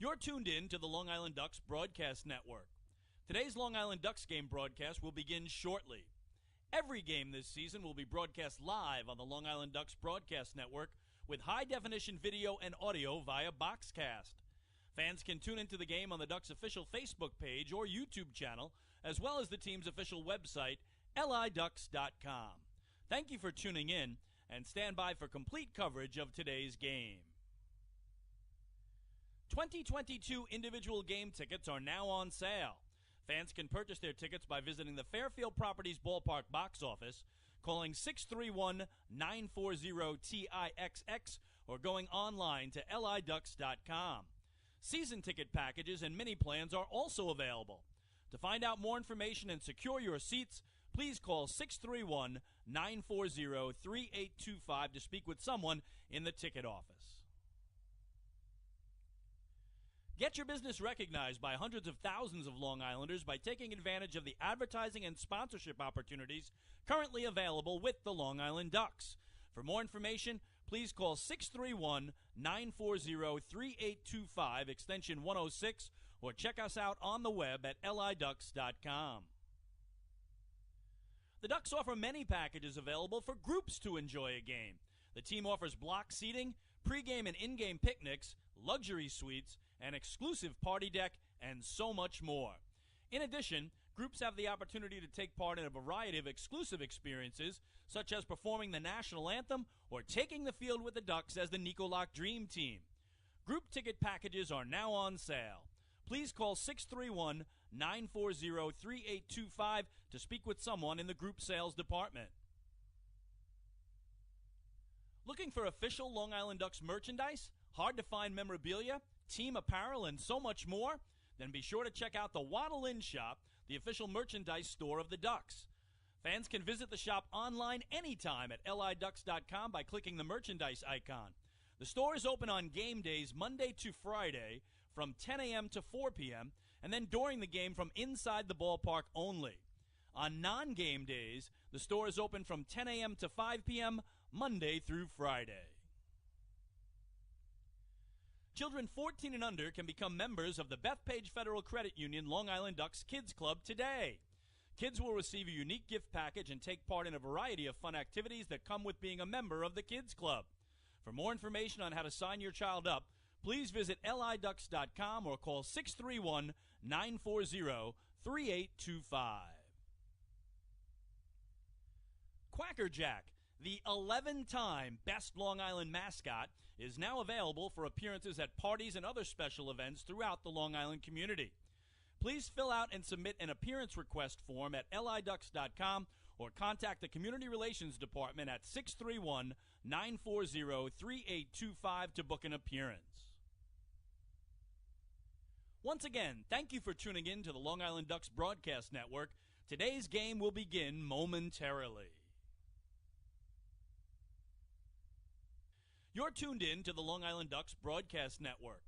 You're tuned in to the Long Island Ducks Broadcast Network. Today's Long Island Ducks game broadcast will begin shortly. Every game this season will be broadcast live on the Long Island Ducks Broadcast Network with high-definition video and audio via Boxcast. Fans can tune into the game on the Ducks' official Facebook page or YouTube channel, as well as the team's official website, liducks.com. Thank you for tuning in, and stand by for complete coverage of today's game. 2022 individual game tickets are now on sale. Fans can purchase their tickets by visiting the Fairfield Properties Ballpark box office, calling 631-940-TIXX, or going online to liducks.com. Season ticket packages and mini plans are also available. To find out more information and secure your seats, please call 631-940-3825 to speak with someone in the ticket office. Get your business recognized by hundreds of thousands of Long Islanders by taking advantage of the advertising and sponsorship opportunities currently available with the Long Island Ducks. For more information, please call 631-940-3825, extension 106, or check us out on the web at liducks.com. The Ducks offer many packages available for groups to enjoy a game. The team offers block seating, pregame and in-game picnics, luxury suites, an exclusive party deck, and so much more. In addition, groups have the opportunity to take part in a variety of exclusive experiences, such as performing the national anthem or taking the field with the Ducks as the Nicolak Dream Team. Group ticket packages are now on sale. Please call 631-940-3825 to speak with someone in the group sales department. Looking for official Long Island Ducks merchandise, hard-to-find memorabilia, team apparel, and so much more? Then be sure to check out the Waddle Inn Shop, the official merchandise store of the Ducks. Fans can visit the shop online anytime at liducks.com by clicking the merchandise icon. The store is open on game days Monday to Friday from 10 a.m. to 4 p.m., and then during the game from inside the ballpark only. On non-game days, the store is open from 10 a.m. to 5 p.m. Monday through Friday. Children 14 and under can become members of the Bethpage Federal Credit Union Long Island Ducks Kids Club today. Kids will receive a unique gift package and take part in a variety of fun activities that come with being a member of the Kids Club. For more information on how to sign your child up, please visit liducks.com or call 631-940-3825. Quacker Jack, the 11-time Best Long Island Mascot, is now available for appearances at parties and other special events throughout the Long Island community. Please fill out and submit an appearance request form at liducks.com or contact the Community Relations Department at 631-940-3825 to book an appearance. Once again, thank you for tuning in to the Long Island Ducks Broadcast Network. Today's game will begin momentarily. You're tuned in to the Long Island Ducks Broadcast Network.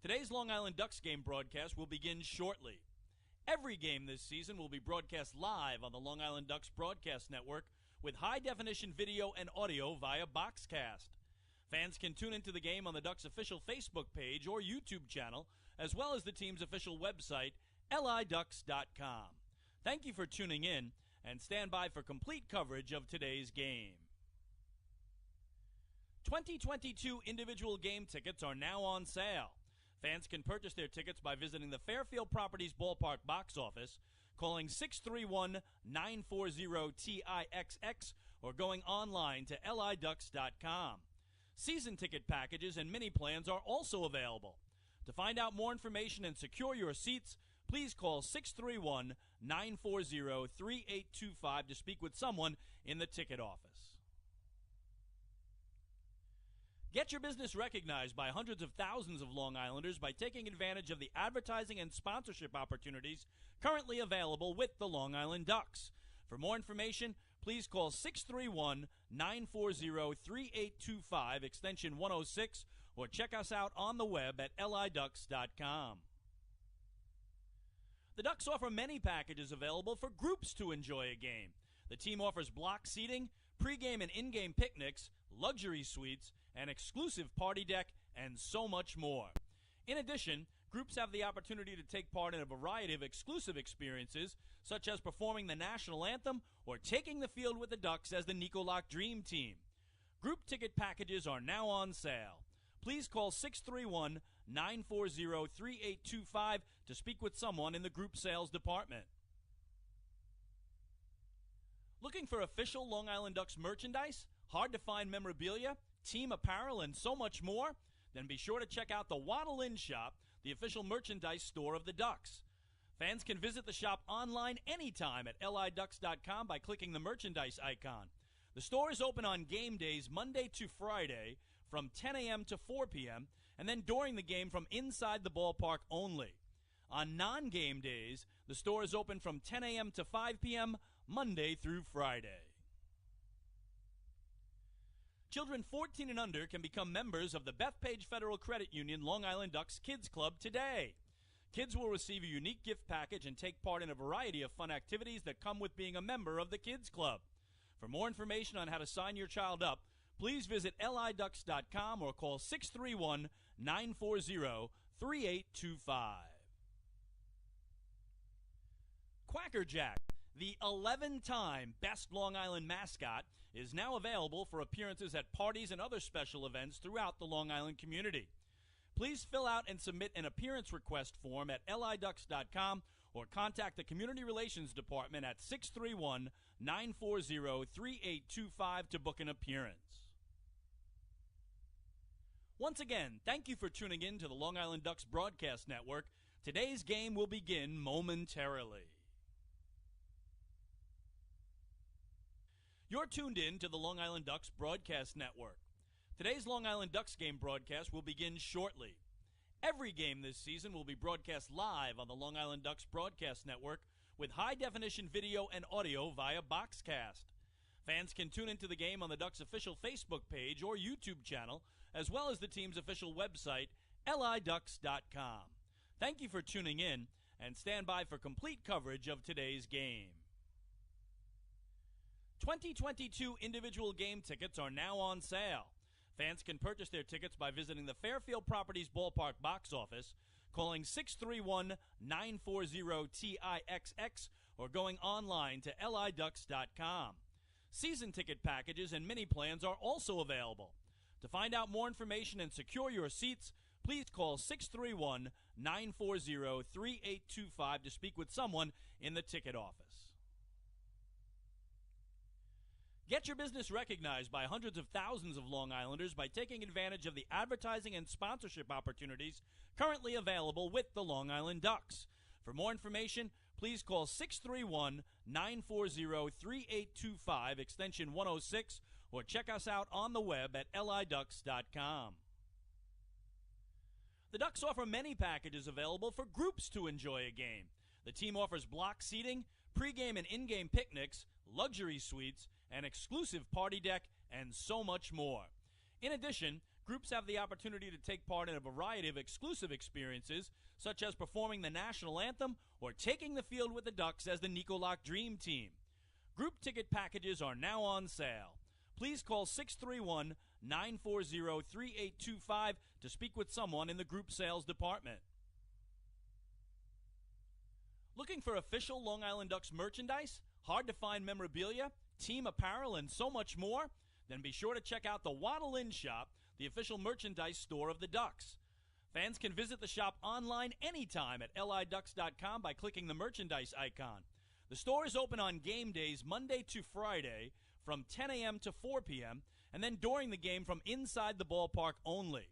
Today's Long Island Ducks game broadcast will begin shortly. Every game this season will be broadcast live on the Long Island Ducks Broadcast Network with high-definition video and audio via Boxcast. Fans can tune into the game on the Ducks' official Facebook page or YouTube channel, as well as the team's official website, liducks.com. Thank you for tuning in, and stand by for complete coverage of today's game. 2022 individual game tickets are now on sale. Fans can purchase their tickets by visiting the Fairfield Properties Ballpark box office, calling 631-940-TIXX, or going online to liducks.com. Season ticket packages and mini plans are also available. To find out more information and secure your seats, please call 631-940-3825 to speak with someone in the ticket office. Get your business recognized by hundreds of thousands of Long Islanders by taking advantage of the advertising and sponsorship opportunities currently available with the Long Island Ducks. For more information, please call 631-940-3825, extension 106, or check us out on the web at liducks.com. The Ducks offer many packages available for groups to enjoy a game. The team offers block seating, pregame and in-game picnics, luxury suites, an exclusive party deck, and so much more. In addition, groups have the opportunity to take part in a variety of exclusive experiences, such as performing the national anthem or taking the field with the Ducks as the Nicolak Dream Team. Group ticket packages are now on sale. Please call 631-940-3825 to speak with someone in the group sales department. Looking for official Long Island Ducks merchandise, hard-to-find memorabilia, team apparel, and so much more? Then be sure to check out the Waddle Inn Shop, the official merchandise store of the Ducks. Fans can visit the shop online anytime at liducks.com by clicking the merchandise icon. The store is open on game days Monday to Friday from 10 a.m. to 4 p.m., and then during the game from inside the ballpark only. On non-game days, the store is open from 10 a.m. to 5 p.m. Monday through Friday. Children 14 and under can become members of the Bethpage Federal Credit Union Long Island Ducks Kids Club today. Kids will receive a unique gift package and take part in a variety of fun activities that come with being a member of the Kids Club. For more information on how to sign your child up, please visit liducks.com or call 631-940-3825. Quacker Jack, the 11-time Best Long Island Mascot, is now available for appearances at parties and other special events throughout the Long Island community. Please fill out and submit an appearance request form at liducks.com or contact the Community Relations Department at 631-940-3825 to book an appearance. Once again, thank you for tuning in to the Long Island Ducks Broadcast Network. Today's game will begin momentarily. You're tuned in to the Long Island Ducks Broadcast Network. Today's Long Island Ducks game broadcast will begin shortly. Every game this season will be broadcast live on the Long Island Ducks Broadcast Network with high-definition video and audio via Boxcast. Fans can tune into the game on the Ducks' official Facebook page or YouTube channel, as well as the team's official website, liducks.com. Thank you for tuning in, and stand by for complete coverage of today's game. 2022 individual game tickets are now on sale. Fans can purchase their tickets by visiting the Fairfield Properties Ballpark box office, calling 631-940-TIXX, or going online to liducks.com. Season ticket packages and mini plans are also available. To find out more information and secure your seats, please call 631-940-3825 to speak with someone in the ticket office. Get your business recognized by hundreds of thousands of Long Islanders by taking advantage of the advertising and sponsorship opportunities currently available with the Long Island Ducks. For more information, please call 631-940-3825, extension 106, or check us out on the web at liducks.com. The Ducks offer many packages available for groups to enjoy a game. The team offers block seating, pregame and in-game picnics, luxury suites, an exclusive party deck, and so much more. In addition, groups have the opportunity to take part in a variety of exclusive experiences, such as performing the national anthem or taking the field with the Ducks as the Nicolak Dream Team. Group ticket packages are now on sale. Please call 631-940-3825 to speak with someone in the group sales department. Looking for official Long Island Ducks merchandise, hard-to-find memorabilia, team apparel, and so much more? Then be sure to check out the Waddle Inn Shop, the official merchandise store of the Ducks. Fans can visit the shop online anytime at liducks.com by clicking the merchandise icon. The store is open on game days Monday to Friday from 10 a.m. to 4 p.m., and then during the game from inside the ballpark only.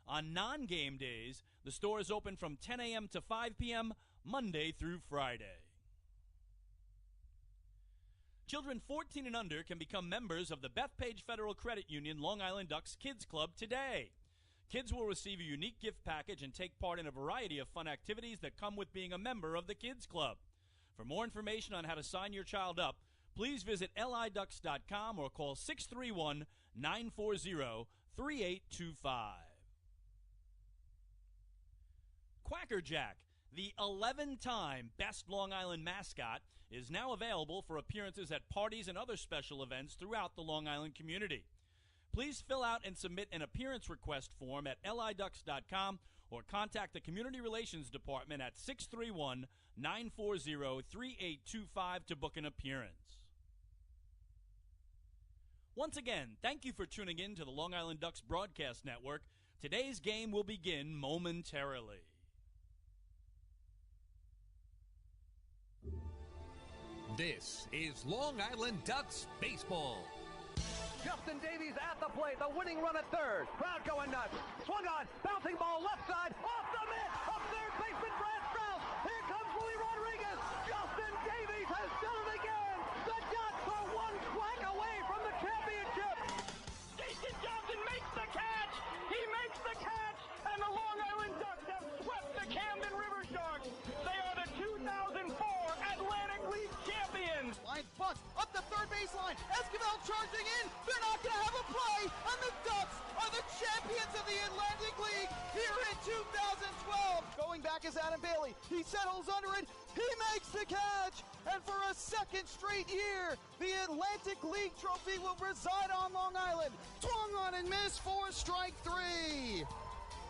On non-game days, the store is open from 10 a.m. to 5 p.m. Monday through Friday. Children 14 and under can become members of the Bethpage Federal Credit Union Long Island Ducks Kids Club today. Kids will receive a unique gift package and take part in a variety of fun activities that come with being a member of the Kids Club. For more information on how to sign your child up, please visit liducks.com or call 631-940-3825. Quacker Jack, the 11-time Best Long Island Mascot, is now available for appearances at parties and other special events throughout the Long Island community. Please fill out and submit an appearance request form at liducks.com or contact the Community Relations Department at 631-940-3825 to book an appearance. Once again, thank you for tuning in to the Long Island Ducks Broadcast Network. Today's game will begin momentarily. This is Long Island Ducks baseball. Justin Davies at the plate, the winning run at third. Crowd going nuts. Swung on, bouncing ball left side, off the mitt, up third baseman Brad Strauss. Here comes Willie Rodriguez. Justin Davies has done it again. The Ducks are one quack away from the championship. Jason Johnson makes the catch. He makes the catch, and the Long Island Ducks have swept the Camden River Sharks. They are the 2004 Atlantic League champions. Line bunt up the third baseline. Esquivel charging in. They're not going to have a play, and the Ducks are the champions of the Atlantic League here in 2012. Going back is Adam Bailey. He settles under it. He makes the catch, and for a second straight year, the Atlantic League trophy will reside on Long Island. Swung on and missed for strike three.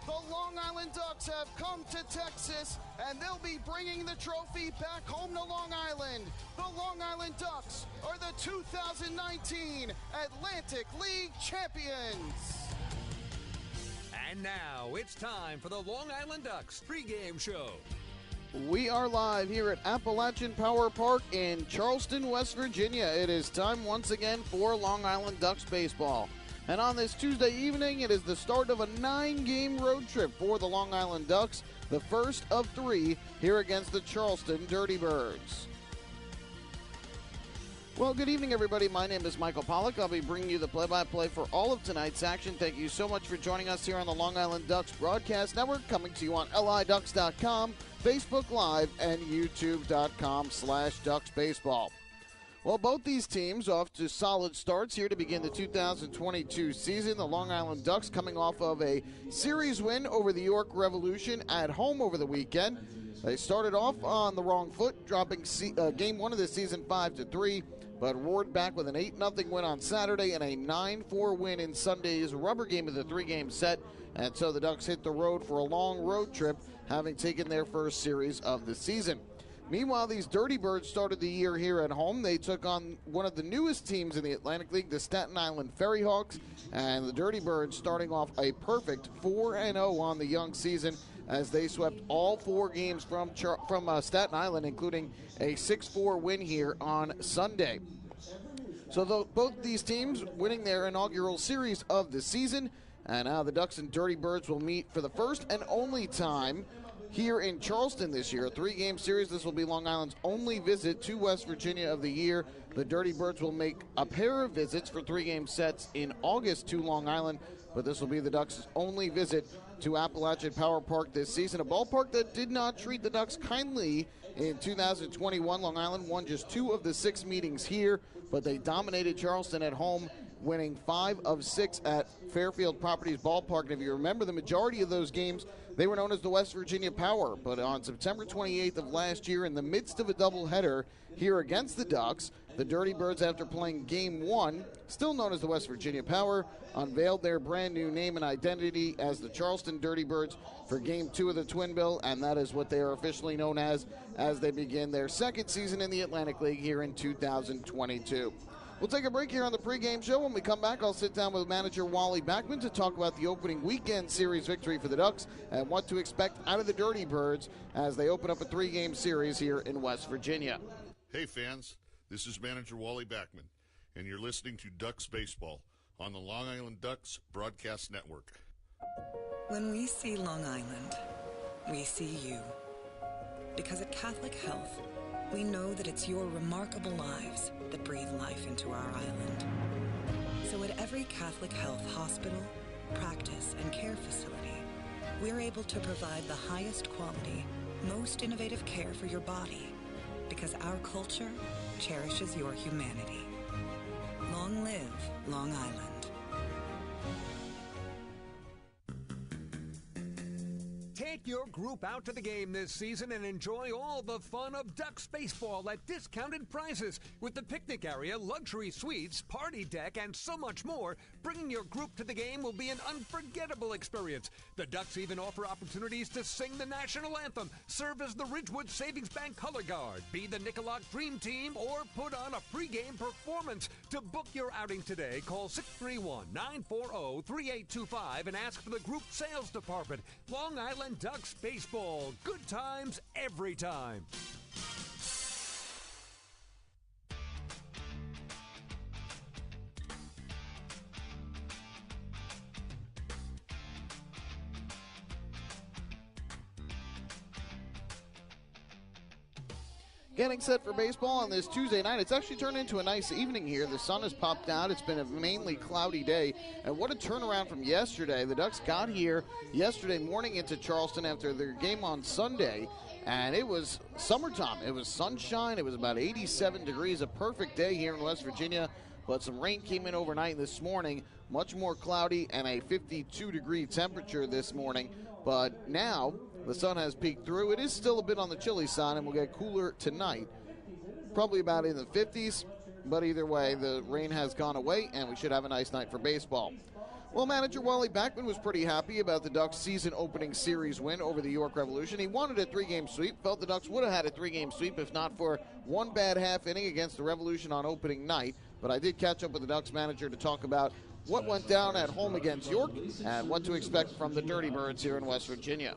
The Long Island Ducks have come to Texas, and they'll be bringing the trophy back home to Long Island. The Long Island Ducks are the 2019 Atlantic League champions. And now it's time for the Long Island Ducks pregame show. We are live here at Appalachian Power Park in Charleston, West Virginia. It is time once again for Long Island Ducks baseball. And on this Tuesday evening, it is the start of a 9-game road trip for the Long Island Ducks, the first of 3 here against the Charleston Dirty Birds. Well, good evening, everybody. My name is Michael Pollack. I'll be bringing you the play-by-play for all of tonight's action. Thank you so much for joining us here on the Long Island Ducks Broadcast Network, coming to you on liducks.com, Facebook Live, and youtube.com/DucksBaseball. Well, both these teams off to solid starts here to begin the 2022 season. The Long Island Ducks coming off of a series win over the York Revolution at home over the weekend. They started off on the wrong foot, dropping game 1 of the season 5-3, but roared back with an 8-0 win on Saturday and a 9-4 win in Sunday's rubber game of the 3-game set. And so the Ducks hit the road for a long road trip, having taken their first series of the season. Meanwhile, these Dirty Birds started the year here at home. They took on one of the newest teams in the Atlantic League, the Staten Island Ferry Hawks, and the Dirty Birds starting off a perfect 4-0 on the young season as they swept all 4 games from Staten Island, including a 6-4 win here on Sunday. So both these teams winning their inaugural series of the season, and now the Ducks and Dirty Birds will meet for the first and only time here in Charleston this year. A 3-game series. This will be Long Island's only visit to West Virginia of the year. The Dirty Birds will make a pair of visits for 3-game sets in August to Long Island, but this will be the Ducks' only visit to Appalachian Power Park this season, a ballpark that did not treat the Ducks kindly in 2021. Long Island won just 2 of the 6 meetings here, but they dominated Charleston at home, winning 5 of 6 at Fairfield Properties Ballpark. And if you remember, the majority of those games, they were known as the West Virginia Power. But on September 28th of last year, in the midst of a doubleheader here against the Ducks, the Dirty Birds, after playing Game 1, still known as the West Virginia Power, unveiled their brand new name and identity as the Charleston Dirty Birds for Game 2 of the Twin Bill, and that is what they are officially known as they begin their second season in the Atlantic League here in 2022. We'll take a break here on the pregame show. When we come back, I'll sit down with manager Wally Backman to talk about the opening weekend series victory for the Ducks and what to expect out of the Dirty Birds as they open up a 3-game series here in West Virginia. Hey fans, this is manager Wally Backman, and you're listening to Ducks Baseball on the Long Island Ducks Broadcast Network. When we see Long Island, we see you. Because at Catholic Health, we know that it's your remarkable lives that breathe life into our island. So at every Catholic Health hospital, practice, and care facility, we're able to provide the highest quality, most innovative care for your body, because our culture cherishes your humanity. Long live Long Island. Take your group out to the game this season and enjoy all the fun of Ducks baseball at discounted prices with the picnic area, luxury suites, party deck, and so much more. Bringing your group to the game will be an unforgettable experience. The Ducks even offer opportunities to sing the national anthem, serve as the Ridgewood Savings Bank color guard, be the Nicolak Dream Team, or put on a pregame performance. To book your outing today, call 631-940-3825 and ask for the group sales department. Long Island Ducks baseball. Good times every time. Getting set for baseball on this Tuesday night. It's actually turned into a nice evening here. The sun has popped out. It's been a mainly cloudy day. And what a turnaround from yesterday. The Ducks got here yesterday morning into Charleston after their game on Sunday. And it was summertime. It was sunshine. It was about 87 degrees. A perfect day here in West Virginia. But some rain came in overnight this morning. Much more cloudy and a 52-degree temperature this morning. But now the sun has peeked through. It is still a bit on the chilly side, and we'll get cooler tonight. Probably about in the 50s, but either way, the rain has gone away, and we should have a nice night for baseball. Well, manager Wally Backman was pretty happy about the Ducks' season-opening series win over the York Revolution. He wanted a three-game sweep, felt the Ducks would have had a three-game sweep if not for one bad half inning against the Revolution on opening night. But I did catch up with the Ducks manager to talk about what went down at home against York and what to expect from the Dirty Birds here in West Virginia.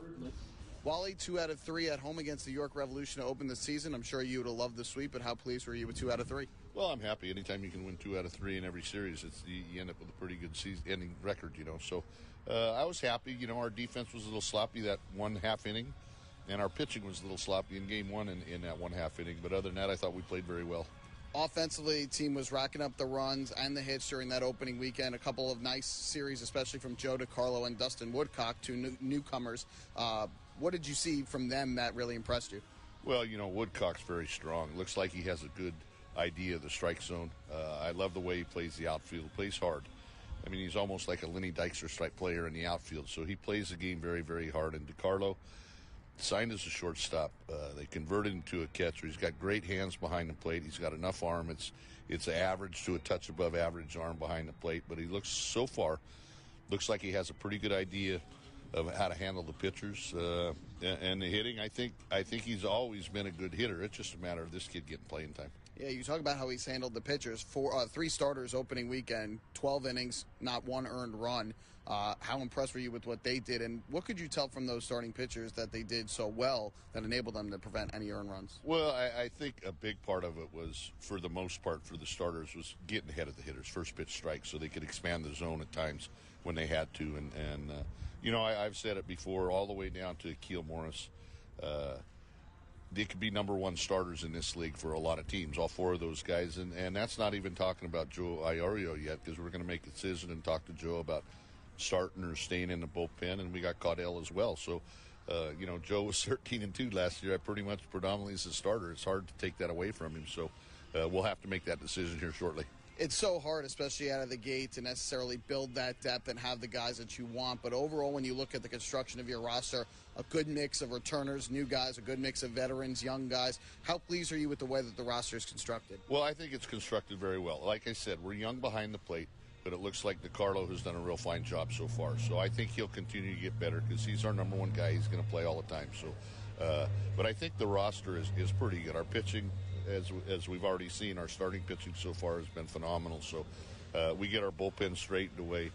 Wally, 2 out of 3 at home against the York Revolution to open the season. I'm sure you would have loved the sweep, but how pleased were you with 2 out of 3? Well, I'm happy. Anytime you can win 2 out of 3 in every series, you end up with a pretty good season-ending record, So I was happy. Our defense was a little sloppy that one half inning, and our pitching was a little sloppy in game one in that one half inning. But other than that, I thought we played very well. Offensively, the team was racking up the runs and the hits during that opening weekend. A couple of nice series, especially from Joe DiCarlo and Dustin Woodcock, 2 newcomers. What did you see from them that really impressed you? Well, Woodcock's very strong. Looks like he has a good idea of the strike zone. I love the way he plays the outfield. He plays hard. I mean, he's almost like a Lenny Dykstra strike player in the outfield. So he plays the game very, very hard. And DiCarlo signed as a shortstop. They converted him to a catcher. He's got great hands behind the plate. He's got enough arm. It's an average to a touch above average arm behind the plate. But he looks like he has a pretty good idea of how to handle the pitchers and the hitting. I think he's always been a good hitter. It's just a matter of this kid getting playing time. Yeah, you talk about how he's handled the pitchers. 3 starters opening weekend, 12 innings, not one earned run. How impressed were you with what they did, and what could you tell from those starting pitchers that they did so well that enabled them to prevent any earned runs? Well, I think a big part of it was, for the most part, for the starters, was getting ahead of the hitters, first pitch strike, so they could expand the zone at times when they had to. And I've said it before, all the way down to Akil Morris. They could be number 1 starters in this league for a lot of teams, all 4 of those guys. And that's not even talking about Joe Iorio yet, because we're going to make a decision and talk to Joe about starting or staying in the bullpen, and we got Caudell as well. So, Joe was 13-2 last year. I predominantly as a starter. It's hard to take that away from him. So we'll have to make that decision here shortly. It's so hard, especially out of the gate, to necessarily build that depth and have the guys that you want. But overall, when you look at the construction of your roster, a good mix of returners, new guys, a good mix of veterans, young guys. How pleased are you with the way that the roster is constructed? Well, I think it's constructed very well. Like I said, we're young behind the plate, but it looks like DiCarlo has done a real fine job so far. So I think he'll continue to get better because he's our number 1 guy. He's going to play all the time. So, but I think the roster is pretty good. Our pitching, as we've already seen, our starting pitching so far has been phenomenal. So we get our bullpen straightened away.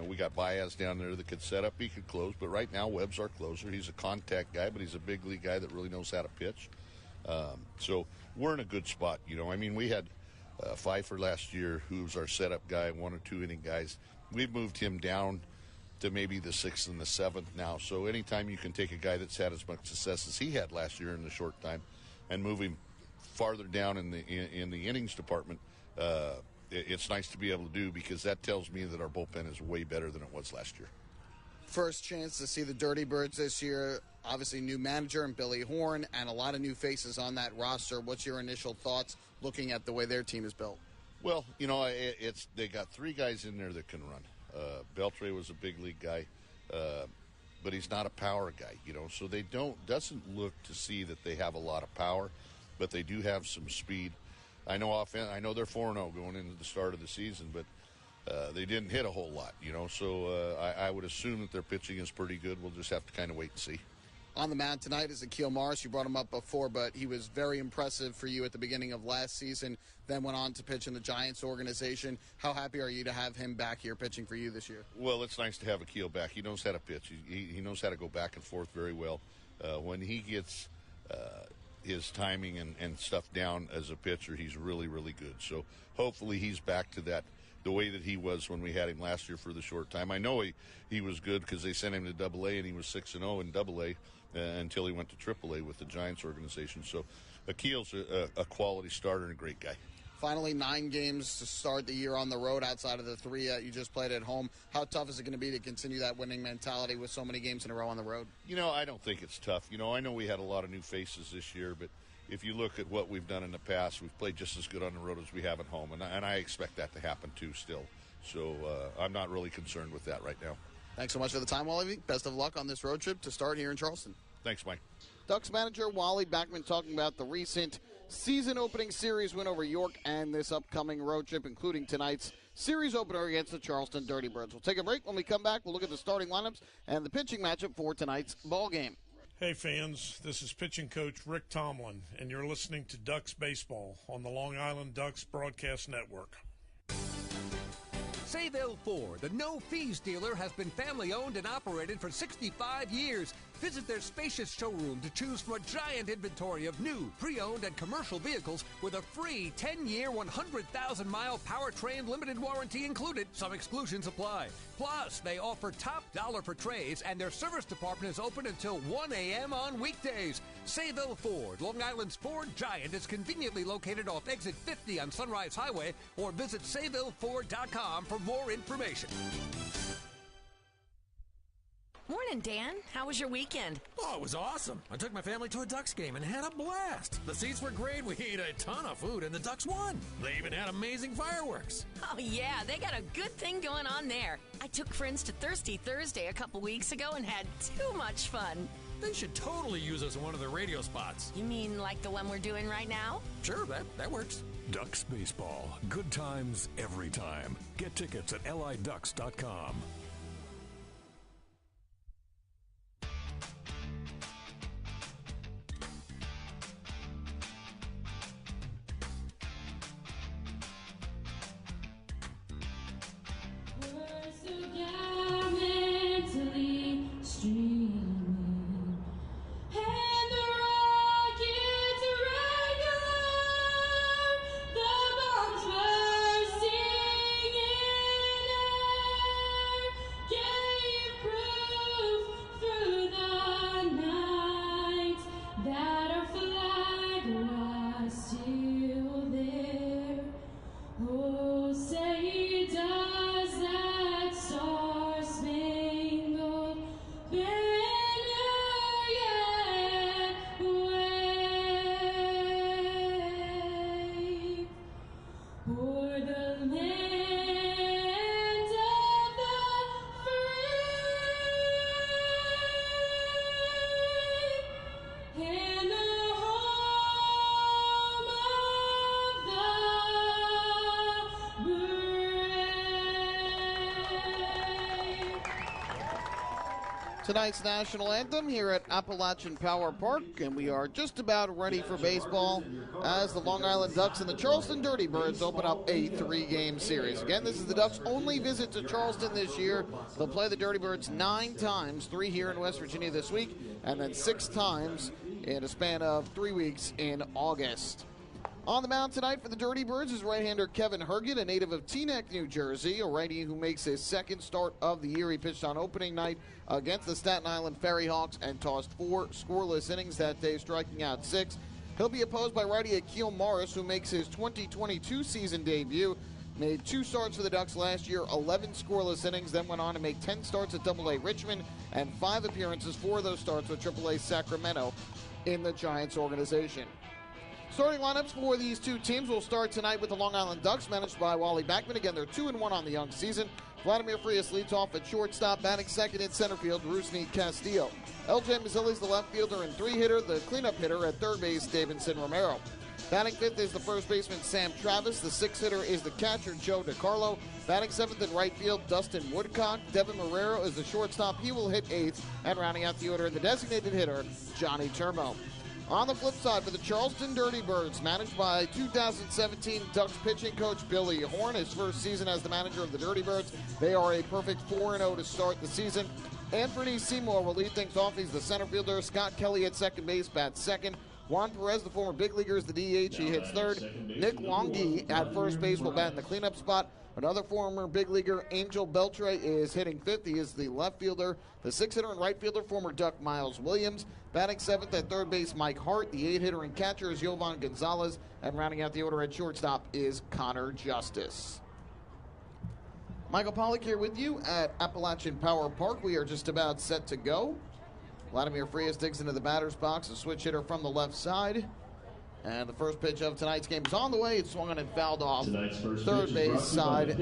We got Baez down there that could set up, he could close, but right now Webb's our closer. He's a contact guy, but he's a big league guy that really knows how to pitch. So we're in a good spot. We had Pfeiffer last year, who's our setup guy, 1 or 2 inning guys. We've moved him down to maybe the 6th and the 7th now. So anytime you can take a guy that's had as much success as he had last year in the short time and move him farther down in the innings department, it's nice to be able to do, because that tells me that our bullpen is way better than it was last year. First chance to see the Dirty Birds this year. Obviously, new manager and Billy Horn, and a lot of new faces on that roster. What's your initial thoughts looking at the way their team is built? Well, they got 3 guys in there that can run. Beltre was a big league guy. but he's not a power guy, so they doesn't look to see that they have a lot of power, but they do have some speed. I know they're 4-0 going into the start of the season, but they didn't hit a whole lot, so I would assume that their pitching is pretty good. We'll just have to kind of wait and see. On the mound tonight is Akil Morris. You brought him up before, but he was very impressive for you at the beginning of last season, then went on to pitch in the Giants organization. How happy are you to have him back here pitching for you this year? Well, it's nice to have Akil back. He knows how to pitch. He knows how to go back and forth very well. When he gets his timing and stuff down as a pitcher, he's really, really good. So hopefully he's back to that, the way that he was when we had him last year for the short time. I know he was good because they sent him to Double-A, and he was 6-0 in Double-A. Until he went to Triple-A with the Giants organization. So Akil's a quality starter and a great guy. Finally, 9 games to start the year on the road outside of the 3 that you just played at home. How tough is it going to be to continue that winning mentality with so many games in a row on the road? I don't think it's tough. I know we had a lot of new faces this year, but if you look at what we've done in the past, we've played just as good on the road as we have at home, and I expect that to happen too still. So I'm not really concerned with that right now. Thanks so much for the time, Wally. Best of luck on this road trip to start here in Charleston. Thanks, Mike. Ducks manager Wally Backman talking about the recent season-opening series win over York and this upcoming road trip, including tonight's series opener against the Charleston Dirty Birds. We'll take a break. When we come back, we'll look at the starting lineups and the pitching matchup for tonight's ball game. Hey, fans. This is pitching coach Rick Tomlin, and you're listening to Ducks Baseball on the Long Island Ducks Broadcast Network. Sayville Ford, the no-fees dealer, has been family-owned and operated for 65 years. Visit their spacious showroom to choose from a giant inventory of new, pre-owned, and commercial vehicles with a free 10-year, 100,000-mile powertrain limited warranty included. Some exclusions apply. Plus, they offer top dollar for trades, and their service department is open until 1 a.m. on weekdays. Sayville Ford, Long Island's Ford giant, is conveniently located off Exit 50 on Sunrise Highway, or visit SayvilleFord.com for more information. Morning, Dan. How was your weekend? Oh, it was awesome. I took my family to a Ducks game and had a blast. The seats were great. We ate a ton of food, and the Ducks won. They even had amazing fireworks. Oh, yeah. They got a good thing going on there. I took friends to Thirsty Thursday a couple weeks ago and had too much fun. They should totally use us in one of their radio spots. You mean like the one we're doing right now? Sure, that works. Ducks Baseball. Good times every time. Get tickets at liducks.com. Tonight's national anthem here at Appalachian Power Park, and we are just about ready for baseball as the Long Island Ducks and the Charleston Dirty Birds open up a 3-game series. Again, this is the Ducks' only visit to Charleston this year. They'll play the Dirty Birds 9 times, 3 here in West Virginia this week, and then 6 times in a span of 3 weeks in August. On the mound tonight for the Dirty Birds is right-hander Kevin Herget, a native of Teaneck, New Jersey, a righty who makes his second start of the year. He pitched on opening night against the Staten Island Ferry Hawks and tossed 4 scoreless innings that day, striking out 6. He'll be opposed by righty Akil Morris, who makes his 2022 season debut. Made 2 starts for the Ducks last year, 11 scoreless innings, then went on to make 10 starts at Double-A Richmond and 5 appearances, 4 of those starts with Triple-A Sacramento in the Giants organization. Starting lineups for these two teams will start tonight with the Long Island Ducks, managed by Wally Backman. Again, they're 2-1 on the young season. Vladimir Frias leads off at shortstop, batting second in center field, Rusney Castillo. LJ Mazzilli's the left fielder and 3-hitter. The cleanup hitter at third base, Davidson Romero. Batting fifth is the first baseman, Sam Travis. The 6-hitter is the catcher, Joe DiCarlo. Batting seventh in right field, Dustin Woodcock. Devin Marrero is the shortstop. He will hit eighth. And rounding out the order, the designated hitter, Johnny Turmo. On the flip side, for the Charleston Dirty Birds, managed by 2017 Ducks pitching coach Billy Horn, his first season as the manager of the Dirty Birds. They are a perfect 4-0 to start the season. Anthony Seymour will lead things off. He's the center fielder. Scott Kelly at second base, bats second. Juan Perez, the former big leaguer, is the DH. He hits third. Nick Longi at first base will bat in the cleanup spot. Another former big leaguer, Angel Beltre, is hitting fifth. He is the left fielder. The 6-hitter and right fielder, former Duck Miles Williams. Batting seventh at third base, Mike Hart. The 8-hitter and catcher is Jovan Gonzalez. And rounding out the order at shortstop is Connor Justice. Michael Pollack here with you at Appalachian Power Park. We are just about set to go. Vladimir Frias digs into the batter's box, a switch hitter from the left side. And the first pitch of tonight's game is on the way. It's swung on and fouled off third base side.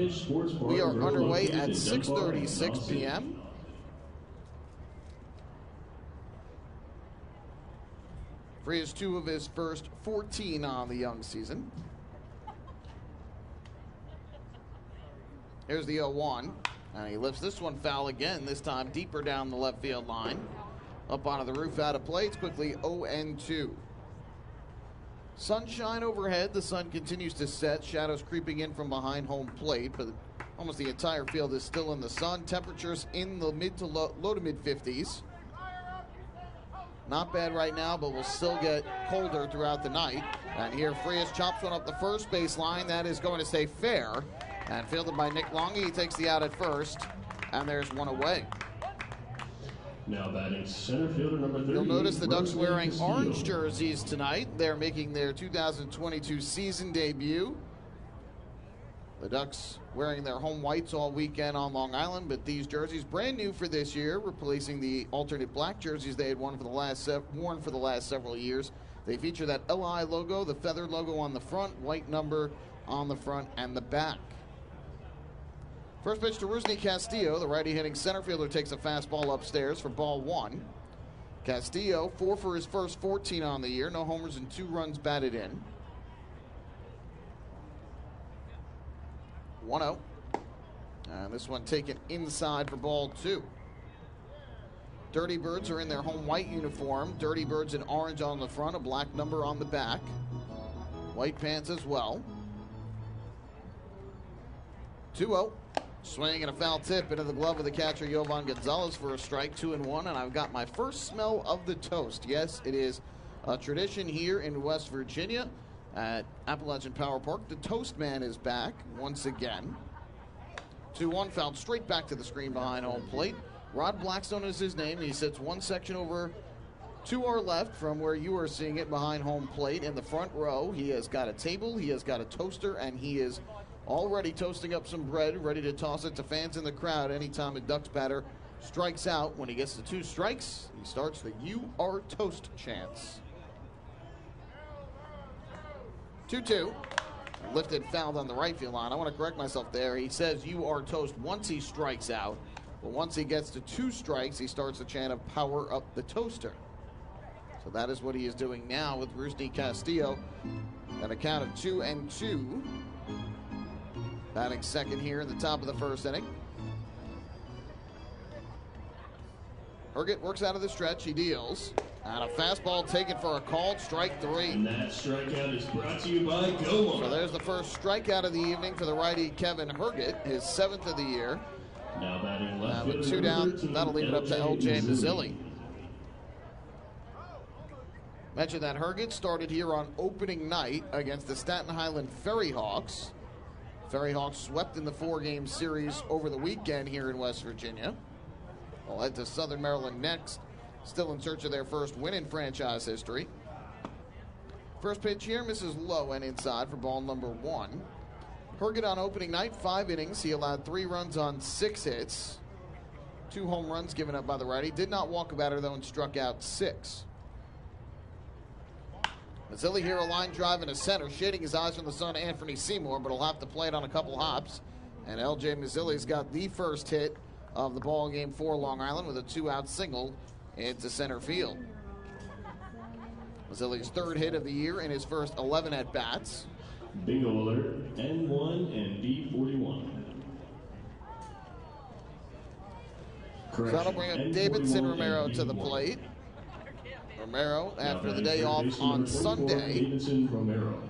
We are underway at 6:36 p.m. Frias 2 of his first 14 on the young season. Here's the 0-1. And he lifts this one foul again, this time deeper down the left field line. Up onto the roof, out of play. It's quickly 0-2. Sunshine overhead. The sun continues to set. Shadows creeping in from behind home plate, but almost the entire field is still in the sun. Temperatures in the low to mid 50s. Not bad right now, but will still get colder throughout the night. And here Frias chops one up the first base line. That is going to stay fair. And fielded by Nick Longi. He takes the out at first. And there's one away. Now batting center fielder number 30. You'll notice the Ducks wearing orange jerseys tonight. They're making their 2022 season debut. The Ducks wearing their home whites all weekend on Long Island, but these jerseys brand new for this year, replacing the alternate black jerseys they had worn for the last several years. They feature that LI logo, the feather logo on the front, white number on the front and the back. First pitch to Rusney Castillo. The righty hitting center fielder takes a fastball upstairs for ball one. Castillo, 4 for his first 14 on the year. No homers and 2 runs batted in. 1-0. And this one taken inside for ball two. Dirty Birds are in their home white uniform. Dirty Birds in orange on the front, a black number on the back. White pants as well. 2-0. Swing and a foul tip into the glove of the catcher, Jovan Gonzalez, for a strike, 2-1, and I've got my first smell of the toast. Yes, it is a tradition here in West Virginia at Appalachian Power Park. The Toast Man is back once again. 2-1, fouled straight back to the screen behind home plate. Rod Blackstone is his name. He sits one section over to our left from where you are seeing it behind home plate in the front row. He has got a table, he has got a toaster, and he is already toasting up some bread, ready to toss it to fans in the crowd anytime a Ducks batter strikes out. When he gets to 2 strikes, he starts the "You Are Toast" chants. 2-2. Lifted, fouled on the right field line. I want to correct myself there. He says "You are toast" once he strikes out. But once he gets to 2 strikes, he starts the chant of "Power up the toaster." So that is what he is doing now with Rusney Castillo at a count of 2-2. Batting second here in the top of the first inning. Herget works out of the stretch. He deals. And a fastball taken for a called strike 3. And that strikeout is brought to you by Go. So there's the first strikeout of the evening for the righty Kevin Herget, his 7th of the year. Now batting left fielder with 2 down, 13, that'll leave it up to LJ Mazzilli. Mentioned that Herget started here on opening night against the Staten Island Ferry Hawks. Ferry Hawks swept in the 4-game series over the weekend here in West Virginia. They'll head to Southern Maryland next, still in search of their first win in franchise history. First pitch here misses low and inside for ball number 1. Herget on opening night, 5 innings. He allowed 3 runs on 6 hits. 2 home runs given up by the righty. Did not walk a batter, though, and struck out 6. Mazzilli here, a line drive in a center, shading his eyes from the sun, Anthony Seymour, but he'll have to play it on a couple hops. And L.J. Mazzilli's got the first hit of the ball game for Long Island with a 2-out single into center field. Mazzilli's third hit of the year in his first 11 at-bats. Bingo alert, N1 and B41. So that'll bring up Davidson Romero to the plate. Romero, after the day off on Sunday. Davidson Romero.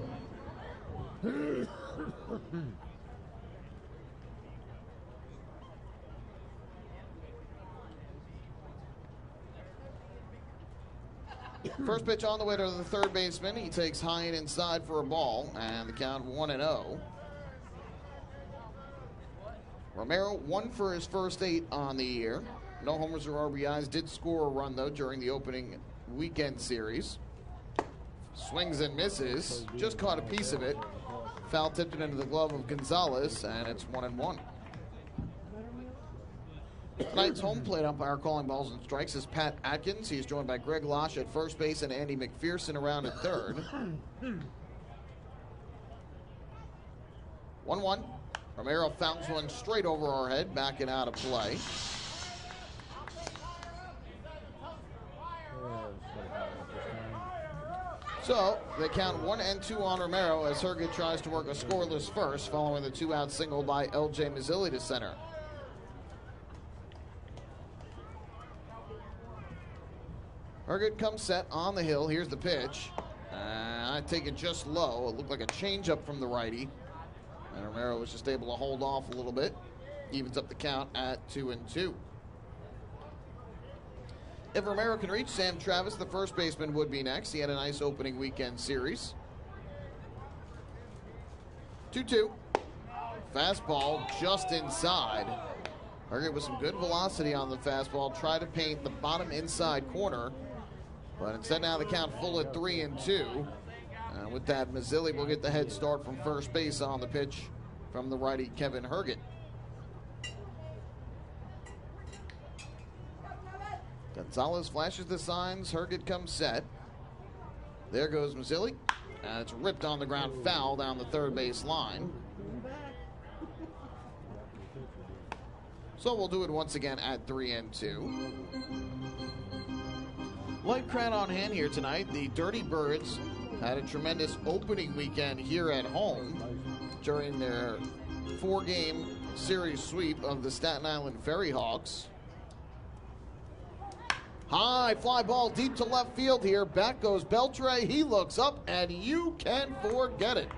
First pitch on the way to the third baseman. He takes high and inside for a ball, and the count 1-0. Romero 1 for his first 8 on the year. No homers or RBIs. Did score a run, though, during the opening weekend series. Swings and misses. Just caught a piece of it. Foul tipped it into the glove of Gonzalez, and it's 1-1. Tonight's home plate umpire calling balls and strikes is Pat Atkins. He's joined by Greg Losh at first base and Andy McPherson around at third. 1-1. Romero fouls one straight over our head, backing out of play. So they count 1-2 on Romero as Herget tries to work a scoreless first following the 2-out single by L.J. Mazzilli to center. Herget comes set on the hill. Here's the pitch. I take it just low. It looked like a changeup from the righty. And Romero was just able to hold off a little bit. Evens up the count at 2-2. If Romero can reach Sam Travis, the first baseman would be next. He had a nice opening weekend series. 2-2. Fastball just inside. Herget with some good velocity on the fastball. Tried to paint the bottom inside corner. But instead now the count full at 3-2. With that, Mazzilli will get the head start from first base on the pitch from the righty Kevin Herget. Gonzalez flashes the signs. Herget comes set. There goes Mazzilli. And it's ripped on the ground, foul down the third base line. So we'll do it once again at 3-2. Light crowd on hand here tonight. The Dirty Birds had a tremendous opening weekend here at home during their 4-game series sweep of the Staten Island Ferry Hawks. High fly ball deep to left field here. Back goes Beltre. He looks up, and you can forget it.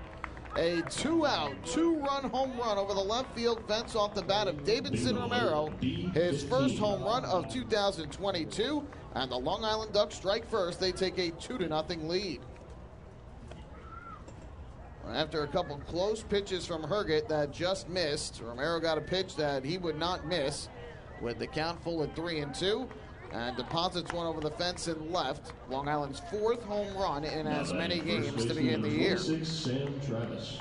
A 2-out, 2-run home run over the left field fence off the bat of Davidson Romero. His first home run of 2022. And the Long Island Ducks strike first. They take a 2-0 lead. After a couple close pitches from Herget that just missed, Romero got a pitch that he would not miss with the count full at 3-2 and deposits one over the fence and left. Long Island's 4th home run in as many games to begin the year. Sam Travis.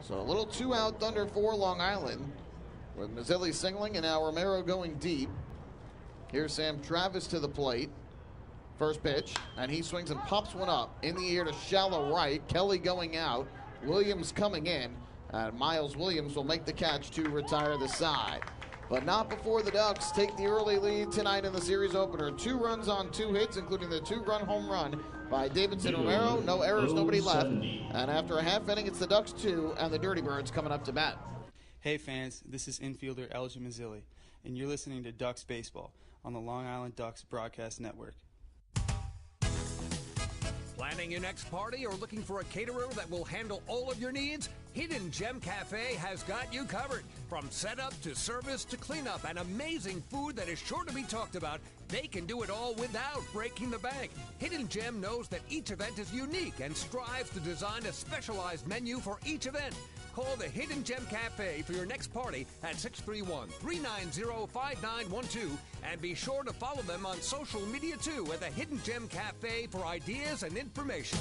So a little 2-out thunder for Long Island with Mazzilli singling and now Romero going deep. Here's Sam Travis to the plate. First pitch, and he swings and pops one up in the air to shallow right. Kelly going out, Williams coming in, and Miles Williams will make the catch to retire the side. But not before the Ducks take the early lead tonight in the series opener. 2 runs on 2 hits, including the 2-run home run by Davidson Romero. No errors, nobody left. And after a half inning, it's the Ducks 2 and the Dirty Birds coming up to bat. Hey fans, this is infielder L.J. Mazzilli, and you're listening to Ducks Baseball on the Long Island Ducks Broadcast Network. Planning your next party or looking for a caterer that will handle all of your needs? Hidden Gem Cafe has got you covered. From setup to service to cleanup and amazing food that is sure to be talked about, they can do it all without breaking the bank. Hidden Gem knows that each event is unique and strives to design a specialized menu for each event. Call the Hidden Gem Cafe for your next party at 631-390-5912 and be sure to follow them on social media too at the Hidden Gem Cafe for ideas and information.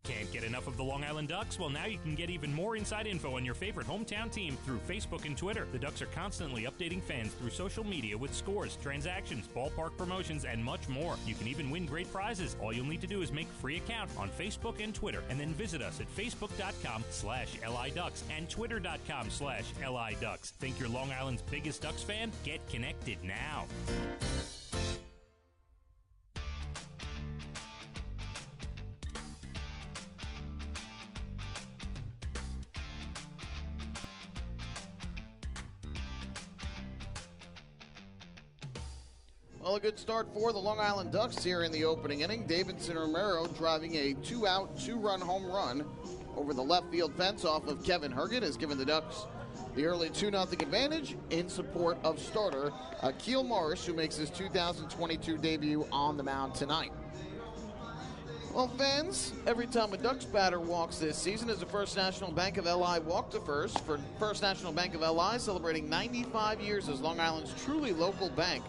Can't get enough Enough of the Long Island Ducks? Well, now you can get even more inside info on your favorite hometown team through Facebook and Twitter. The Ducks are constantly updating fans through social media with scores, transactions, ballpark promotions, and much more. You can even win great prizes. All you'll need to do is make a free account on Facebook and Twitter, and then visit us at facebook.com/LIDucks and twitter.com/LIDucks. Think you're Long Island's biggest Ducks fan? Get connected now. Well, a good start for the Long Island Ducks here in the opening inning. Davidson Romero driving a 2-out, 2-run home run over the left field fence off of Kevin Herget has given the Ducks the early 2-0 advantage in support of starter Akil Morris, who makes his 2022 debut on the mound tonight. Well, fans, every time a Ducks batter walks this season is a First National Bank of LI walk to first. For First National Bank of LI celebrating 95 years as Long Island's truly local bank.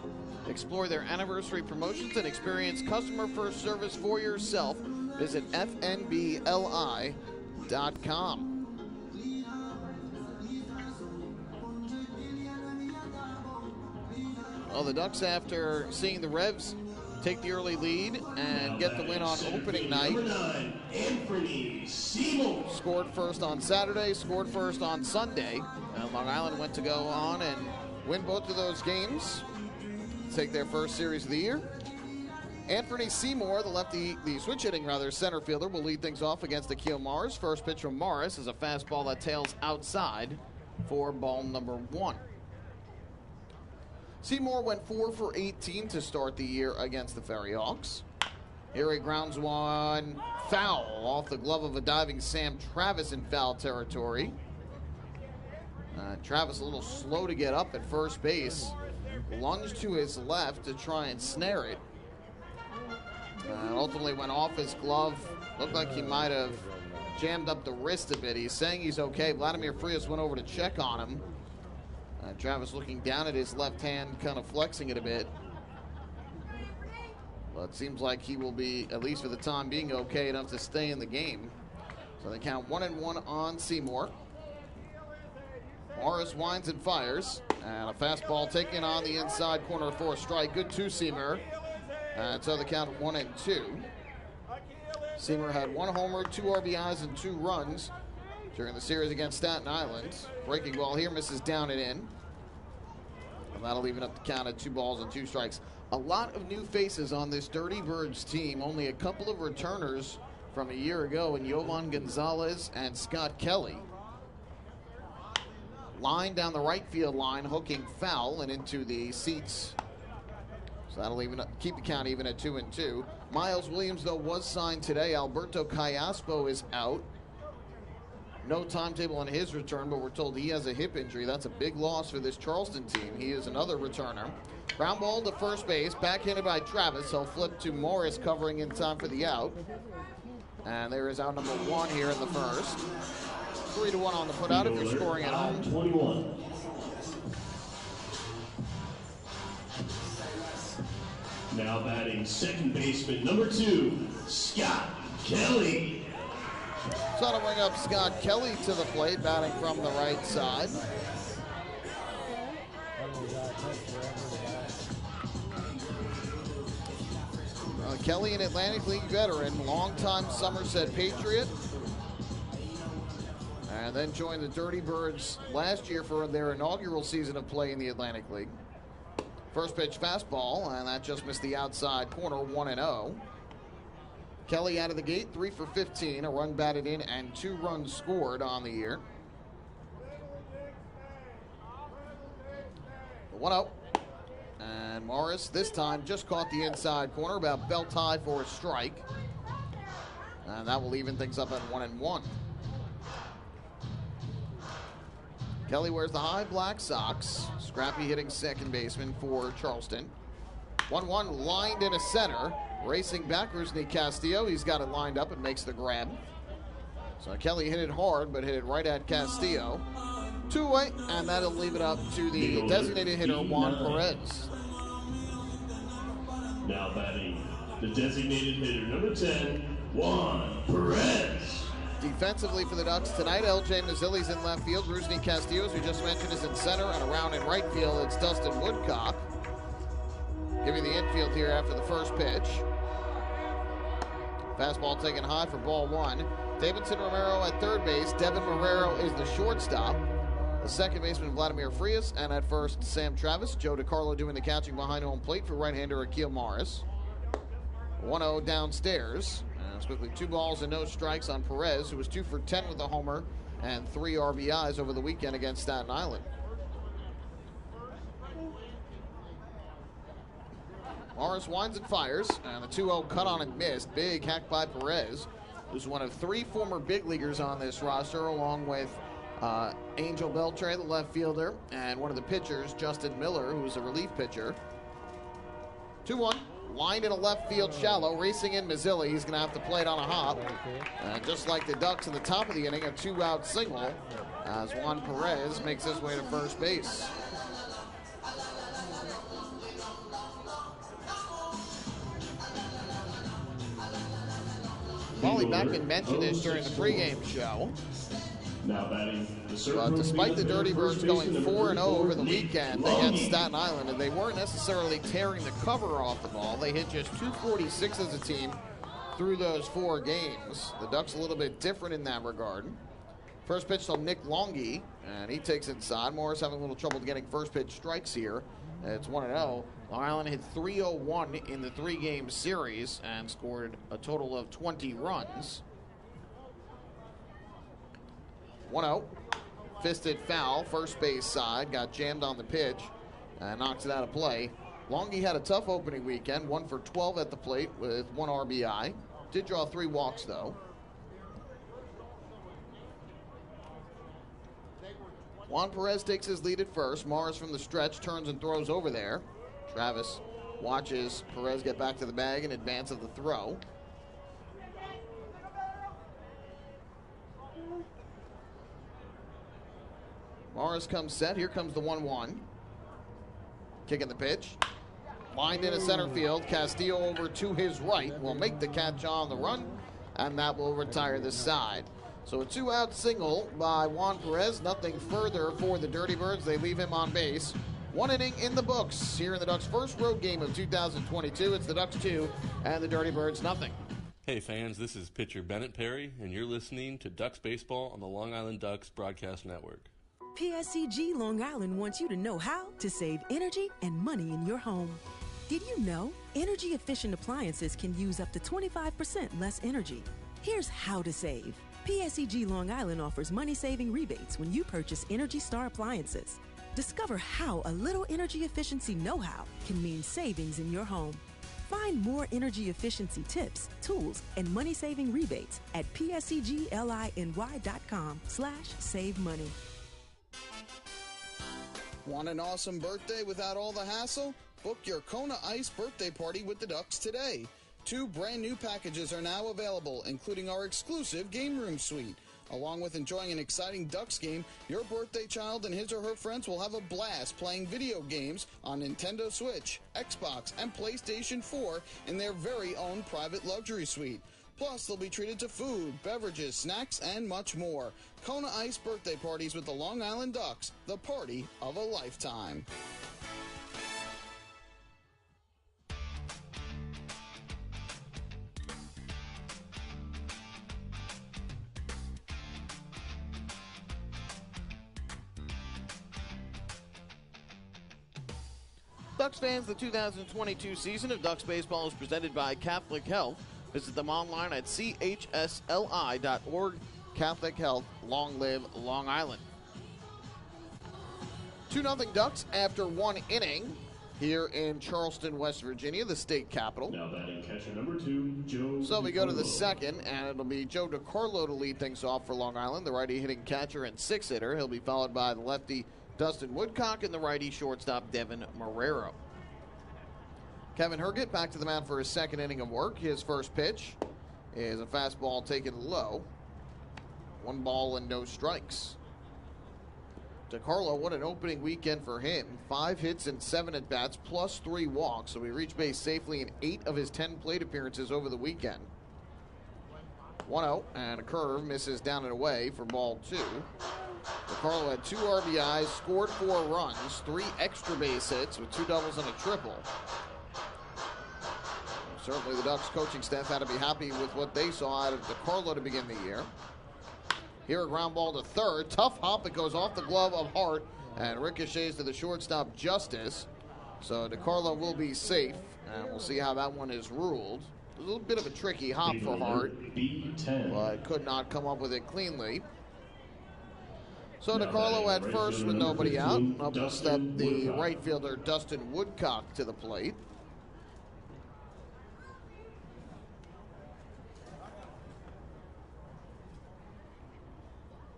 Explore their anniversary promotions and experience customer-first service for yourself. Visit fnbli.com. Well, the Ducks, after seeing the Revs take the early lead and get the win on opening night, scored first on Saturday, scored first on Sunday. And Long Island went to go on and win both of those games. Take their first series of the year. Anthony Seymour, the switch hitting center fielder, will lead things off against Akil Morris. First pitch from Morris is a fastball that tails outside for ball number 1. Seymour went 4 for 18 to start the year against the Ferry Hawks. Here he grounds one foul off the glove of a diving Sam Travis in foul territory. Travis a little slow to get up at first base. Lunged to his left to try and snare it. Ultimately went off his glove. Looked like he might have jammed up the wrist a bit. He's saying he's okay. Vladimir Frias went over to check on him. Travis looking down at his left hand, kind of flexing it a bit. But it seems like he will be, at least for the time being, okay enough to stay in the game. So they count 1-1 on Seymour. Morris winds and fires. And a fastball taken on the inside corner for a strike. Good to Seymour. And so the count 1-2. Seymour had 1 homer, 2 RBIs, and 2 runs during the series against Staten Island. Breaking ball here misses down and in. And that'll even up the count at 2 balls and 2 strikes. A lot of new faces on this Dirty Birds team. Only a couple of returners from a year ago in Yovan Gonzalez and Scott Kelly. Line down the right field line, hooking foul and into the seats. So that'll even keep the count even at 2-2. Miles Williams, though, was signed today. Alberto Callaspo is out. No timetable on his return, but we're told he has a hip injury. That's a big loss for this Charleston team. He is another returner. Ground ball to first base, backhanded by Travis. He'll flip to Morris, covering in time for the out. And there is out number 1 here in the first. 3-1 on the putout if you're scoring at home. 21. Now batting second baseman number 2, Scott Kelly. So that'll bring up Scott Kelly to the plate, batting from the right side. Kelly, an Atlantic League veteran, longtime Somerset Patriot. And then joined the Dirty Birds last year for their inaugural season of play in the Atlantic League. First pitch fastball, and that just missed the outside corner, 1-0. Kelly out of the gate, 3 for 15, a run batted in, and 2 runs scored on the year. 1-0. And Morris, this time, just caught the inside corner, about belt high for a strike. And that will even things up at 1-1. Kelly wears the high black socks. Scrappy hitting second baseman for Charleston. 1-1 lined into center. Racing backwards, Nick Castillo. He's got it lined up and makes the grab. So Kelly hit it hard, but hit it right at Castillo. 2-away, and that'll leave it up to the designated hitter, Juan Perez. Now batting the designated hitter, number 10, Juan Perez. Defensively for the Ducks tonight, L.J. Mazzilli's in left field. Rusney Castillo, as we just mentioned, is in center. And around in right field, it's Dustin Woodcock. Give you the infield here after the first pitch. Fastball taken high for ball one. Davidson Romero at third base. Devin Marrero is the shortstop. The second baseman, Vladimir Frias. And at first, Sam Travis. Joe DiCarlo doing the catching behind home plate for right-hander Akil Morris. 1-0 downstairs. It's quickly 2 balls and no strikes on Perez, who was 2 for 10 with a homer and 3 RBIs over the weekend against Staten Island. Morris winds and fires, and the 2-0 cut on and missed. Big hack by Perez, who's one of 3 former big leaguers on this roster, along with Angel Beltre, the left fielder, and one of the pitchers, Justin Miller, who was a relief pitcher. 2-1. Lined in a left field shallow, racing in Mazzilli. He's going to have to play it on a hop. Just like the Ducks in the top of the inning, a 2-out single as Juan Perez makes his way to first base. Wally Beckman mentioned this during the pregame show. But despite the Dirty Birds going 4-0 over the weekend against Staten Island, and they weren't necessarily tearing the cover off the ball, they hit just .246 as a team through those 4 games. The Ducks a little bit different in that regard. First pitch to Nick Longy, and he takes inside. Morris having a little trouble getting first pitch strikes here. It's 1-0. Long Island hit .301 in the 3-game series and scored a total of 20 runs. 1-0. Fisted foul, first base side, got jammed on the pitch, and knocks it out of play. Longy had a tough opening weekend, 1 for 12 at the plate with 1 RBI. Did draw 3 walks, though. Juan Perez takes his lead at first. Morris from the stretch turns and throws over there. Travis watches Perez get back to the bag in advance of the throw. Morris comes set. Here comes the 1-1. Kicking the pitch. Lined into center field. Castillo over to his right will make the catch on the run, and that will retire the side. So a 2-out single by Juan Perez. Nothing further for the Dirty Birds. They leave him on base. 1 inning in the books here in the Ducks' first road game of 2022. It's the Ducks 2 and the Dirty Birds nothing. Hey fans, this is pitcher Bennett Perry, and you're listening to Ducks Baseball on the Long Island Ducks Broadcast Network. PSCG Long Island wants you to know how to save energy and money in your home. Did you know energy-efficient appliances can use up to 25% less energy? Here's how to save. PSCG Long Island offers money-saving rebates when you purchase Energy Star appliances. Discover how a little energy efficiency know-how can mean savings in your home. Find more energy efficiency tips, tools, and money-saving rebates at pscgliny.com/save money. Want an awesome birthday without all the hassle? Book your Kona Ice birthday party with the Ducks today. 2 brand new packages are now available, including our exclusive game room suite. Along with enjoying an exciting Ducks game, your birthday child and his or her friends will have a blast playing video games on Nintendo Switch, Xbox, and PlayStation 4 in their very own private luxury suite. Plus, they'll be treated to food, beverages, snacks, and much more. Kona Ice birthday parties with the Long Island Ducks, the party of a lifetime. Ducks fans, the 2022 season of Ducks Baseball is presented by Catholic Health. Visit them online at chsli.org. Catholic Health, long live Long Island. 2-0 Ducks after 1 inning here in Charleston, West Virginia, the state capital. Now batting catcher number 2, Joe. So we go to the second, and it'll be Joe DiCarlo to lead things off for Long Island, the righty hitting catcher and 6-hitter. He'll be followed by the lefty Dustin Woodcock and the righty shortstop Devin Marrero. Kevin Herget back to the mound for his second inning of work. His first pitch is a fastball taken low. 1 ball and no strikes. DiCarlo, what an opening weekend for him. 5 hits and 7 at-bats, plus 3 walks. So he reached base safely in 8 of his 10 plate appearances over the weekend. 1-0, and a curve misses down and away for ball 2. DeCarlo had 2 RBIs, scored 4 runs, 3 extra base hits with 2 doubles and a triple. Certainly the Ducks coaching staff had to be happy with what they saw out of DeCarlo to begin the year. Here a ground ball to third. Tough hop. It goes off the glove of Hart and ricochets to the shortstop Justice. So DeCarlo will be safe, and we'll see how that one is ruled. A little bit of a tricky hop for Hart, but could not come up with it cleanly. So DeCarlo at first with nobody out. Up will step the right fielder Dustin Woodcock to the plate.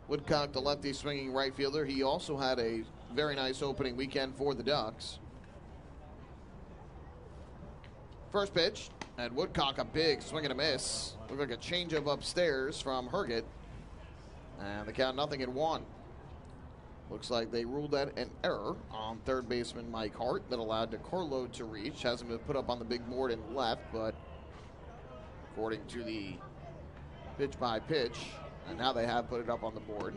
Woodcock, the lefty swinging right fielder. He also had a very nice opening weekend for the Ducks. First pitch, and Woodcock a big swing and a miss. Looked like a changeup upstairs from Herget. And the count 0-1. Looks like they ruled that an error on third baseman Mike Hart that allowed DeCarlo to reach. Hasn't been put up on the big board and left, but according to the pitch by pitch, and now they have put it up on the board.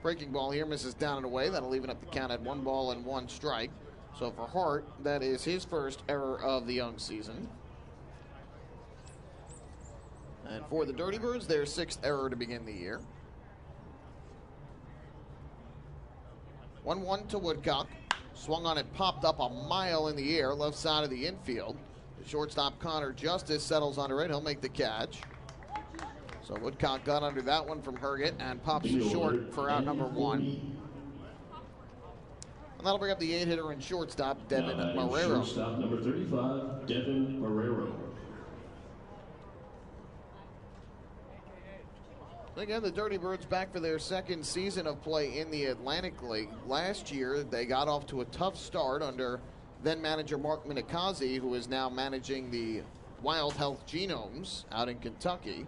Breaking ball here misses down and away. That'll even up the count at 1 ball and 1 strike. So for Hart, that is his first error of the young season. And for the Dirty Birds, their 6th error to begin the year. 1-1 to Woodcock. Swung on it, popped up a mile in the air, left side of the infield. The shortstop Connor Justice settles under it. He'll make the catch. So Woodcock got under that one from Herget and pops to short for out number 1. And that'll bring up the 8-hitter and shortstop, Devin Marrero. Shortstop number 35, Devin Marrero. Again, the Dirty Birds back for their 2nd season of play in the Atlantic League. Last year, they got off to a tough start under then-manager Mark Minikazi, who is now managing the Wild Health Genomes out in Kentucky.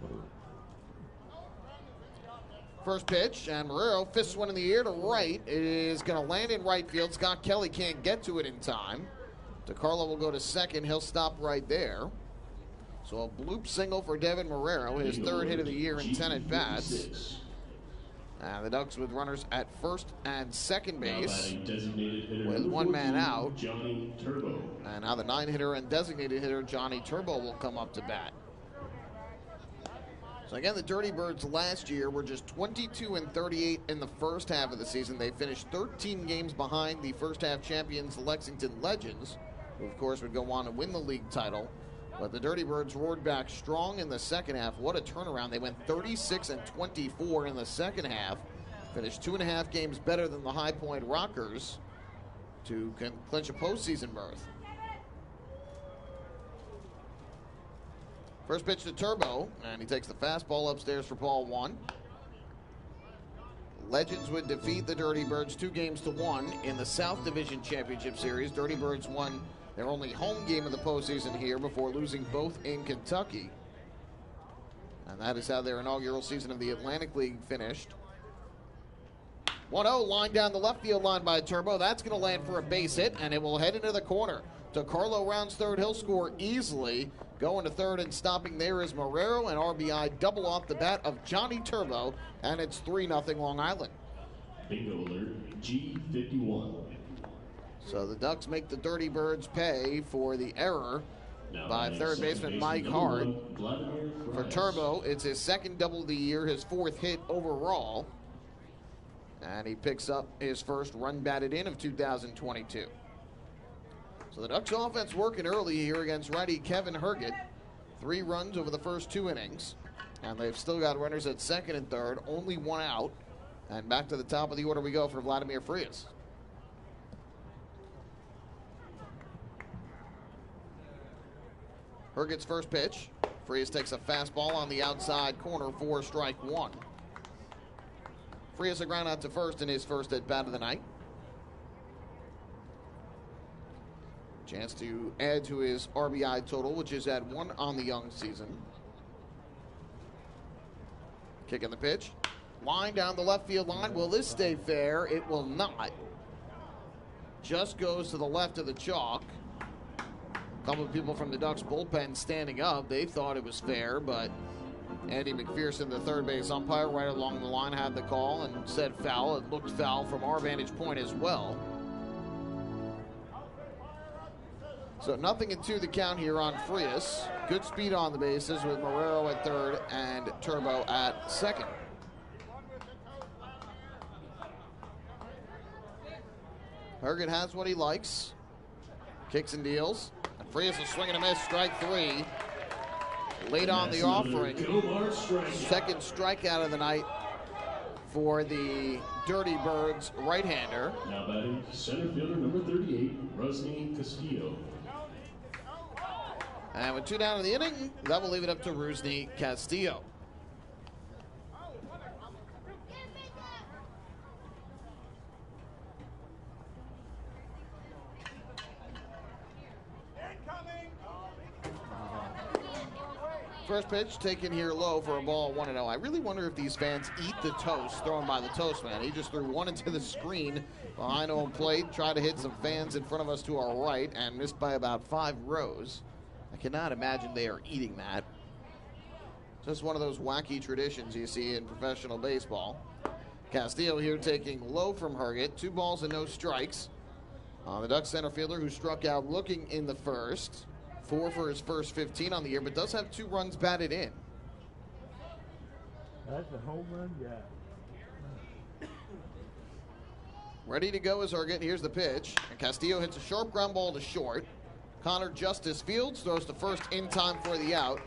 First pitch, and Marrero fists one in the air to right. It is going to land in right field. Scott Kelly can't get to it in time. DeCarlo will go to second. He'll stop right there. So a bloop single for Devin Marrero, his 3rd hit of the year in 10 at-bats. And the Ducks with runners at first and second base with 1 man out. Johnny Turbo. And now the 9-hitter and designated hitter Johnny Turbo will come up to bat. So again, the Dirty Birds last year were just 22-38 in the first half of the season. They finished 13 games behind the first half champions Lexington Legends, who of course would go on to win the league title. But the Dirty Birds roared back strong in the second half. What a turnaround. They went 36-24 in the second half. Finished 2.5 games better than the High Point Rockers to clinch a postseason berth. First pitch to Turbo, and he takes the fastball upstairs for ball 1. Legends would defeat the Dirty Birds 2-1 in the South Division Championship Series. Dirty Birds won their only home game of the postseason here before losing both in Kentucky. And that is how their inaugural season of the Atlantic League finished. 1-0, line down the left field line by Turbo. That's going to land for a base hit, and it will head into the corner. DeCarlo rounds third. He'll score easily. Going to third and stopping there is Marrero, and RBI double off the bat of Johnny Turbo, and it's 3-0 Long Island. Bingo alert, G51. So the Ducks make the Dirty Birds pay for the error by third baseman Mike Hart. For Turbo, it's his 2nd double of the year, his 4th hit overall. And he picks up his first run batted in of 2022. So the Ducks offense working early here against righty Kevin Herget. 3 runs over the first 2 innings. And they've still got runners at second and third, only 1 out. And back to the top of the order we go for Vladimir Frias. Herget's first pitch. Frias takes a fastball on the outside corner for strike 1. Frias a ground out to first in his first at bat of the night. Chance to add to his RBI total, which is at 1 on the young season. Kicking the pitch. Line down the left field line. Will this stay fair? It will not. Just goes to the left of the chalk. A couple of people from the Ducks bullpen standing up. They thought it was fair, but Andy McPherson, the third base umpire, right along the line, had the call and said foul. It looked foul from our vantage point as well. So 0-2 the count here on Frias. Good speed on the bases with Marrero at third and Turbo at second. Herget has what he likes. Kicks and deals. And Frias a swing and a miss, strike three. Late on the offering. Second strikeout of the night for the Dirty Birds right-hander. Now batting center fielder number 38, Rusney Castillo. And with 2 down in the inning, that will leave it up to Rusney Castillo. First pitch taken here low for a ball 1-0. I really wonder if these fans eat the toast thrown by the toast man. He just threw one into the screen behind home plate, tried to hit some fans in front of us to our right, and missed by about 5 rows. I cannot imagine they are eating that. Just one of those wacky traditions you see in professional baseball. Castillo here taking low from Herget. 2 balls and no strikes. The Ducks center fielder who struck out looking in the first. 4 for his first 15 on the year, but does have 2 runs batted in. That's a home run, yeah. Ready to go is Herget. Here's the pitch. And Castillo hits a sharp ground ball to short. Connor Justice Fields throws to first in time for the out.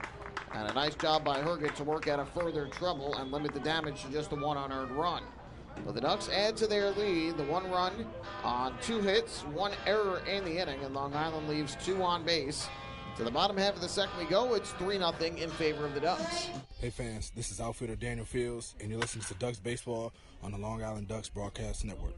And a nice job by Herget to work out of further trouble and limit the damage to just the 1 unearned run. But the Ducks add to their lead, the 1 run on 2 hits, 1 error in the inning, and Long Island leaves 2 on base. To the bottom half of the second we go, it's 3-0 in favor of the Ducks. Hey fans, this is outfielder Daniel Fields, and you're listening to Ducks Baseball on the Long Island Ducks Broadcast Network.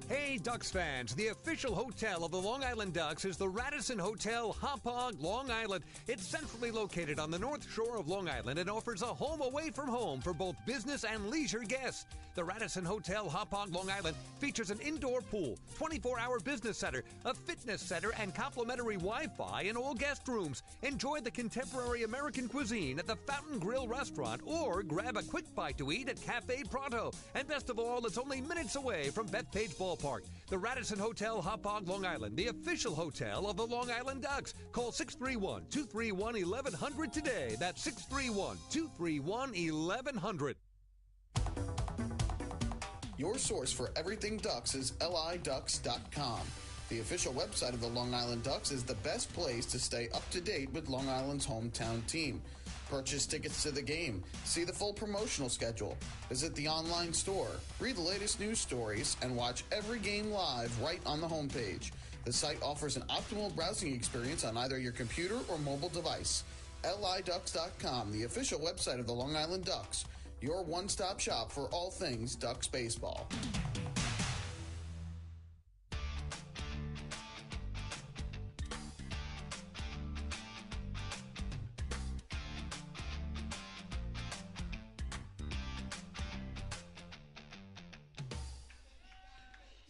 Hey, Ducks fans, the official hotel of the Long Island Ducks is the Radisson Hotel, Hauppauge, Long Island. It's centrally located on the north shore of Long Island and offers a home away from home for both business and leisure guests. The Radisson Hotel, Hauppauge, Long Island features an indoor pool, 24-hour business center, a fitness center, and complimentary Wi-Fi in all guest rooms. Enjoy the contemporary American cuisine at the Fountain Grill restaurant or grab a quick bite to eat at Cafe Pronto. And best of all, it's only minutes away from Bethpage Ballpark. The Radisson Hotel, Hauppauge, Long Island, the official hotel of the Long Island Ducks. Call 631-231-1100 today. That's 631-231-1100. Your source for everything Ducks is liducks.com. The official website of the Long Island Ducks is the best place to stay up to date with Long Island's hometown team. Purchase tickets to the game, see the full promotional schedule, visit the online store, read the latest news stories, and watch every game live right on the homepage. The site offers an optimal browsing experience on either your computer or mobile device. liducks.com, the official website of the Long Island Ducks. Your one-stop shop for all things Ducks baseball.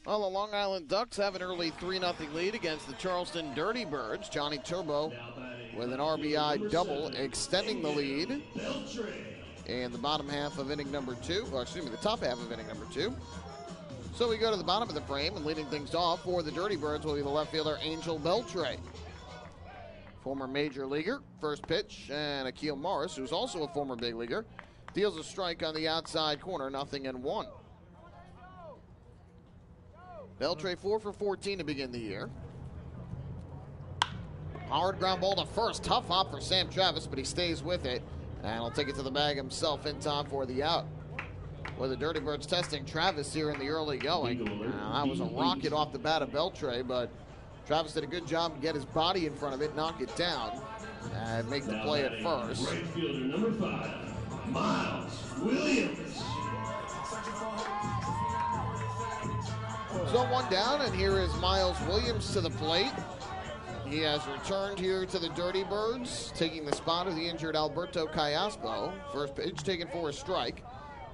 Well, the Long Island Ducks have an early 3-0 lead against the Charleston Dirty Birds. Johnny Turbo with an RBI double, extending the lead in the bottom half of inning number 2. Well, excuse me, the top half of inning number 2. So we go to the bottom of the frame, and leading things off for the Dirty Birds will be the left fielder Angel Beltre. Former major leaguer. First pitch, and Akil Morris, who's also a former big leaguer, deals a strike on the outside corner, 0-1. Beltre 4 for 14 to begin the year. Hard ground ball to first. Tough hop for Sam Travis, but he stays with it. And he'll take it to the bag himself in time for the out. With the Dirty Birds testing Travis here in the early going. That was a rocket off the bat of Beltre, but Travis did a good job to get his body in front of it, knock it down, and make the play at first. Right fielder number 5, Miles Williams. So 1 down, and here is Miles Williams to the plate. He has returned here to the Dirty Birds, taking the spot of the injured Alberto Callaspo. First pitch taken for a strike.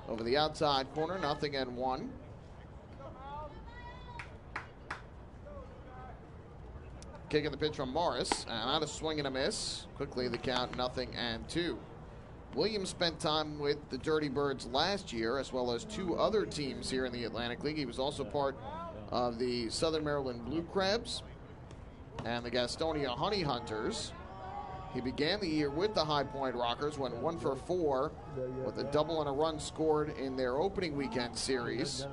Over the outside corner, 0-1. Kicking the pitch from Morris, and out of swing and a miss. Quickly the count, 0-2. Williams spent time with the Dirty Birds last year, as well as 2 other teams here in the Atlantic League. He was also part of the Southern Maryland Blue Crabs and the Gastonia Honey Hunters. He began the year with the High Point Rockers, went 1 for 4 with a double and a run scored in their opening weekend series.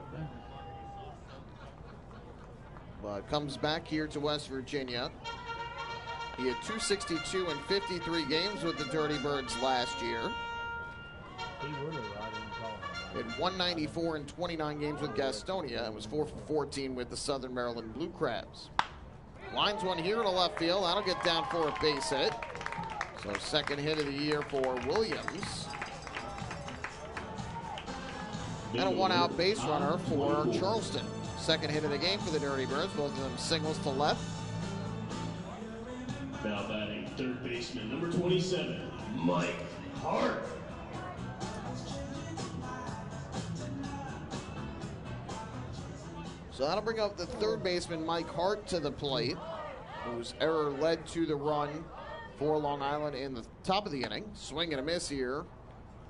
But comes back here to West Virginia. He had 262 in 53 games with the Dirty Birds last year. He had 194 in 29 games with Gastonia and was 4 for 14 with the Southern Maryland Blue Crabs. Lines one here to left field. That'll get down for a base hit. So second hit of the year for Williams. And a one-out base runner for Charleston. Second hit of the game for the Dirty Birds, both of them singles to left. Now batting third baseman, number 27, Mike Hart. So that'll bring up the third baseman, Mike Hart, to the plate, whose error led to the run for Long Island in the top of the inning. Swing and a miss here.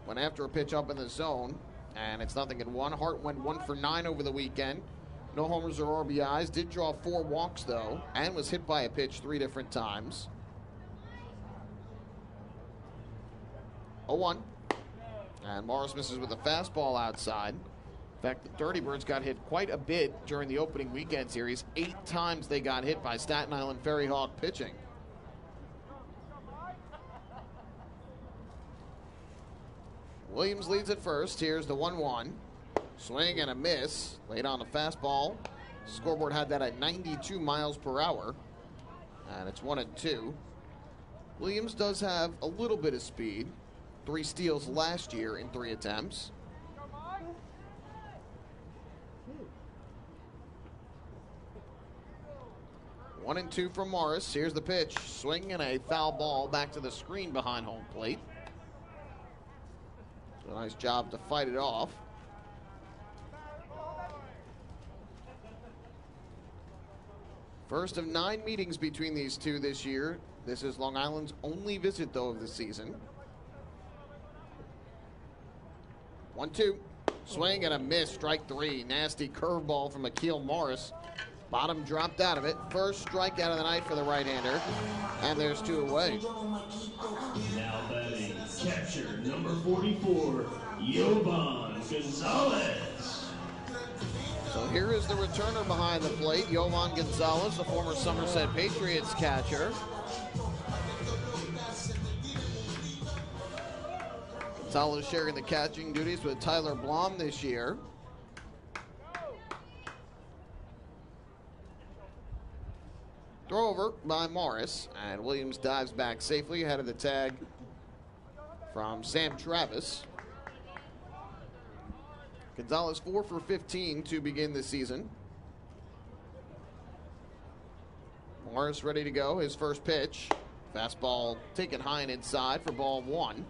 Went after a pitch up in the zone, and it's 0-1. Hart went 1 for 9 over the weekend. No homers or RBIs. Did draw 4 walks, though, and was hit by a pitch 3 different times. 0-1. And Morris misses with a fastball outside. In fact, the Dirty Birds got hit quite a bit during the opening weekend series. 8 times they got hit by Staten Island Ferry Hawk pitching. Williams leads at first. Here's the 1-1. Swing and a miss. Late on the fastball. Scoreboard had that at 92 miles per hour. And it's 1-2. Williams does have a little bit of speed. 3 steals last year in 3 attempts. One and 2 from Morris. Here's the pitch. Swing and a foul ball back to the screen behind home plate. A nice job to fight it off. First of 9 meetings between these two this year. This is Long Island's only visit, though, of the season. 1-2. Swing and a miss. Strike 3. Nasty curveball from Akil Morris. Bottom dropped out of it. First strikeout of the night for the right-hander. And there's 2 away. Now batting catcher number 44, Yovan Gonzalez. So here is the returner behind the plate, Yovan Gonzalez, the former Somerset Patriots catcher. Gonzalez sharing the catching duties with Tyler Blom this year. Throw over by Morris, and Williams dives back safely ahead of the tag from Sam Travis. Gonzalez 4 for 15 to begin the season. Morris ready to go. His first pitch. Fastball taken high and inside for ball 1.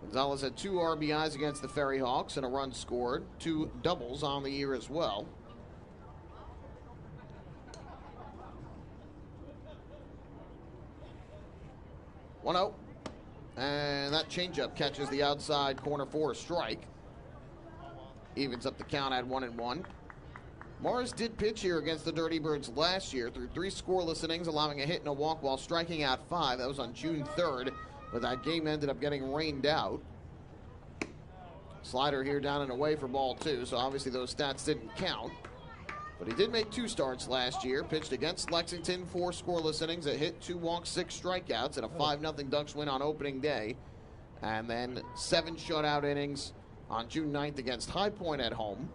Gonzalez had 2 RBIs against the Ferry Hawks and a run scored. 2 doubles on the year as well. One-0. And that changeup catches the outside corner for a strike. Evens up the count at 1-1. Morris did pitch here against the Dirty Birds last year through 3 scoreless innings, allowing a hit and a walk while striking out 5. That was on June 3rd, but that game ended up getting rained out. Slider here down and away for ball 2, so obviously those stats didn't count. But he did make 2 starts last year. Pitched against Lexington, 4 scoreless innings, a hit, 2 walks, 6 strikeouts, and a 5-0 Ducks win on opening day. And then 7 shutout innings on June 9th against High Point at home.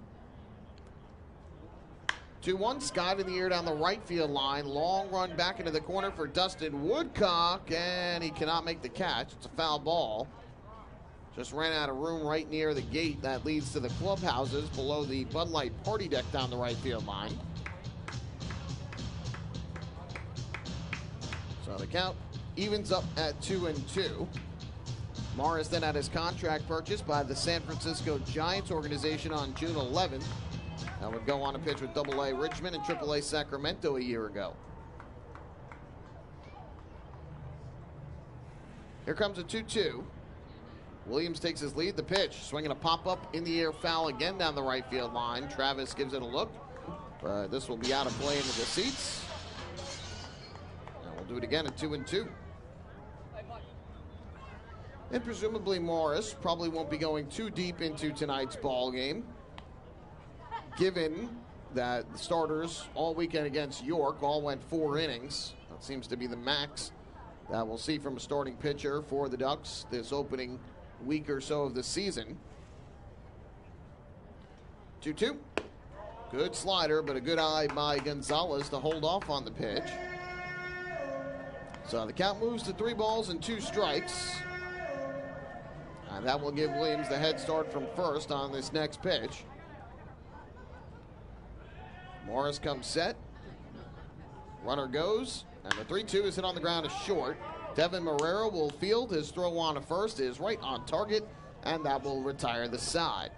2-1, Scott in the air down the right field line. Long run back into the corner for Dustin Woodcock, and he cannot make the catch. It's a foul ball. Just ran out of room right near the gate that leads to the clubhouses below the Bud Light party deck down the right field line. So the count evens up at 2-2. Morris then had his contract purchased by the San Francisco Giants organization on June 11th. And would go on to pitch with Double-A Richmond and Triple-A Sacramento a year ago. Here comes a 2-2. Williams takes his lead. The pitch, swinging a pop-up in the air foul again down the right field line. Travis gives it a look. But this will be out of play into the seats. And we'll do it again at 2-2. And presumably Morris probably won't be going too deep into tonight's ball game, given that the starters all weekend against York all went 4 innings. That seems to be the max that we'll see from a starting pitcher for the Ducks this opening week or so of the season. 2-2. Good slider, but a good eye by Gonzalez to hold off on the pitch. So the count moves to 3 balls and 2 strikes. And that will give Williams the head start from first on this next pitch. Morris comes set. Runner goes. And the 3-2 is hit on the ground is short. Devin Marrero will field. His throw on to first is right on target. And that will retire the side.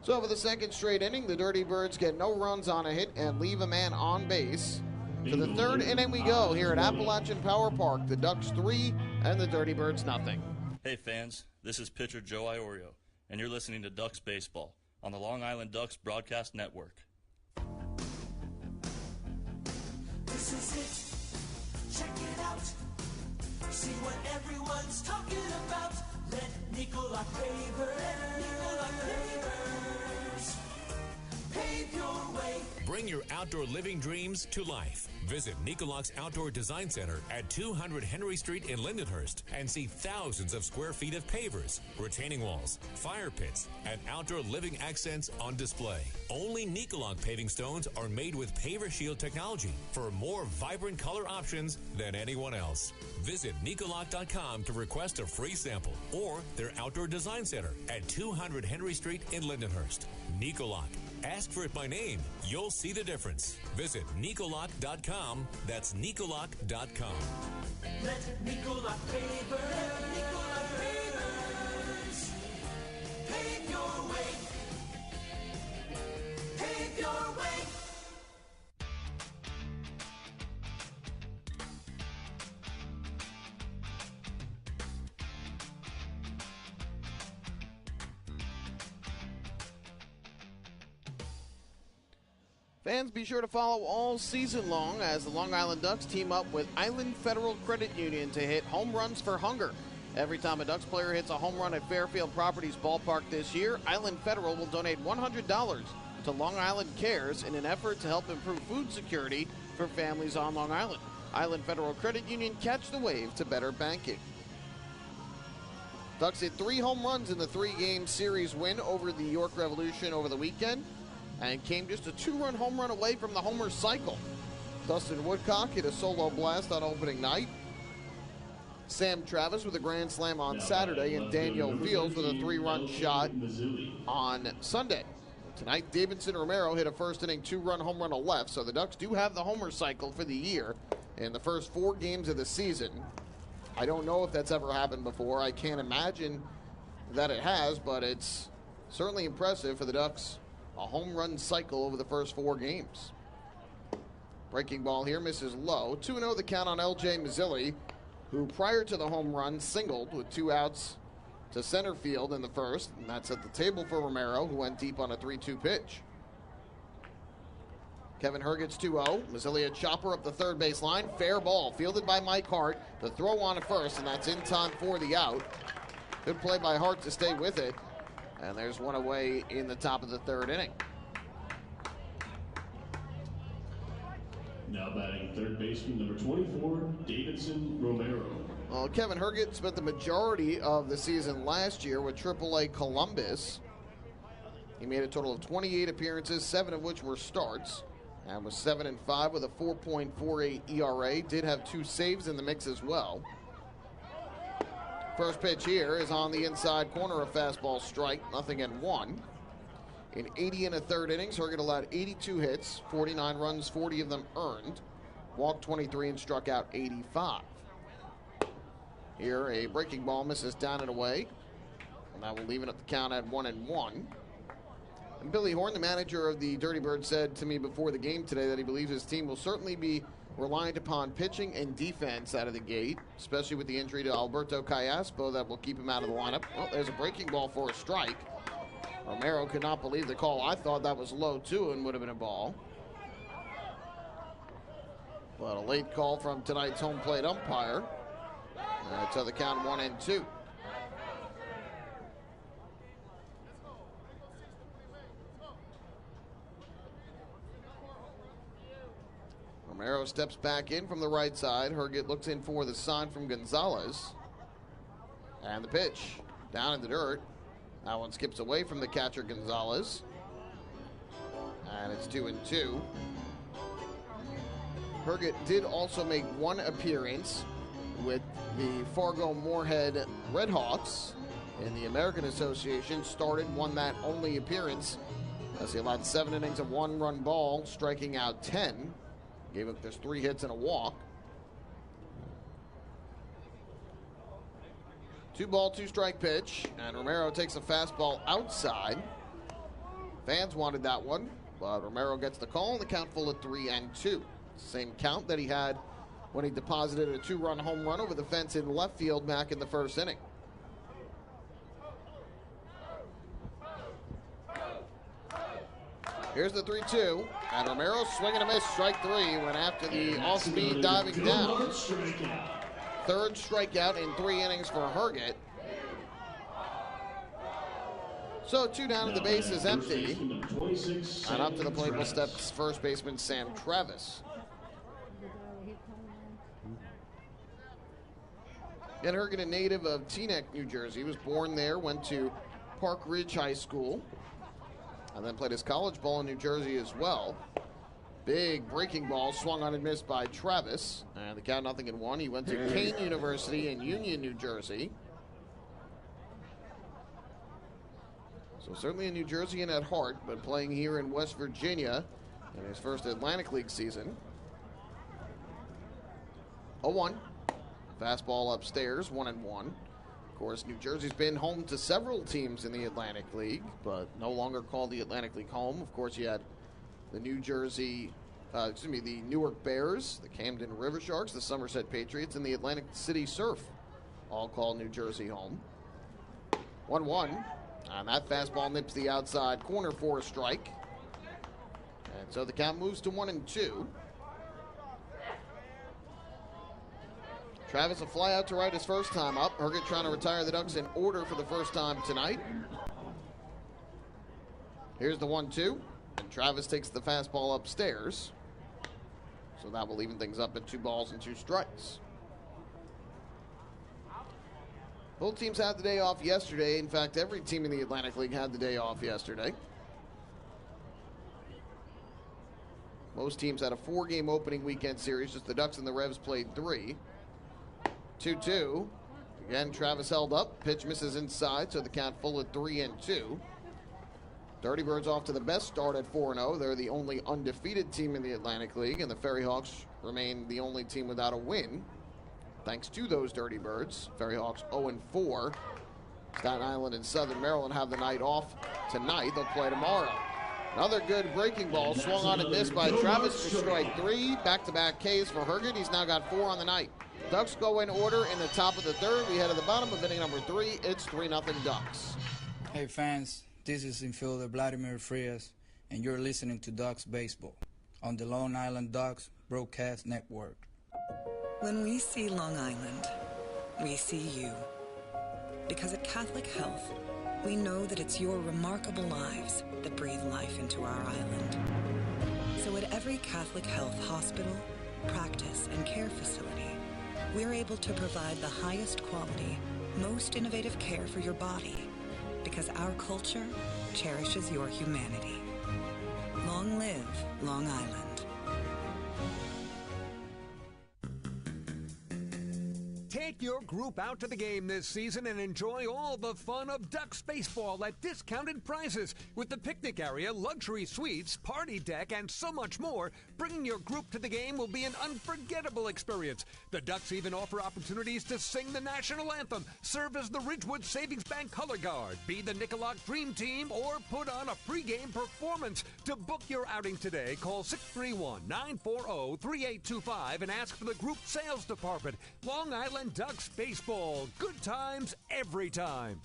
So for the second straight inning, the Dirty Birds get no runs on a hit and leave a man on base. To the third inning we go here at Appalachian Power Park. The Ducks 3 and the Dirty Birds nothing. Hey fans, this is pitcher Joe Iorio, and you're listening to Ducks Baseball on the Long Island Ducks Broadcast Network. This is it. Check it out. See what everyone's talking about. Let Nicolak pave your way. Bring your outdoor living dreams to life. Visit Nicolak's Outdoor Design Center at 200 Henry Street in Lindenhurst and see thousands of square feet of pavers, retaining walls, fire pits, and outdoor living accents on display. Only Nicolak paving stones are made with Paver Shield technology for more vibrant color options than anyone else. Visit Nicolak.com to request a free sample or their Outdoor Design Center at 200 Henry Street in Lindenhurst. Nicolak. Ask for it by name. You'll see the difference. Visit Nicolak.com. That's Nicolak.com. Let Nicolak pavers pave your way. Pave your way. Fans, be sure to follow all season long as the Long Island Ducks team up with Island Federal Credit Union to hit home runs for hunger. Every time a Ducks player hits a home run at Fairfield Properties Ballpark this year, Island Federal will donate $100 to Long Island Cares in an effort to help improve food security for families on Long Island. Island Federal Credit Union, catch the wave to better banking. Ducks hit 3 home runs in the 3-game series win over the York Revolution over the weekend, and came just a 2-run home run away from the homer cycle. Dustin Woodcock hit a solo blast on opening night. Sam Travis with a grand slam on Saturday, and Daniel Fields with a 3-run shot on Sunday. Tonight, Davidson Romero hit a first-inning 2-run home run to left, so the Ducks do have the homer cycle for the year in the first 4 games of the season. I don't know if that's ever happened before. I can't imagine that it has, but it's certainly impressive for the Ducks. A home run cycle over the first 4 games. Breaking ball here, misses low. 2-0 the count on L.J. Mazzilli, who prior to the home run singled with 2 outs to center field in the first. And that's at the table for Romero, who went deep on a 3-2 pitch. Kevin Herget's 2-0. Mazzilli a chopper up the third base line. Fair ball, fielded by Mike Hart. The throw on at first, and that's in time for the out. Good play by Hart to stay with it. And there's one away in the top of the 3rd inning. Now batting third baseman number 24, Davidson Romero. Well, Kevin Herget spent the majority of the season last year with AAA Columbus. He made a total of 28 appearances, 7 of which were starts, and was 7-5 with a 4.48 ERA. Did have 2 saves in the mix as well. First pitch here is on the inside corner, a fastball strike, 0-1. In 80 1/3 innings, Herget allowed 82 hits, 49 runs, 40 of them earned, walked 23 and struck out 85. Here, a breaking ball misses down and away, and that will leave it at the count at 1-1. And Billy Horn, the manager of the Dirty Birds, said to me before the game today that he believes his team will certainly be reliant upon pitching and defense out of the gate, especially with the injury to Alberto Callaspo that will keep him out of the lineup. Well, there's a breaking ball for a strike. Romero could not believe the call. I thought that was low, too, and would have been a ball. But a late call from tonight's home plate umpire. So the count 1-2. Romero steps back in from the right side. Herget looks in for the sign from Gonzalez. And the pitch down in the dirt. That one skips away from the catcher Gonzalez. And it's 2-2. Herget did also make one appearance with the Fargo-Moorhead Redhawks in the American Association. Started, won that only appearance as he allowed 7 innings of 1-run ball, striking out 10. Gave up just 3 hits and a walk. 2-ball, 2-strike pitch, and Romero takes a fastball outside. Fans wanted that one, but Romero gets the call, and the count full at 3-2. Same count that he had when he deposited a 2-run home run over the fence in left field back in the first inning. Here's the 3-2, and Romero swinging a miss, strike 3, went after the off-speed diving down. Third strikeout in 3 innings for Herget. So 2 down, and the base is empty. And up to the plate will step first baseman Sam Travis. Again, Herget, a native of Teaneck, New Jersey, was born there, went to Park Ridge High School, and then played his college ball in New Jersey as well. Big breaking ball swung on and missed by Travis. And the count 0-1. He went to Kane University in Union, New Jersey. So certainly a New Jerseyan at heart, but playing here in West Virginia in his first Atlantic League season. 0-1. Fastball upstairs, 1-1. Of course, New Jersey's been home to several teams in the Atlantic League, but no longer called the Atlantic League home. Of course, you had the the Newark Bears, the Camden River Sharks, the Somerset Patriots, and the Atlantic City Surf all call New Jersey home. 1-1, and that fastball nips the outside corner for a strike. And so the count moves to 1-2. Travis a fly out to right his first time up. Herget trying to retire the Ducks in order for the first time tonight. Here's the 1-2. And Travis takes the fastball upstairs. So that will even things up at 2 balls and 2 strikes. Both teams had the day off yesterday. In fact, every team in the Atlantic League had the day off yesterday. Most teams had a 4-game opening weekend series. Just the Ducks and the Revs played 3. 2-2. Again, Travis held up. Pitch misses inside, so the count full at 3-2. Dirty Birds off to the best start at 4-0. They're the only undefeated team in the Atlantic League, and the Ferry Hawks remain the only team without a win. Thanks to those Dirty Birds, Ferry Hawks 0-4. Staten Island and Southern Maryland have the night off tonight. They'll play tomorrow. Another good breaking ball swung on and missed by Travis for strike 3. Back-to-back Ks for Herget. He's now got 4 on the night. Ducks go in order in the top of the third. We head to the bottom of inning number 3. It's 3-0 Ducks. Hey fans, this is infielder Vladimir Frias, and you're listening to Ducks Baseball on the Long Island Ducks Broadcast Network. When we see Long Island, we see you. Because at Catholic Health, we know that it's your remarkable lives that breathe life into our island. So at every Catholic Health hospital, practice, and care facility, we're able to provide the highest quality, most innovative care for your body, because our culture cherishes your humanity. Long live Long Island. Take your group out to the game this season and enjoy all the fun of Ducks baseball at discounted prices with the picnic area, luxury suites, party deck, and so much more. Bringing your group to the game will be an unforgettable experience. The Ducks even offer opportunities to sing the national anthem, serve as the Ridgewood Savings Bank color guard, be the Nicolak Dream Team, or put on a pregame performance. To book your outing today, call 631-940-3825 and ask for the group sales department. Long Island Ducks baseball. Good times every time.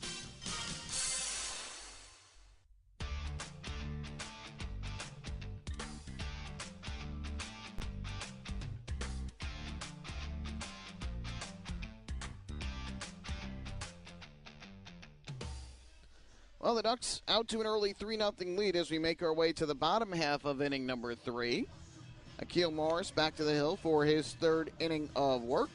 Well, the Ducks out to an early 3-0 lead as we make our way to the bottom half of inning number 3. Akil Morris back to the hill for his third inning of work.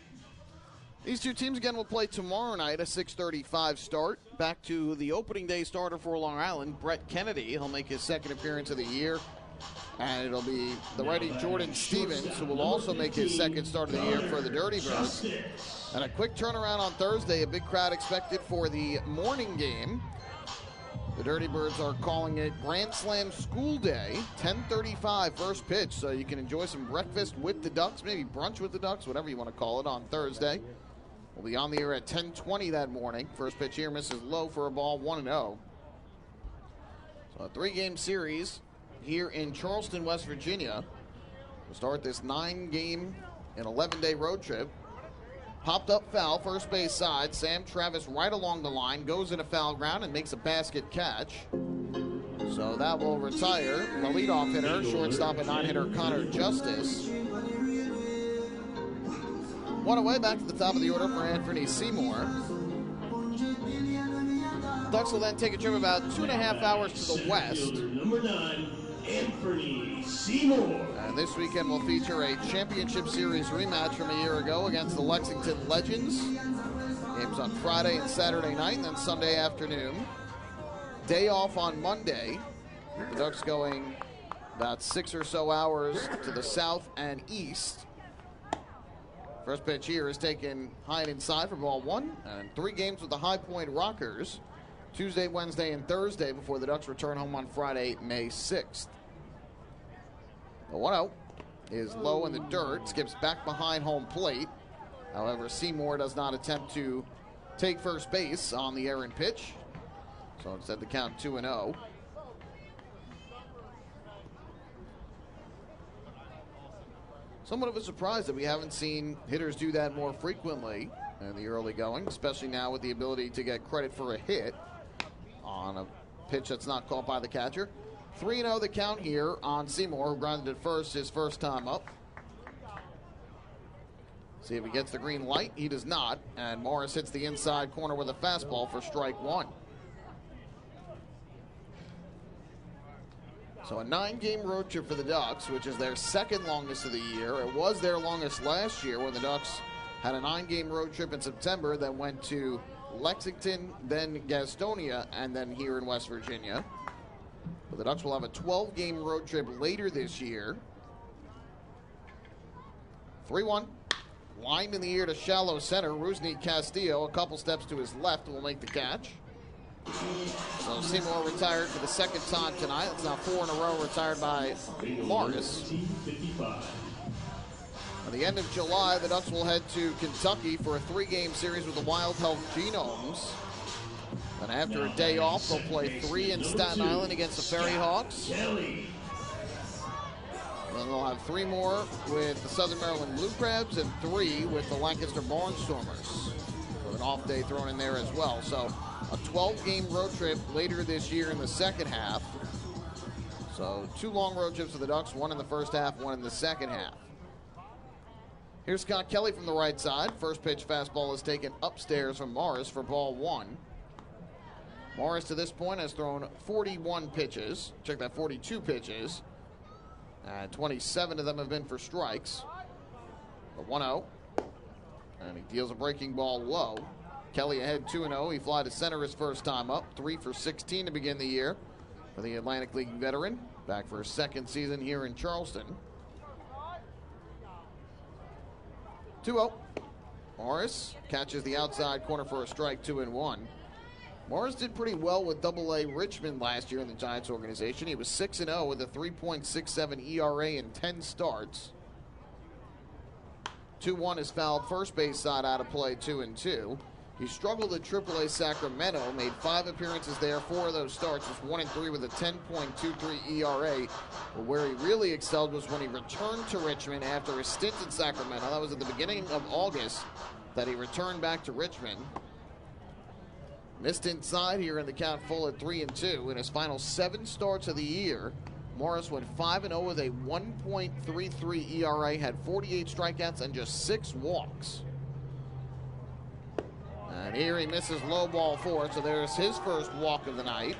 These two teams again will play tomorrow night, a 6:35 start. Back to the opening day starter for Long Island, Brett Kennedy. He'll make his second appearance of the year. And it'll be the righty Jordan Stevens, who will also make his second start of the year for the Dirty Birds. And a quick turnaround on Thursday, a big crowd expected for the morning game. The Dirty Birds are calling it Grand Slam School Day, 10:35 first pitch, so you can enjoy some breakfast with the Ducks, maybe brunch with the Ducks, whatever you want to call it, on Thursday. We'll be on the air at 10:20 that morning. First pitch here misses low for a ball, 1-0. So a 3-game series here in Charleston, West Virginia. We'll start this 9-game and 11-day road trip. Popped up foul, first base side. Sam Travis right along the line, goes into foul ground and makes a basket catch. So that will retire the leadoff hitter, shortstop and 9-hitter Connor Justice. One away, back to the top of the order for Anthony Seymour. Ducks will then take a trip about 2.5 hours to the west. Number 9, Anthony Seymour. And this weekend will feature a championship series rematch from a year ago against the Lexington Legends. Games on Friday and Saturday night, and then Sunday afternoon. Day off on Monday. The Ducks going about 6 or so hours to the south and east. First pitch here is taken high and inside for ball 1, and 3 games with the High Point Rockers. Tuesday, Wednesday, and Thursday before the Ducks return home on Friday, May 6th. The 1-0 is low in the dirt, skips back behind home plate. However, Seymour does not attempt to take first base on the errant pitch. So instead the count 2-0. Somewhat of a surprise that we haven't seen hitters do that more frequently in the early going, especially now with the ability to get credit for a hit on a pitch that's not caught by the catcher. 3-0 the count here on Seymour, who grounded at first his first time up. See if he gets the green light. He does not, and Morris hits the inside corner with a fastball for strike 1. So a 9-game road trip for the Ducks, which is their second longest of the year. It was their longest last year when the Ducks had a 9-game road trip in September, then went to Lexington, then Gastonia, and then here in West Virginia. But the Ducks will have a 12-game road trip later this year. 3-1. Lined in the air to shallow center. Rusney Castillo, a couple steps to his left, will make the catch. So Seymour retired for the second time tonight. It's now 4 in a row retired by Morris. At the end of July, the Ducks will head to Kentucky for a 3-game series with the Wild Health Genomes. And after a day off, they'll play 3 in Staten Island against the Ferry Hawks. Then they'll have 3 more with the Southern Maryland Blue Crabs and 3 with the Lancaster Barnstormers, with an off day thrown in there as well. So a 12-game road trip later this year in the second half. So 2 long road trips for the Ducks, 1 in the first half, 1 in the second half. Here's Scott Kelly from the right side. First pitch fastball is taken upstairs from Morris for ball 1. Morris to this point has thrown 41 pitches. Check that, 42 pitches. 27 of them have been for strikes. The 1-0. And he deals a breaking ball low. Kelly ahead 2-0. He fly to center his first time up. 3 for 16 to begin the year for the Atlantic League veteran. Back for his second season here in Charleston. 2-0. Morris catches the outside corner for a strike, 2-1. Morris did pretty well with Double-A Richmond last year in the Giants organization. He was 6-0 with a 3.67 ERA in 10 starts. 2-1 is fouled first base side out of play, 2-2. He struggled at AAA Sacramento, made 5 appearances there. 4 of those starts was 1-3 with a 10.23 ERA. But where he really excelled was when he returned to Richmond after a stint in Sacramento. That was at the beginning of August that he returned back to Richmond. Missed inside here in the count full at 3-2. In his final 7 starts of the year, Morris went 5-0 with a 1.33 ERA, had 48 strikeouts and just 6 walks. And here he misses low ball 4, so there's his first walk of the night.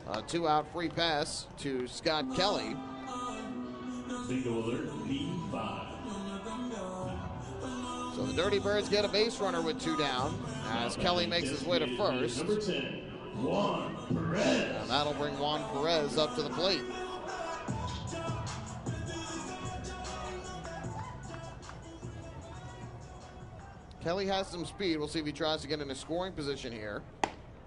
A 2-out free pass to Scott Kelly. Legal alert, V5. So the Dirty Birds get a base runner with 2 down as Kelly makes his way to first. Number 10, Juan Perez. And that'll bring Juan Perez up to the plate. Kelly has some speed. We'll see if he tries to get in a scoring position here.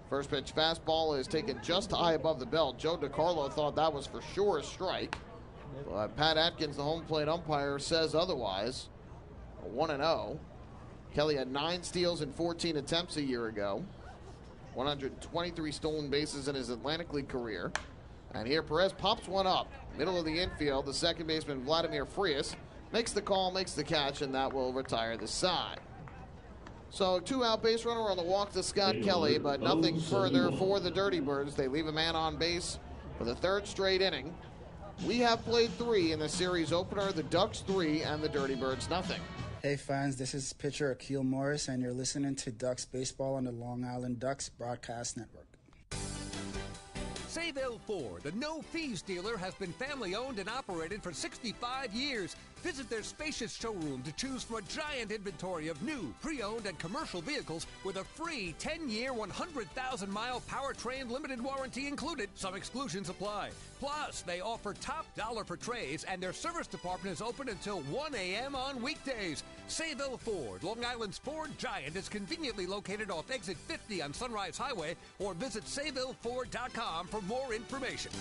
First pitch fastball is taken just high above the belt. Joe DiCarlo thought that was for sure a strike. But Pat Atkins, the home plate umpire, says otherwise. 1-0. Kelly had 9 steals in 14 attempts a year ago. 123 stolen bases in his Atlantic League career. And here Perez pops one up. Middle of the infield, the second baseman Vladimir Frias makes the call, makes the catch, and that will retire the side. So 2-out base runner on the walk to Scott Kelly, but nothing further for the Dirty Birds. They leave a man on base for the 3rd straight inning. We have played 3 in the series opener, the Ducks 3 and the Dirty Birds nothing. Hey fans, this is pitcher Akil Morris, and you're listening to Ducks Baseball on the Long Island Ducks Broadcast Network. Sayville Ford, the no-fees dealer, has been family-owned and operated for 65 years. Visit their spacious showroom to choose from a giant inventory of new, pre-owned, and commercial vehicles with a free 10-year, 100,000-mile powertrain limited warranty included. Some exclusions apply. Plus, they offer top dollar for trays, and their service department is open until 1 a.m. on weekdays. Sayville Ford, Long Island's Ford giant, is conveniently located off exit 50 on Sunrise Highway, or visit SayvilleFord.com for more information.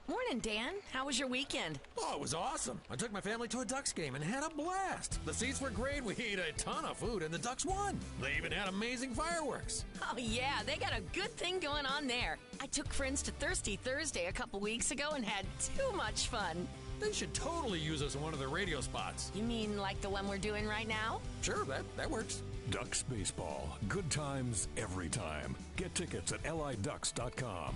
Morning, Dan. How was your weekend? Oh, it was awesome. I took my family to a Ducks game and had a blast. The seats were great. We ate a ton of food, and the Ducks won. They even had amazing fireworks. Oh, yeah. They got a good thing going on there. I took friends to Thirsty Thursday a couple weeks ago and had too much fun. They should totally use us in one of their radio spots. You mean like the one we're doing right now? Sure, that works. Ducks Baseball. Good times every time. Get tickets at liducks.com.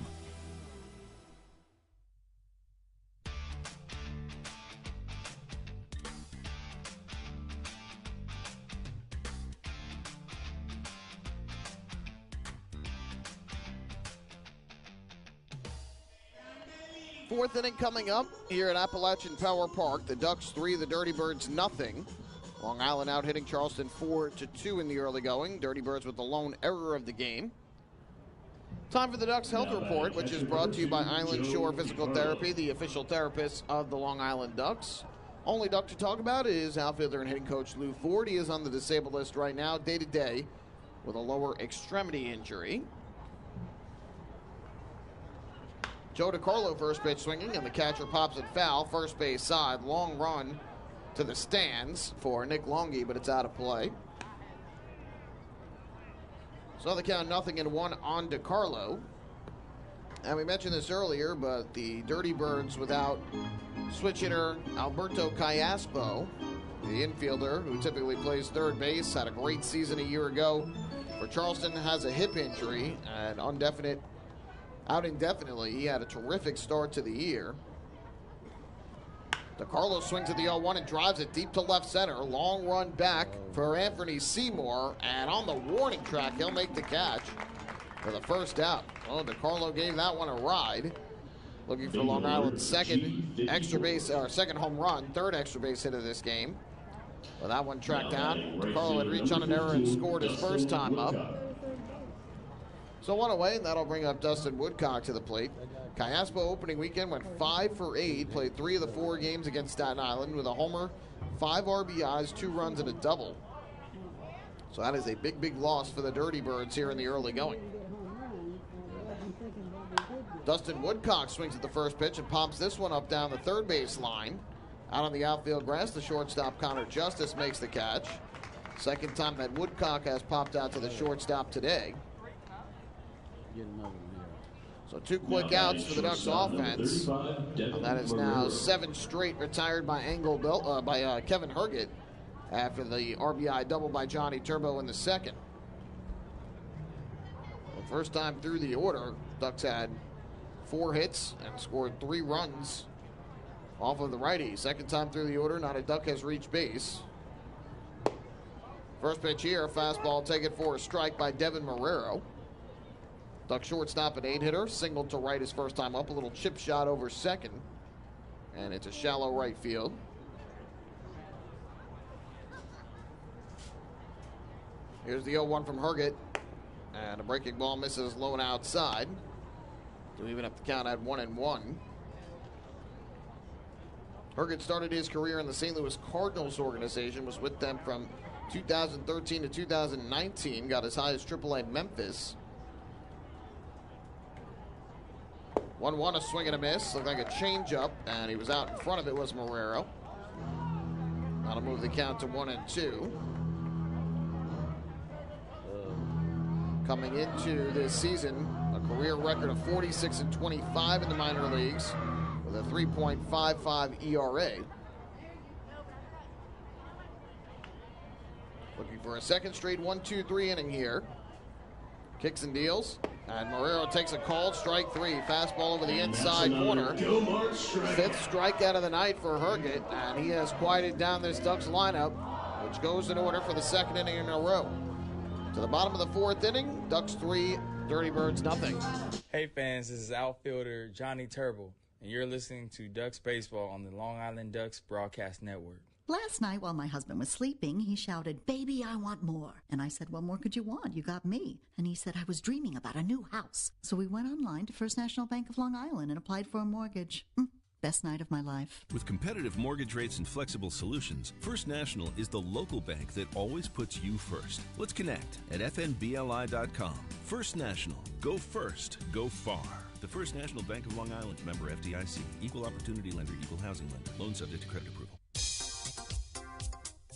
Fourth inning coming up here at Appalachian Power Park. The Ducks 3, the Dirty Birds nothing. Long Island out hitting Charleston 4-2 in the early going. Dirty Birds with the lone error of the game. Time for the Ducks Health Report, which is brought to you by Island Shore Physical Therapy, the official therapist of the Long Island Ducks. Only Duck to talk about is outfielder and hitting coach Lou Ford. He is on the disabled list right now, day-to-day, with a lower extremity injury. Joe DiCarlo first pitch swinging, and the catcher pops it foul. First base side, long run to the stands for Nick Longy, but it's out of play. So the count 0-1 on DiCarlo. And we mentioned this earlier, but the Dirty Birds without switch hitter Alberto Callaspo, the infielder who typically plays third base, had a great season a year ago for Charleston, has a hip injury and out indefinitely. He had a terrific start to the year. DiCarlo swings at the 0-1 and drives it deep to left center. Long run back for Anthony Seymour, and on the warning track, he'll make the catch for the first out. Well, DiCarlo gave that one a ride. Looking for Long Island's second home run, third extra base hit of this game. Well, that one tracked down. DiCarlo had reached on an error and scored his first time up. So one away, and that'll bring up Dustin Woodcock to the plate. Callaspo opening weekend went 5 for 8, played 3 of the 4 games against Staten Island with a homer, 5 RBIs, 2 runs, and a double. So that is a big, big loss for the Dirty Birds here in the early going. Dustin Woodcock swings at the first pitch and pops this one up down the third base line. Out on the outfield grass, the shortstop Connor Justice makes the catch. Second time that Woodcock has popped out to the shortstop today. So 2 quick outs for the Ducks offense. And that is now 7 straight retired by Kevin Herget after the RBI double by Johnny Turbo in the second. The first time through the order, Ducks had 4 hits and scored 3 runs off of the righty. Second time through the order, not a Duck has reached base. First pitch here, fastball taken for a strike by Devin Marrero. Duck shortstop, an 8-hitter, singled to right his first time up, a little chip shot over second, and it's a shallow right field. Here's the 0-1 from Herget, and a breaking ball misses low and outside to even up the count at 1-1. Herget started his career in the St. Louis Cardinals organization, was with them from 2013 to 2019, got as high as AAA Memphis. 1-1, a swing and a miss. Looked like a changeup, and he was out in front of it was Marrero. That'll move the count to 1-2. Coming into this season, a career record of 46-25 in the minor leagues with a 3.55 ERA. Looking for a second straight 1-2-3 inning here. Kicks and deals. And Marrero takes a called strike 3. Fastball over the inside corner. 5th strikeout of the night for Herget. And he has quieted down this Ducks lineup, which goes in order for the second inning in a row. To the bottom of the 4th inning, Ducks 3, Dirty Birds nothing. Hey fans, this is outfielder Johnny Turbo, and you're listening to Ducks Baseball on the Long Island Ducks Broadcast Network. Last night while my husband was sleeping, he shouted, "Baby, I want more." And I said, "What more could you want? You got me." And he said, "I was dreaming about a new house." So we went online to First National Bank of Long Island and applied for a mortgage. Best night of my life. With competitive mortgage rates and flexible solutions, First National is the local bank that always puts you first. Let's connect at fnbli.com. First National. Go first. Go far. The First National Bank of Long Island. Member FDIC. Equal opportunity lender. Equal housing lender. Loan subject to credit approval.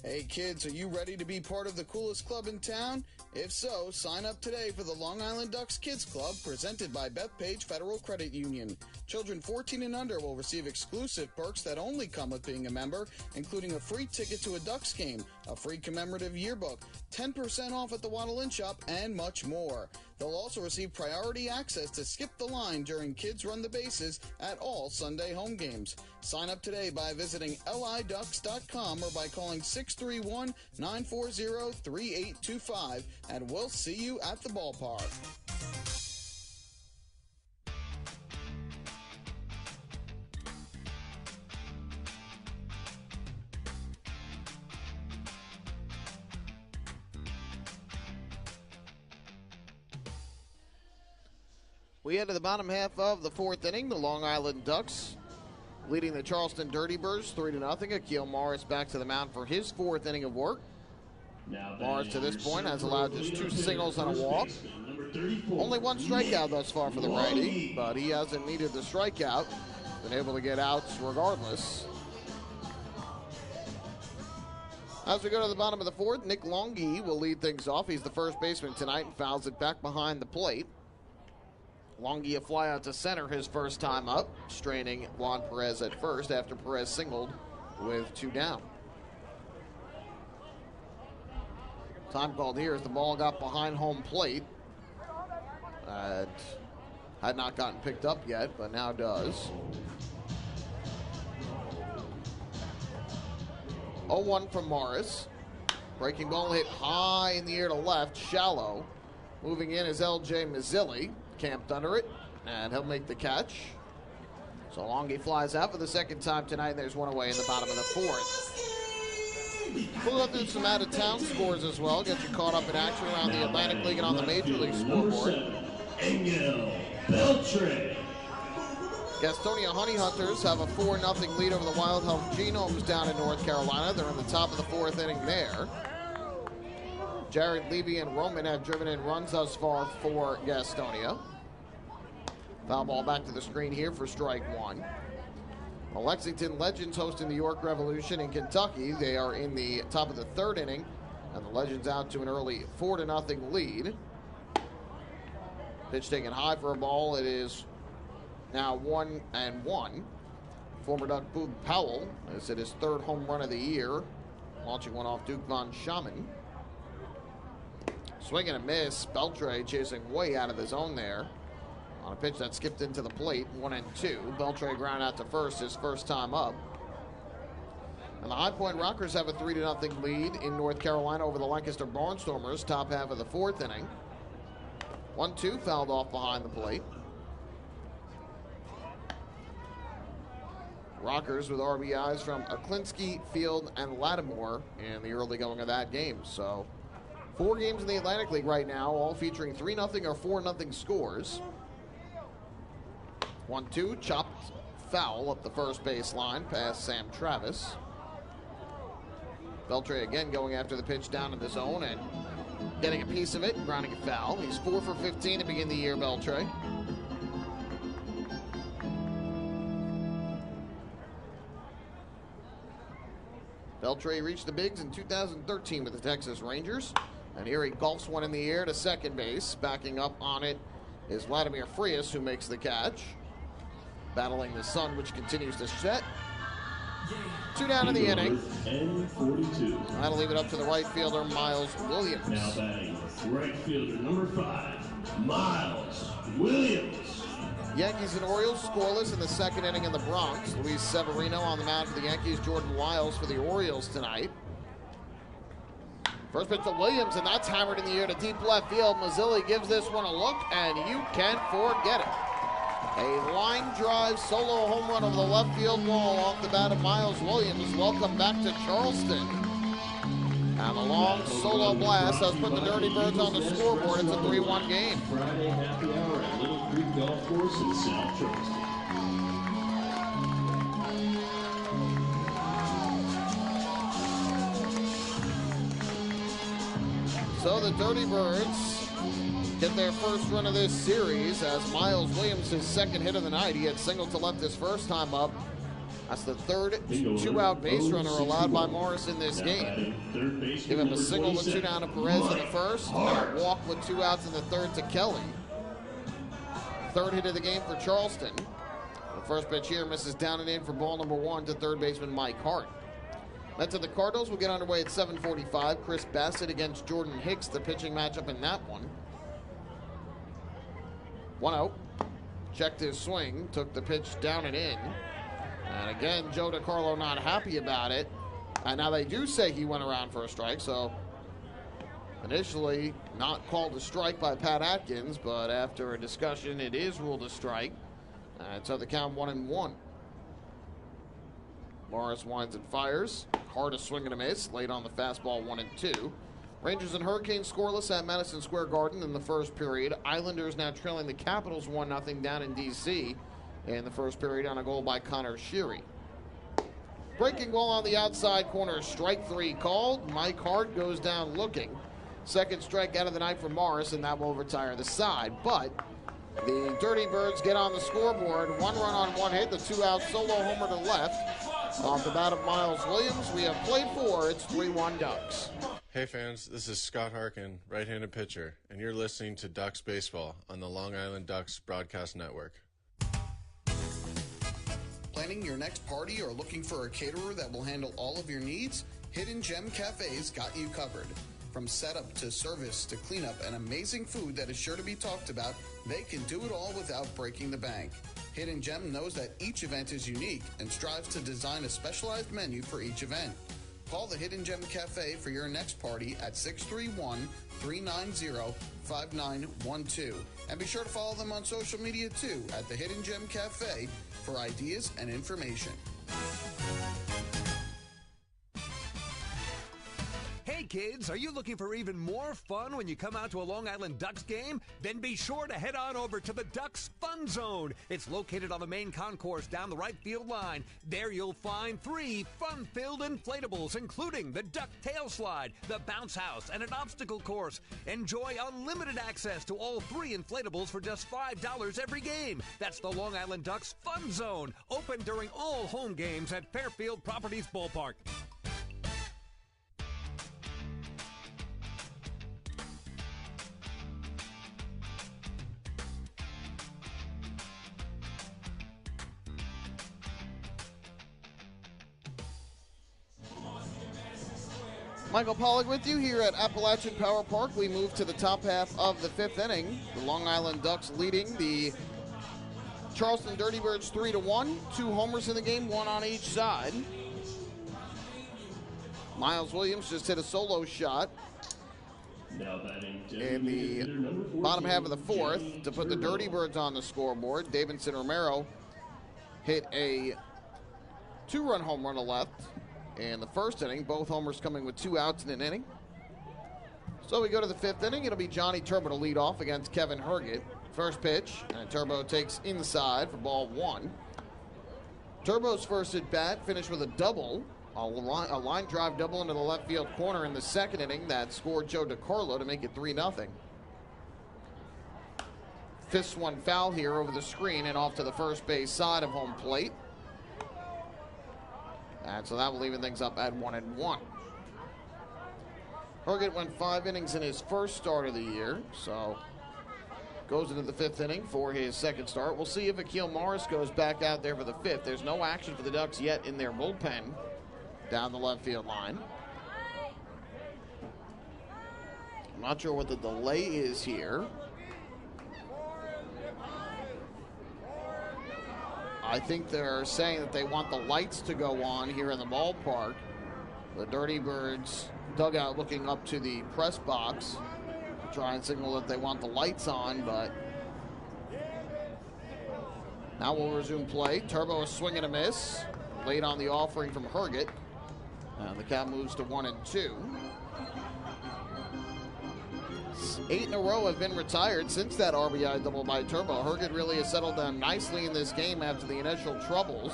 Hey kids, are you ready to be part of the coolest club in town? If so, sign up today for the Long Island Ducks Kids Club presented by Bethpage Federal Credit Union. Children 14 and under will receive exclusive perks that only come with being a member, including a free ticket to a Ducks game, a free commemorative yearbook, 10% off at the Waddle Inn Shop, and much more. They'll also receive priority access to skip the line during Kids Run the Bases at all Sunday home games. Sign up today by visiting liducks.com or by calling 631-940-3825, and we'll see you at the ballpark. We head to the bottom half of the 4th inning. The Long Island Ducks leading the Charleston Dirty Birds 3-0. Akil Morris back to the mound for his 4th inning of work. Morris to this point has allowed just 2 singles and a walk. Only 1 strikeout thus far for the righty, but he hasn't needed the strikeout. Been able to get outs regardless. As we go to the bottom of the 4th, Nick Longi will lead things off. He's the first baseman tonight and fouls it back behind the plate. Longi a fly out to center his first time up, straining Juan Perez at first after Perez singled with 2 down. Time called here as the ball got behind home plate. Had not gotten picked up yet, but now does. 0-1 from Morris. Breaking ball hit high in the air to left, shallow. Moving in is L.J. Mazzilli. Camped under it, and he'll make the catch. So Longi flies out for the second time tonight, and there's one away in the bottom of the 4th. We'll go through some out-of-town scores as well, get you caught up in action around the Atlantic League and on the Major League scoreboard. Angel Beltre. Gastonia Honey Hunters have a 4-0 lead over the Wild Health Genomes down in North Carolina. They're in the top of the 4th inning there. Jared Levy and Roman have driven in runs thus far for Gastonia. Foul ball back to the screen here for strike one. The Lexington Legends hosting the York Revolution in Kentucky. They are in the top of the 3rd inning, and the Legends out to an early 4-0 lead. Pitch taken high for a ball. It is now 1-1. Former Duck Boog Powell has hit his 3rd home run of the year, launching one off Duke Von Schaman. Swing and a miss. Beltre chasing way out of the zone there on a pitch that skipped into the plate. 1-2. Beltre ground out to first, his first time up. And the High Point Rockers have a 3-0 lead in North Carolina over the Lancaster Barnstormers, top half of the 4th inning. 1-2, fouled off behind the plate. Rockers with RBIs from Aklinski, Field, and Lattimore in the early going of that game. So 4 games in the Atlantic League right now, all featuring 3-0 or 4-0 scores. 1-2, chopped foul up the first base line past Sam Travis. Beltre again going after the pitch down in the zone and getting a piece of it, grounding a foul. He's 4 for 15 to begin the year, Beltre. Beltre reached the bigs in 2013 with the Texas Rangers. And here he golfs one in the air to second base. Backing up on it is Vladimir Frias, who makes the catch. Battling the sun, which continues to set. 2 down in the inning. That'll leave it up to the right fielder, Miles Williams. Now batting, right fielder number 5, Miles Williams. Yankees and Orioles scoreless in the 2nd inning in the Bronx. Luis Severino on the mound for the Yankees. Jordan Lyles for the Orioles tonight. First pitch to Williams, and that's hammered in the air to deep left field. Mazzilli gives this one a look, and you can't forget it. A line drive solo home run over the left field wall off the bat of Miles Williams. Welcome back to Charleston. And a long solo blast has put the Dirty Birds on the scoreboard. It's a 3-1 game. Friday happy hour at Little Creek Golf Course in South Charleston. So the Dirty Birds get their first run of this series as Miles Williams, his 2nd hit of the night. He had singled to left his first time up. That's the 3rd 2-out base runner allowed by Morris in this game. Give him a single with 2 down to Perez in the first, and a walk with 2 outs in the 3rd to Kelly. 3rd hit of the game for Charleston. The first pitch here misses down and in for ball number 1 to 3rd baseman Mike Hart. Mets and the Cardinals will get underway at 7:45. Chris Bassett against Jordan Hicks, the pitching matchup in that one. 1-0. Checked his swing, took the pitch down and in. And again, Joe DiCarlo not happy about it. And now they do say he went around for a strike, so initially not called a strike by Pat Atkins, but after a discussion, it is ruled a strike. And so the count 1-1. Morris winds and fires. Hard a swing and a miss. Late on the fastball, 1-2. Rangers and Hurricanes scoreless at Madison Square Garden in the first period. Islanders now trailing the Capitals 1-0 down in D.C. in the first period on a goal by Connor Sheary. Breaking ball on the outside corner. Strike 3 called. Mike Hart goes down looking. 2nd strike out of the night for Morris, and that will retire the side. But the Dirty Birds get on the scoreboard. 1 run on 1 hit. The 2-out solo homer to left. Off the bat of Miles Williams, we have played 4. It's 3-1 Ducks. Hey fans, this is Scott Harkin, right-handed pitcher, and you're listening to Ducks Baseball on the Long Island Ducks Broadcast Network. Planning your next party or looking for a caterer that will handle all of your needs? Hidden Gem Cafe's got you covered. From setup to service to cleanup and amazing food that is sure to be talked about, they can do it all without breaking the bank. Hidden Gem knows that each event is unique and strives to design a specialized menu for each event. Call the Hidden Gem Cafe for your next party at 631-390-5912. And be sure to follow them on social media too at the Hidden Gem Cafe for ideas and information. Hey kids, are you looking for even more fun when you come out to a Long Island Ducks game? Then be sure to head on over to the Ducks Fun Zone. It's located on the main concourse down the right field line. There you'll find 3 fun-filled inflatables, including the Duck Tail Slide, the Bounce House, and an obstacle course. Enjoy unlimited access to all 3 inflatables for just $5 every game. That's the Long Island Ducks Fun Zone, open during all home games at Fairfield Properties Ballpark. Michael Pollack with you here at Appalachian Power Park. We move to the top half of the 5th inning. The Long Island Ducks leading the Charleston Dirty Birds 3-1. 2 homers in the game, 1 on each side. Miles Williams just hit a solo shot in the bottom half of the 4th to put the Dirty Birds on the scoreboard. Davidson Romero hit a 2-run home run to left in the 1st inning, both homers coming with 2 outs in an inning. So we go to the 5th inning. It'll be Johnny Turbo to lead off against Kevin Herget. First pitch, and Turbo takes inside for ball 1. Turbo's first at bat finished with a double, a line drive double into the left field corner in the 2nd inning that scored Joe DiCarlo to make it 3-0. Fists one foul here over the screen and off to the first base side of home plate. And so that will even things up at 1-1. Herget went 5 innings in his first start of the year, so goes into the 5th inning for his second start. We'll see if Akil Morris goes back out there for the 5th. There's no action for the Ducks yet in their bullpen down the left field line. I'm not sure what the delay is here. I think they're saying that they want the lights to go on here in the ballpark. The Dirty Birds dugout looking up to the press box to try and signal that they want the lights on, but now we'll resume play. Turbo is swing and a miss. Late on the offering from Herget. And the count moves to 1-2. 8 in a row have been retired since that RBI double by Turbo. Herget really has settled down nicely in this game after the initial troubles.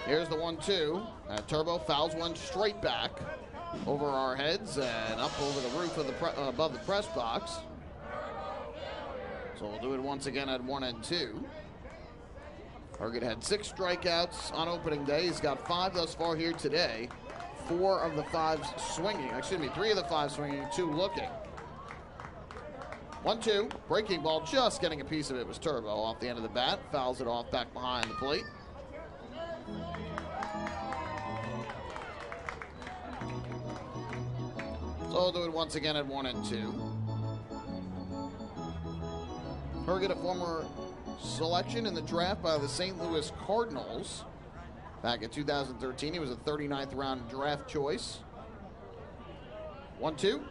Here's the 1-2. Turbo fouls one straight back over our heads and up over the roof of the above the press box. So we'll do it once again at 1-2. Herget had 6 strikeouts on opening day. He's got 5 thus far here today. 4 of the 5 swinging. 3 of the 5 swinging, 2 looking. 1-2. Breaking ball, just getting a piece of it was Turbo off the end of the bat. Fouls it off back behind the plate. So we'll do it once again at 1-2. Herget, a former selection in the draft by the St. Louis Cardinals. Back in 2013, he was a 39th round draft choice. 1-2.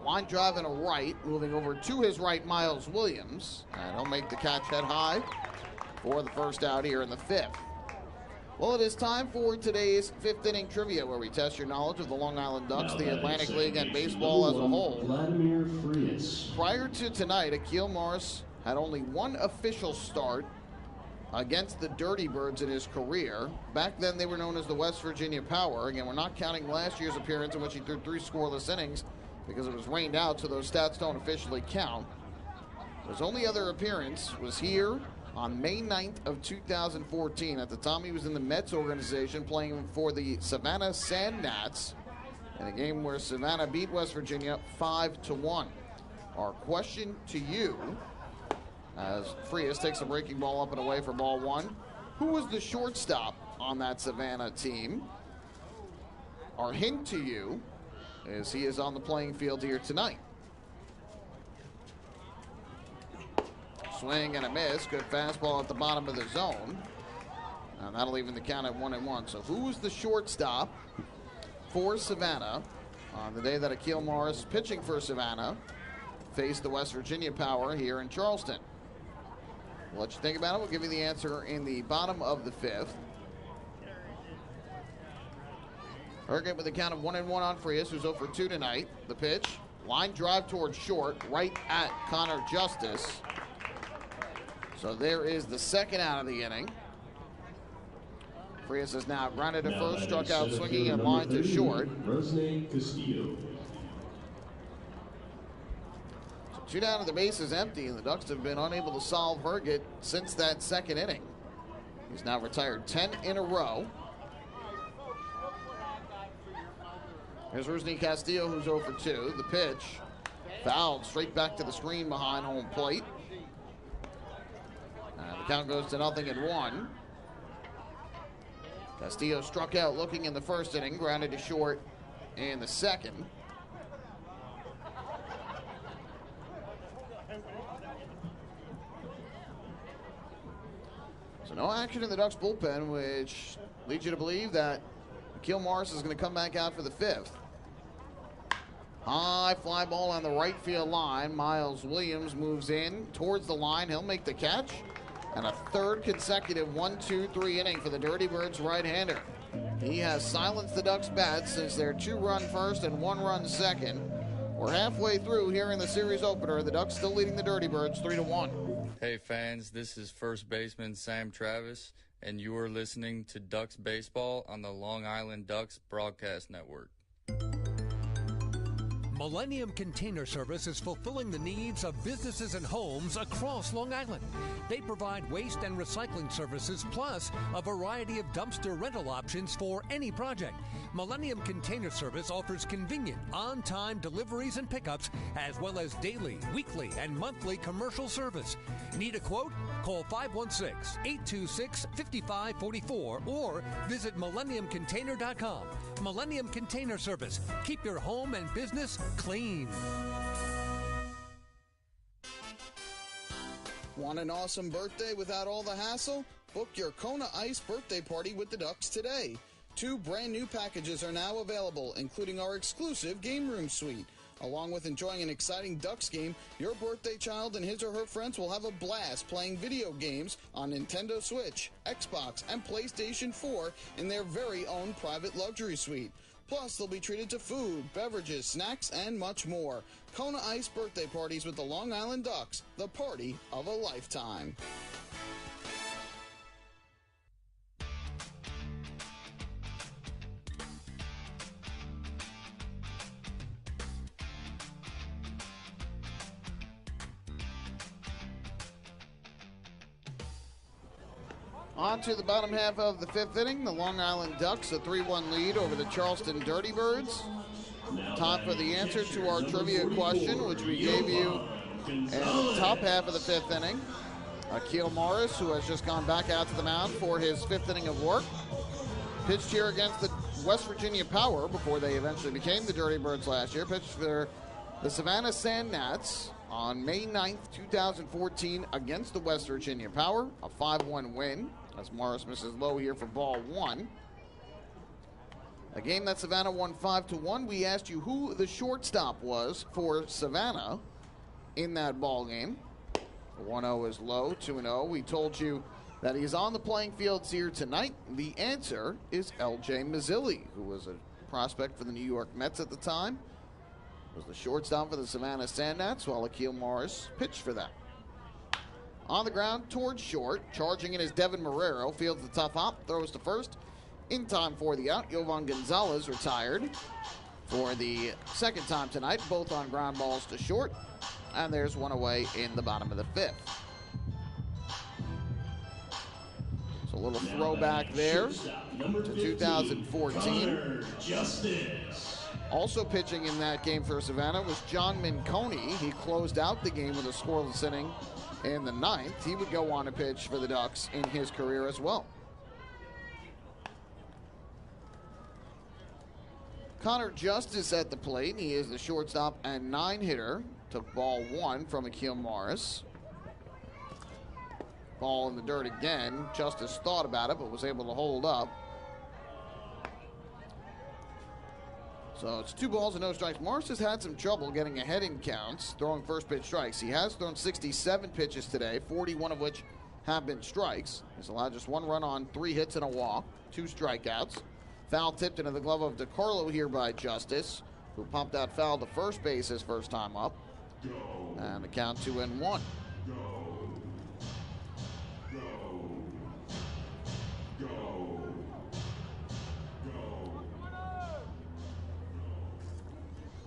Line drive and a right. Moving over to his right, Miles Williams. And he'll make the catch head high for the first out here in the 5th. Well, it is time for today's 5th inning trivia, where we test your knowledge of the Long Island Ducks, the Atlantic League, and baseball as a whole. Prior to tonight, Akil Morris had only 1 official start against the Dirty Birds in his career. Back then, they were known as the West Virginia Power. Again, we're not counting last year's appearance in which he threw 3 scoreless innings because it was rained out, so those stats don't officially count. His only other appearance was here on May 9th of 2014. At the time, he was in the Mets organization playing for the Savannah Sand Gnats in a game where Savannah beat West Virginia 5-1. Our question to you, as Frias takes the breaking ball up and away for ball 1, who was the shortstop on that Savannah team? Our hint to you is he is on the playing field here tonight. Swing and a miss. Good fastball at the bottom of the zone. And that'll even the count at 1-1. So who was the shortstop for Savannah on the day that Akil Morris, pitching for Savannah, faced the West Virginia Power here in Charleston? We'll let you think about it. We'll give you the answer in the bottom of the 5th. Herget with a count of 1-1 on Frias, who's 0 for 2 tonight. The pitch, line drive towards short, right at Connor Justice. So there is the second out of the inning. Frias is now grounded to first, struck out swinging and line to short. Castillo. So 2 down and the base is empty, and the Ducks have been unable to solve Herget since that second inning. He's now retired 10 in a row. Here's Rusney Castillo, who's 0 for 2. The pitch, fouled straight back to the screen behind home plate. And the count goes to 0-1. Castillo struck out looking in the first inning, grounded to short in the second. So no action in the Ducks bullpen, which leads you to believe that Akil Morris is going to come back out for the fifth. High fly ball on the right field line. Miles Williams moves in towards the line. He'll make the catch. And a third consecutive 1-2-3 inning for the Dirty Birds right-hander. He has silenced the Ducks' bats since their 2-run first and 1-run second. We're halfway through here in the series opener. The Ducks still leading the Dirty Birds 3-1. Hey fans, this is first baseman Sam Travis, and you are listening to Ducks Baseball on the Long Island Ducks Broadcast Network. Millennium Container Service is fulfilling the needs of businesses and homes across Long Island. They provide waste and recycling services plus a variety of dumpster rental options for any project. Millennium Container Service offers convenient, on-time deliveries and pickups, as well as daily, weekly, and monthly commercial service. Need a quote? Call 516-826-5544 or visit millenniumcontainer.com. Millennium Container Service. Keep your home and business clean. Want an awesome birthday without all the hassle? Book your Kona Ice birthday party with the Ducks today. 2 brand new packages are now available, including our exclusive game room suite. Along with enjoying an exciting Ducks game, your birthday child and his or her friends will have a blast playing video games on Nintendo Switch, Xbox, and PlayStation 4 in their very own private luxury suite. Plus, they'll be treated to food, beverages, snacks, and much more. Kona Ice birthday parties with the Long Island Ducks, the party of a lifetime. On to the bottom half of the fifth inning. The Long Island Ducks, a 3-1 lead over the Charleston Dirty Birds. Time for the answer to our trivia question, which we gave you in the top half of the fifth inning. Akil Morris, who has just gone back out to the mound for his fifth inning of work, pitched here against the West Virginia Power before they eventually became the Dirty Birds last year. Pitched for the Savannah Sand Gnats on May 9th, 2014 against the West Virginia Power, a 5-1 win. As Morris misses low here for ball 1. A game that Savannah won 5-1. We asked you who the shortstop was for Savannah in that ball game. 1-0 is low, 2-0. We told you that he's on the playing fields here tonight. The answer is L.J. Mazzilli, who was a prospect for the New York Mets at the time. Was the shortstop for the Savannah Sand Gnats, while Akil Morris pitched for them. On the ground towards short, charging in is Devin Marrero, fields the tough hop, throws to first. In time for the out, Yovan Gonzalez retired for the second time tonight, both on ground balls to short. And there's one away in the bottom of the fifth. So a little throwback there to 2014. Also pitching in that game for Savannah was John Minconi. He closed out the game with a scoreless inning in the ninth. He would go on to pitch for the Ducks in his career as well. Connor Justice at the plate. He is the shortstop and 9-hitter. Took ball 1 from Akil Morris. Ball in the dirt again. Justice thought about it, but was able to hold up. So it's 2 balls and no strikes. Morris has had some trouble getting ahead in counts, throwing first pitch strikes. He has thrown 67 pitches today, 41 of which have been strikes. He's allowed just 1 run on 3 hits and a walk, 2 strikeouts. Foul tipped into the glove of DeCarlo here by Justice, who pumped that foul to first base his first time up. And the count 2-1.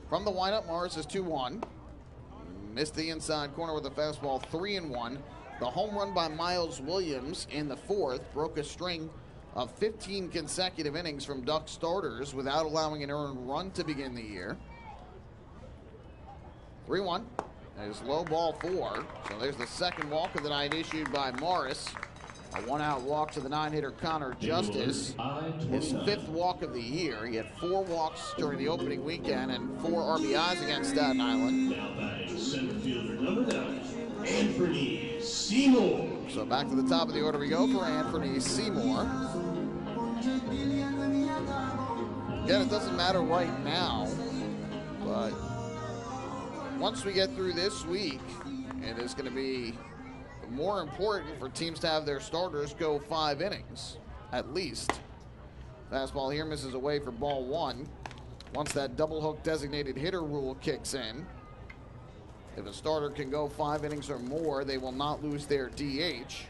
From the windup, Morris is 2-1. Missed the inside corner with a fastball, 3-1. The home run by Miles Williams in the fourth broke a string of 15 consecutive innings from Duck starters without allowing an earned run to begin the year. 3-1. There's low ball 4. So there's the second walk of the night issued by Morris. A one-out walk to the 9-hitter Connor Justice. His 5th walk of the year. He had 4 walks during the opening weekend and 4 RBIs against Staten Island. Now batting center fielder number 9, Anthony Seymour. So back to the top of the order we go for Anthony Seymour. Again, it doesn't matter right now, but once we get through this week, it is going to be more important for teams to have their starters go 5 innings, at least. Fastball here misses away for ball 1. Once that double hook designated hitter rule kicks in, if a starter can go 5 innings or more, they will not lose their DH.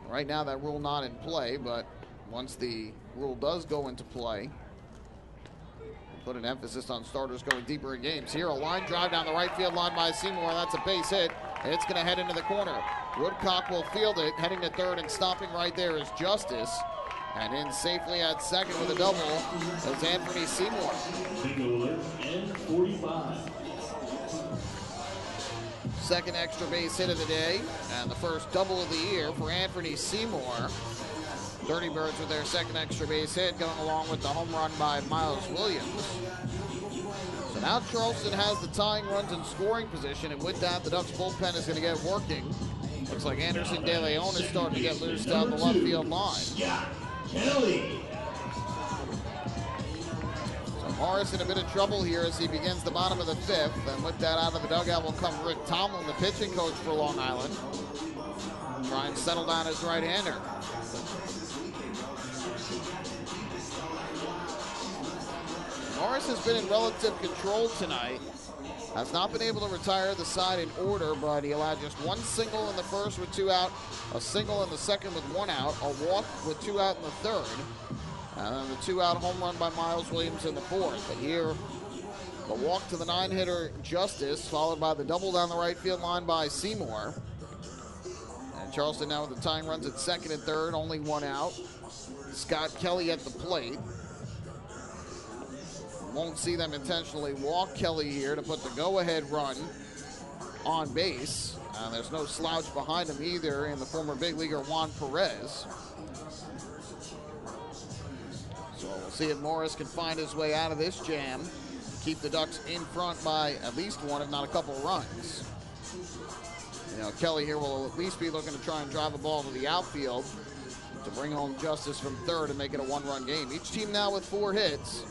Right now, that rule not in play, but once the rule does go into play, put an emphasis on starters going deeper in games. Here, a line drive down the right field line by Seymour. That's a base hit. It's going to head into the corner. Woodcock will field it. Heading to third and stopping right there is Justice. And in safely at second with a double is Anthony Seymour. Bingo alert and 45. Second extra base hit of the day and the first double of the year for Anthony Seymour. Dirty Birds with their second extra base hit, going along with the home run by Miles Williams. So now Charleston has the tying runs in scoring position, and with that, the Ducks bullpen is going to get working. Looks like Anderson De Leon is starting to get loose down the left field line. Kelly. So Morris in a bit of trouble here as he begins the bottom of the 5th, and with that out of the dugout will come Rick Tomlin, the pitching coach for Long Island. Try and settle down his right-hander. Morris has been in relative control tonight. Has not been able to retire the side in order, but he allowed just 1 single in the first with 2 out, a single in the second with 1 out, a walk with 2 out in the third, and then the 2-out home run by Miles Williams in the fourth. But here, the walk to the 9-hitter Justice, followed by the double down the right field line by Seymour. And Charleston now with the tying runs at second and third, only 1 out. Scott Kelly at the plate. Won't see them intentionally walk Kelly here to put the go-ahead run on base. There's no slouch behind him either in the former big leaguer Juan Perez. So we'll see if Morris can find his way out of this jam, keep the Ducks in front by at least 1, if not a couple runs. You know, Kelly here will at least be looking to try and drive a ball to the outfield to bring home Justice from third and make it a 1-run game. Each team now with 4 hits.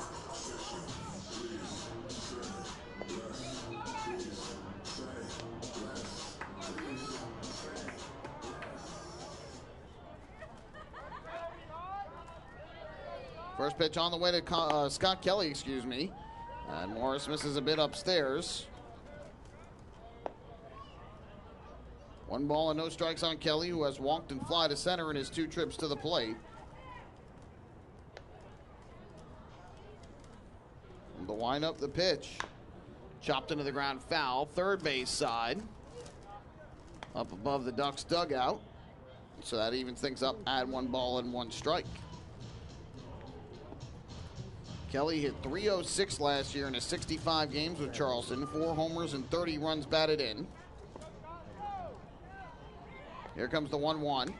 First pitch on the way to Scott Kelly, excuse me. And Morris misses a bit upstairs. 1 ball and no strikes on Kelly, who has walked and fly to center in his 2 trips to the plate. And the windup, the pitch. Chopped into the ground, foul, third base side. Up above the Ducks dugout. So that evens things up at 1 ball and 1 strike. Kelly hit .306 last year in his 65 games with Charleston, 4 homers and 30 runs batted in. Here comes the 1-1.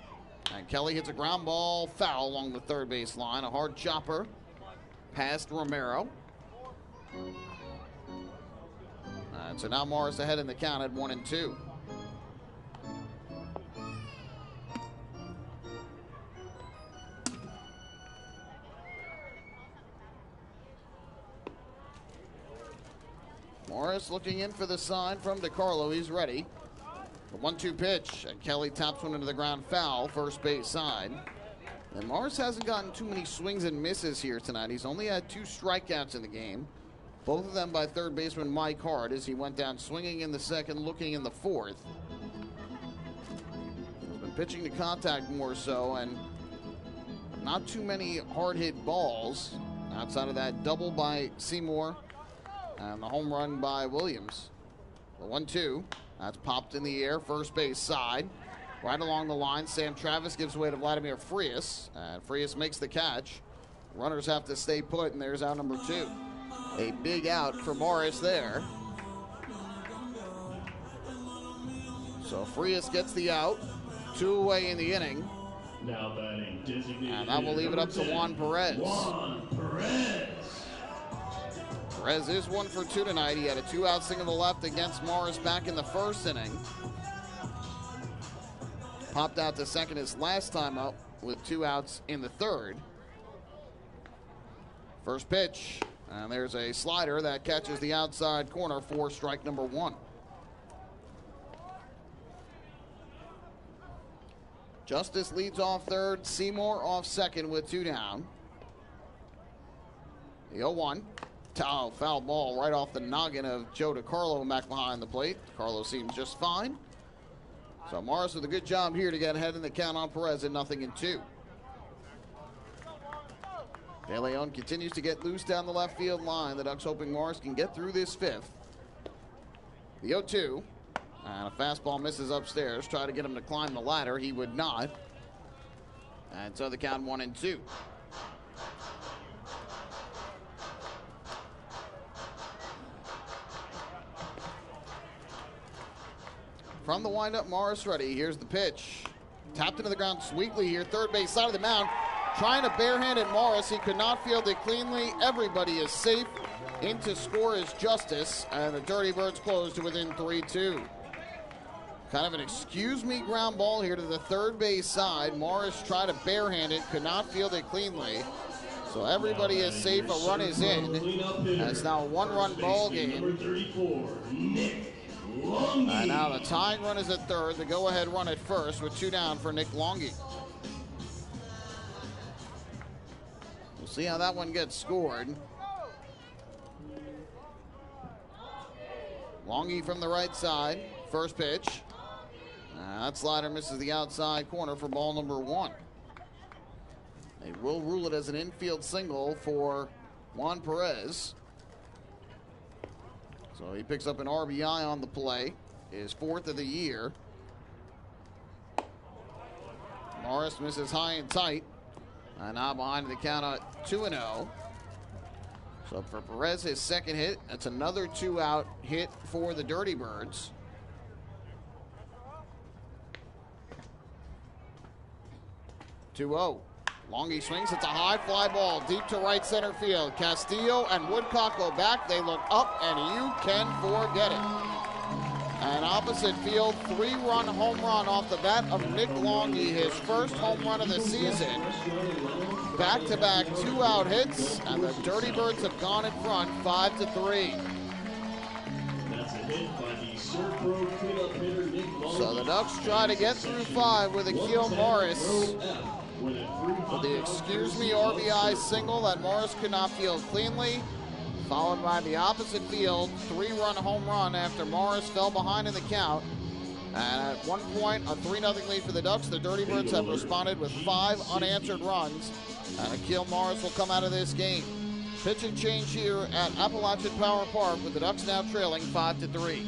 And Kelly hits a ground ball foul along the third base line. A hard chopper past Romero. And so now Morris ahead in the count at 1-2. Morris looking in for the sign from DeCarlo. He's ready. The 1-2 pitch, and Kelly taps one into the ground foul, first base side. And Morris hasn't gotten too many swings and misses here tonight. He's only had 2 strikeouts in the game, both of them by third baseman Mike Hart as he went down swinging in the second, looking in the fourth. He's been pitching to contact more so, and not too many hard-hit balls outside of that double by Seymour and the home run by Williams. The 1-2, that's popped in the air, first base side. Right along the line, Sam Travis gives way to Vladimir Frias, and Frias makes the catch. Runners have to stay put, and there's out number 2. A big out for Morris there. So Frias gets the out, 2 away in the inning. Now batting designated. And that will leave it up to Juan Perez. Juan Perez. Perez is 1 for 2 tonight. He had a 2-out single to left against Morris back in the first inning. Popped out to second his last time up with 2 outs in the third. First pitch, and there's a slider that catches the outside corner for strike number 1. Justice leads off third, Seymour off second with 2 down. The 0-1. Foul ball right off the noggin of Joe DiCarlo back behind the plate. DiCarlo seems just fine. So Morris with a good job here to get ahead in the count on Perez at 0-2. De Leon continues to get loose down the left field line. The Ducks hoping Morris can get through this 5th. The 0-2. And a fastball misses upstairs. Try to get him to climb the ladder. He would not. And so the count 1-2. From the windup, Morris ready. Here's the pitch. Tapped into the ground sweetly here. Third base side of the mound. Trying to barehand Morris. He could not field it cleanly. Everybody is safe. In to score is Justice. And the Dirty Birds close to within 3-2. Kind of an excuse me ground ball here to the third base side. Morris tried to barehand it. Could not field it cleanly. So everybody is safe. A run is in. And it's now a 1-run ball game. Number 34, Nick. And now the tying run is at third. The go-ahead run at first with 2 down for Nick Longy. We'll see how that one gets scored. Longy from the right side. First pitch. That slider misses the outside corner for ball number 1. They will rule it as an infield single for Juan Perez. So he picks up an RBI on the play, his 4th of the year. Morris misses high and tight, and now behind the count at 2-0. So for Perez, his 2nd hit, that's another 2-out hit for the Dirty Birds. Longy swings. It's a high fly ball deep to right center field. Castillo and Woodcock go back. They look up, and you can forget it. An opposite field 3-run home run off the bat of Nick Longy, his first home run of the season. Back-to-back 2-out hits, and the Dirty Birds have gone in front 5-3. That's a hit by the Serpro cleanup hitter Nick Longy. So the Ducks try to get through 5 with Akil Morris. With the excuse me RBI single that Morris could not field cleanly, followed by the opposite field 3-run home run after Morris fell behind in the count. And at one point, a 3-0 lead for the Ducks. The Dirty Birds have responded with 5 unanswered runs, and Akil Morris will come out of this game. Pitch and change here at Appalachian Power Park with the Ducks now trailing 5-3.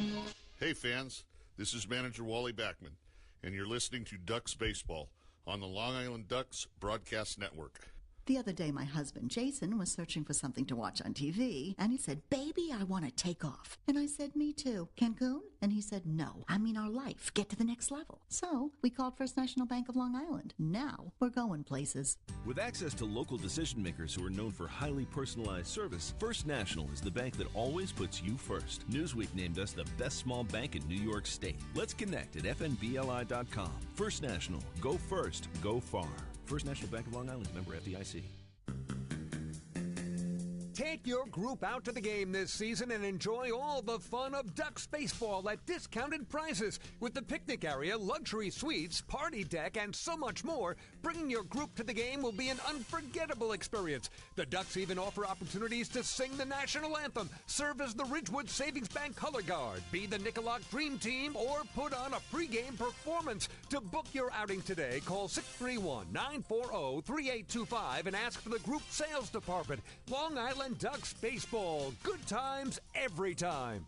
Hey fans, this is manager Wally Backman, and you're listening to Ducks Baseball on the Long Island Ducks Broadcast Network. The other day, my husband, Jason, was searching for something to watch on TV, and he said, "Baby, I want to take off." And I said, "Me too. Cancun?" And he said, "No, I mean our life. Get to the next level." So we called First National Bank of Long Island. Now we're going places. With access to local decision makers who are known for highly personalized service, First National is the bank that always puts you first. Newsweek named us the best small bank in New York State. Let's connect at fnbli.com. First National. Go first. Go far. First National Bank of Long Island, member FDIC. Take your group out to the game this season and enjoy all the fun of Ducks baseball at discounted prices with the picnic area, luxury suites, party deck, and so much more. Bringing your group to the game will be an unforgettable experience. The Ducks even offer opportunities to sing the national anthem, serve as the Ridgewood Savings Bank color guard, be the Nickolock Dream Team, or put on a pregame performance. To book your outing today, call 631-940-3825 and ask for the group sales department. Long Island Ducks Baseball. Good times every time.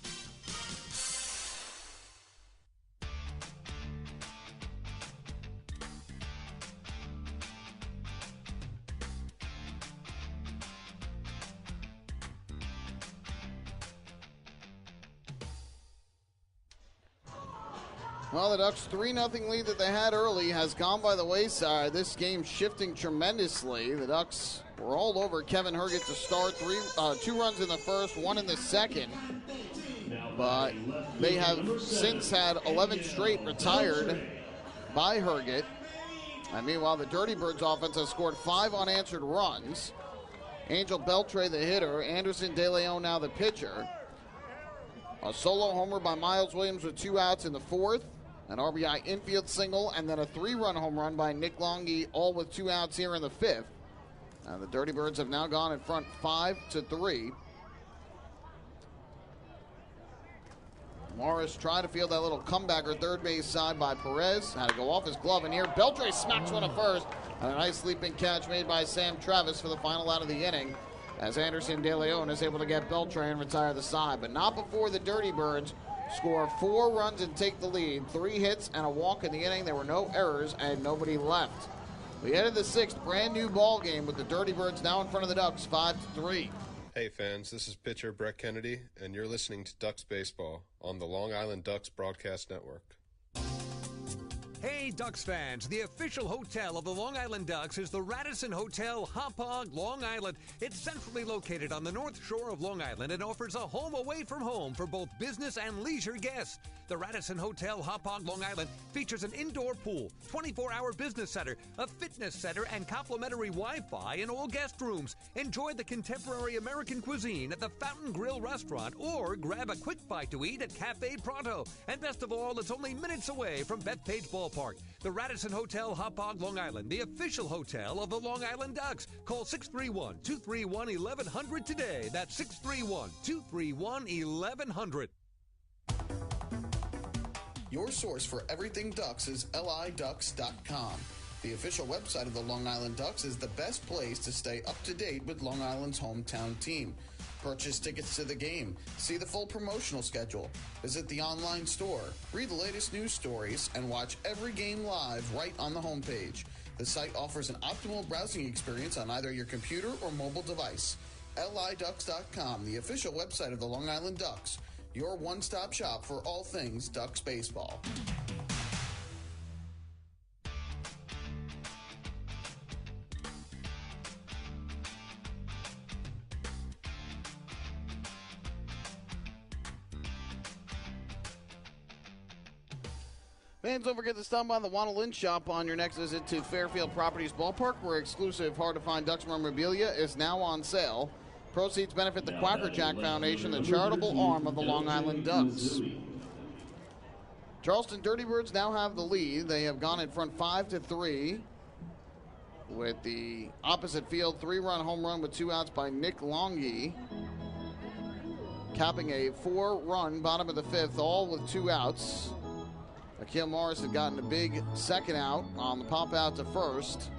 Well, the Ducks' 3-0 lead that they had early has gone by the wayside. This game shifting tremendously. The Ducks were all over Kevin Herget to start. 2 runs in the first, 1 in the second. But they have since had 11 straight retired by Herget. And meanwhile, the Dirty Birds offense has scored 5 unanswered runs. Angel Beltre, the hitter. Anderson De Leon now the pitcher. A solo homer by Miles Williams with 2 outs in the fourth. An RBI infield single, and then a 3-run home run by Nick Longy, all with 2 outs here in the fifth. And the Dirty Birds have now gone in front 5-3. Morris tried to field that little comebacker third base side by Perez. Had to go off his glove, and here Beltre smacks one at first. And a nice leaping catch made by Sam Travis for the final out of the inning, as Anderson De Leon is able to get Beltre and retire the side. But not before the Dirty Birds score 4 runs and take the lead. 3 hits and a walk in the inning. There were no errors and nobody left. We headed the 6th, brand new ball game with the Dirty Birds now in front of the Ducks, 5-3. Hey fans, this is pitcher Brett Kennedy, and you're listening to Ducks Baseball on the Long Island Ducks Broadcast Network. Hey, Ducks fans, the official hotel of the Long Island Ducks is the Radisson Hotel Hauppauge, Long Island. It's centrally located on the north shore of Long Island and offers a home away from home for both business and leisure guests. The Radisson Hotel Hauppauge, Long Island features an indoor pool, 24-hour business center, a fitness center, and complimentary Wi-Fi in all guest rooms. Enjoy the contemporary American cuisine at the Fountain Grill restaurant or grab a quick bite to eat at Cafe Pronto. And best of all, it's only minutes away from Bethpage Ballpark. The Radisson Hotel Hauppauge, Long Island, the official hotel of the Long Island Ducks. Call 631-231-1100 today. That's 631-231-1100. Your source for everything Ducks is liducks.com. The official website of the Long Island Ducks is the best place to stay up to date with Long Island's hometown team. Purchase tickets to the game, see the full promotional schedule, visit the online store, read the latest news stories, and watch every game live right on the homepage. The site offers an optimal browsing experience on either your computer or mobile device. liducks.com, the official website of the Long Island Ducks. Your one-stop shop for all things Ducks baseball. Fans, don't forget to stop by the Waddle Lynch Shop on your next visit to Fairfield Properties Ballpark, where exclusive hard-to-find Ducks memorabilia is now on sale. Proceeds benefit the Quacker Jack Foundation, the charitable arm of the Long Island Ducks. Charleston Dirty Birds now have the lead. They have gone in front 5-3 with the opposite field 3-run home run with 2 outs by Nick Longy, capping a 4-run bottom of the 5th, all with 2 outs. Akil Morris had gotten a big second out on the pop out to first,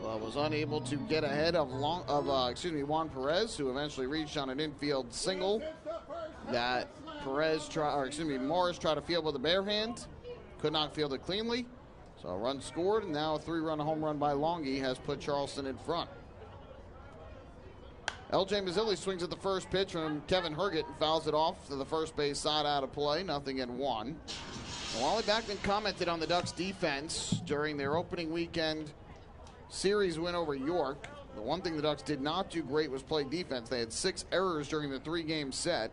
but was unable to get ahead of Juan Perez, who eventually reached on an infield single that Morris tried to field with a bare hand, could not field it cleanly. So a run scored, and now a 3-run home run by Longy has put Charleston in front. L.J. Mazzilli swings at the first pitch from Kevin Herget and fouls it off to the first base side out of play, 0-1. Wally Backman commented on the Ducks' defense during their opening weekend series win over York. The one thing the Ducks did not do great was play defense. They had 6 errors during the 3-game set.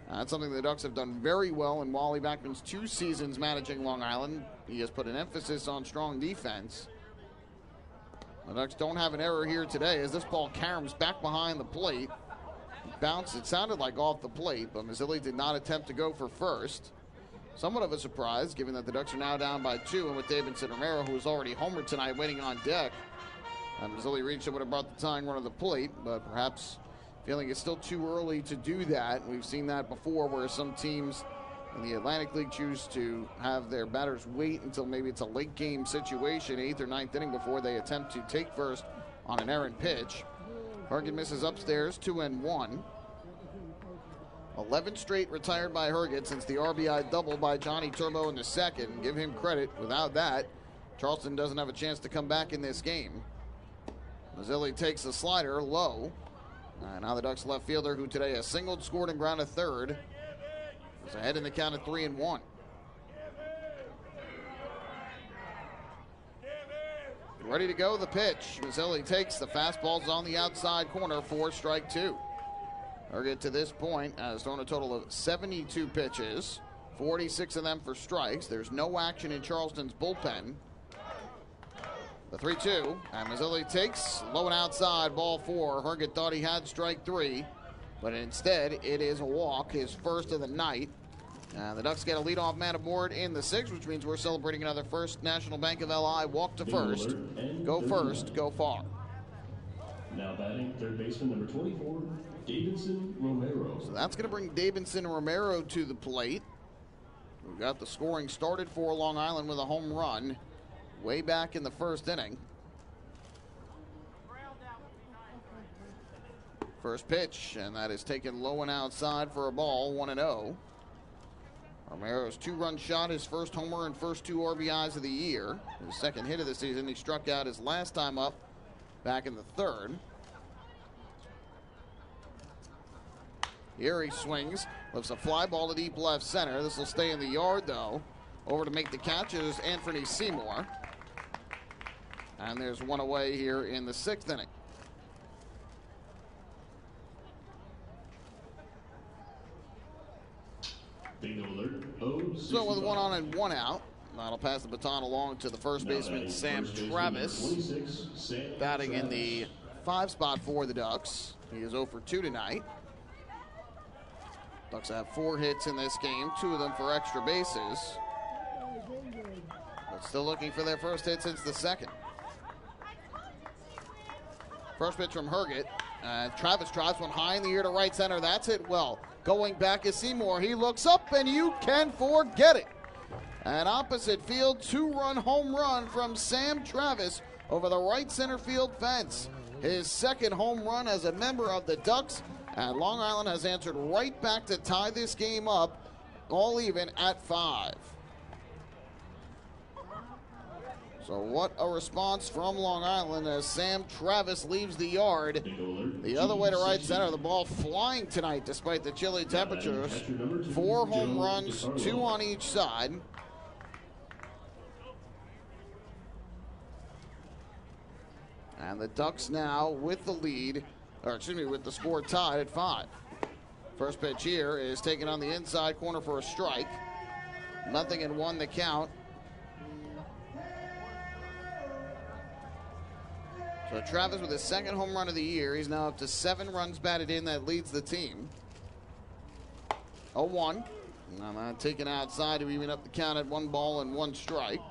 That's something the Ducks have done very well in Wally Backman's 2 seasons managing Long Island. He has put an emphasis on strong defense. The Ducks don't have an error here today as this ball caroms back behind the plate. Bounced, it sounded like off the plate, but Mazzilli did not attempt to go for first. somewhat of a surprise, given that the Ducks are now down by 2, and with Davidson Romero, who was already homered tonight, waiting on deck. Mazzilli reached, would have brought the tying run to the plate, but perhaps feeling it's still too early to do that. We've seen that before, where some teams in the Atlantic League choose to have their batters wait until maybe it's a late game situation, 8th or 9th inning, before they attempt to take first on an errant pitch. Herget misses upstairs, 2-1. 11 straight retired by Herget since the RBI double by Johnny Turbo in the second. Give him credit. Without that, Charleston doesn't have a chance to come back in this game. Mazzilli takes the slider low. And now the Ducks left fielder, who today has singled, scored, and grounded third, is ahead in the count of 3-1. Ready to go, the pitch. Mazzilli takes the fastballs on the outside corner for strike 2. Herget to this point has thrown a total of 72 pitches, 46 of them for strikes. There's no action in Charleston's bullpen. The 3-2, and Mazzilli takes low and outside, ball 4. Herget thought he had strike 3, but instead it is a walk, his first of the night. And the Ducks get a leadoff man aboard in the 6th, which means we're celebrating another First National Bank of LI walk to first. Go first, go far. Now batting third baseman number 24, Davidson Romero. So that's going to bring Davidson Romero to the plate. We've got the scoring started for Long Island with a home run way back in the first inning. First pitch, and that is taken low and outside for a ball, 1-0. Romero's 2-run shot, his first homer and first 2 RBIs of the year. His second hit of the season. He struck out his last time up back in the 3rd. Here he swings, lifts a fly ball to deep left center. This will stay in the yard, though. Over to make the catch is Anthony Seymour. And there's one away here in the 6th inning. So with 1 on and 1 out, that'll pass the baton along to the first baseman, Sam Travis, batting in the 5 spot for the Ducks. He is 0 for 2 tonight. Ducks have 4 hits in this game, 2 of them for extra bases. But still looking for their first hit since the 2nd. First pitch from Herget. Travis drives one high in the air to right center. That's hit well. Going back is Seymour. He looks up, and you can forget it. An opposite field 2-run home run from Sam Travis over the right center field fence. His second home run as a member of the Ducks, and Long Island has answered right back to tie this game up, all even at 5. So what a response from Long Island as Sam Travis leaves the yard. The other way to right center, the ball flying tonight despite the chilly temperatures. 4 home runs, 2 on each side. And the Ducks now with the lead, with the score tied at 5. First pitch here is taken on the inside corner for a strike. 0-1 the count. So Travis with his second home run of the year. He's now up to 7 runs batted in. That leads the team. 0-1. Now taken outside to even up the count at 1 ball and 1 strike.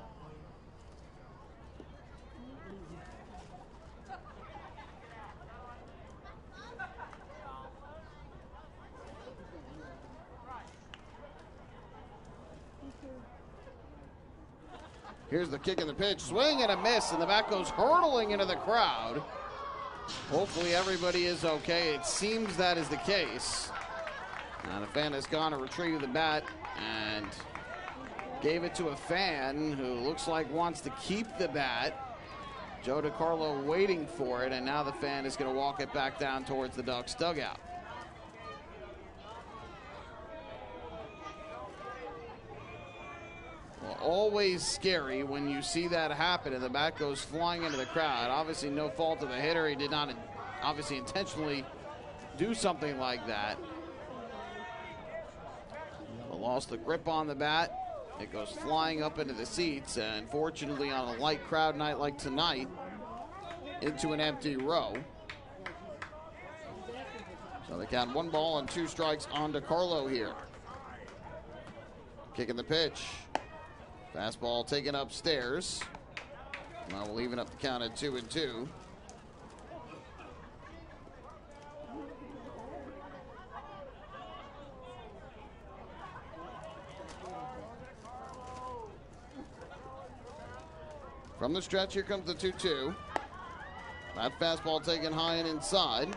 Here's the kick and the pitch. Swing and a miss, and the bat goes hurtling into the crowd. Hopefully everybody is okay. It seems that is the case. And a fan has gone to retrieve the bat and gave it to a fan who looks like wants to keep the bat. Joe DiCarlo waiting for it, and now the fan is going to walk it back down towards the Ducks dugout. Well, always scary when you see that happen and the bat goes flying into the crowd. Obviously no fault of the hitter. He did not obviously intentionally do something like that. But lost the grip on the bat. It goes flying up into the seats, and fortunately on a light crowd night like tonight, into an empty row. So they count 1 ball and 2 strikes on DiCarlo here. Kicking the pitch. Fastball taken upstairs. Now we'll even up the count at 2-2. From the stretch, here comes the 2-2. That fastball taken high and inside.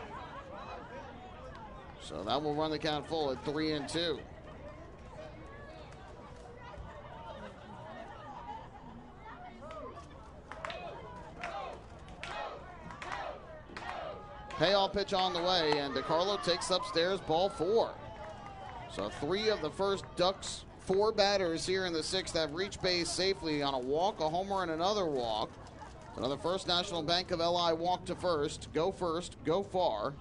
So that will run the count full at 3-2. Payoff pitch on the way, and DeCarlo takes upstairs, ball 4. So 3 of the first Ducks 4 batters here in the 6th have reached base safely on a walk, a homer, and another walk. Another First National Bank of LI walk to first, go far.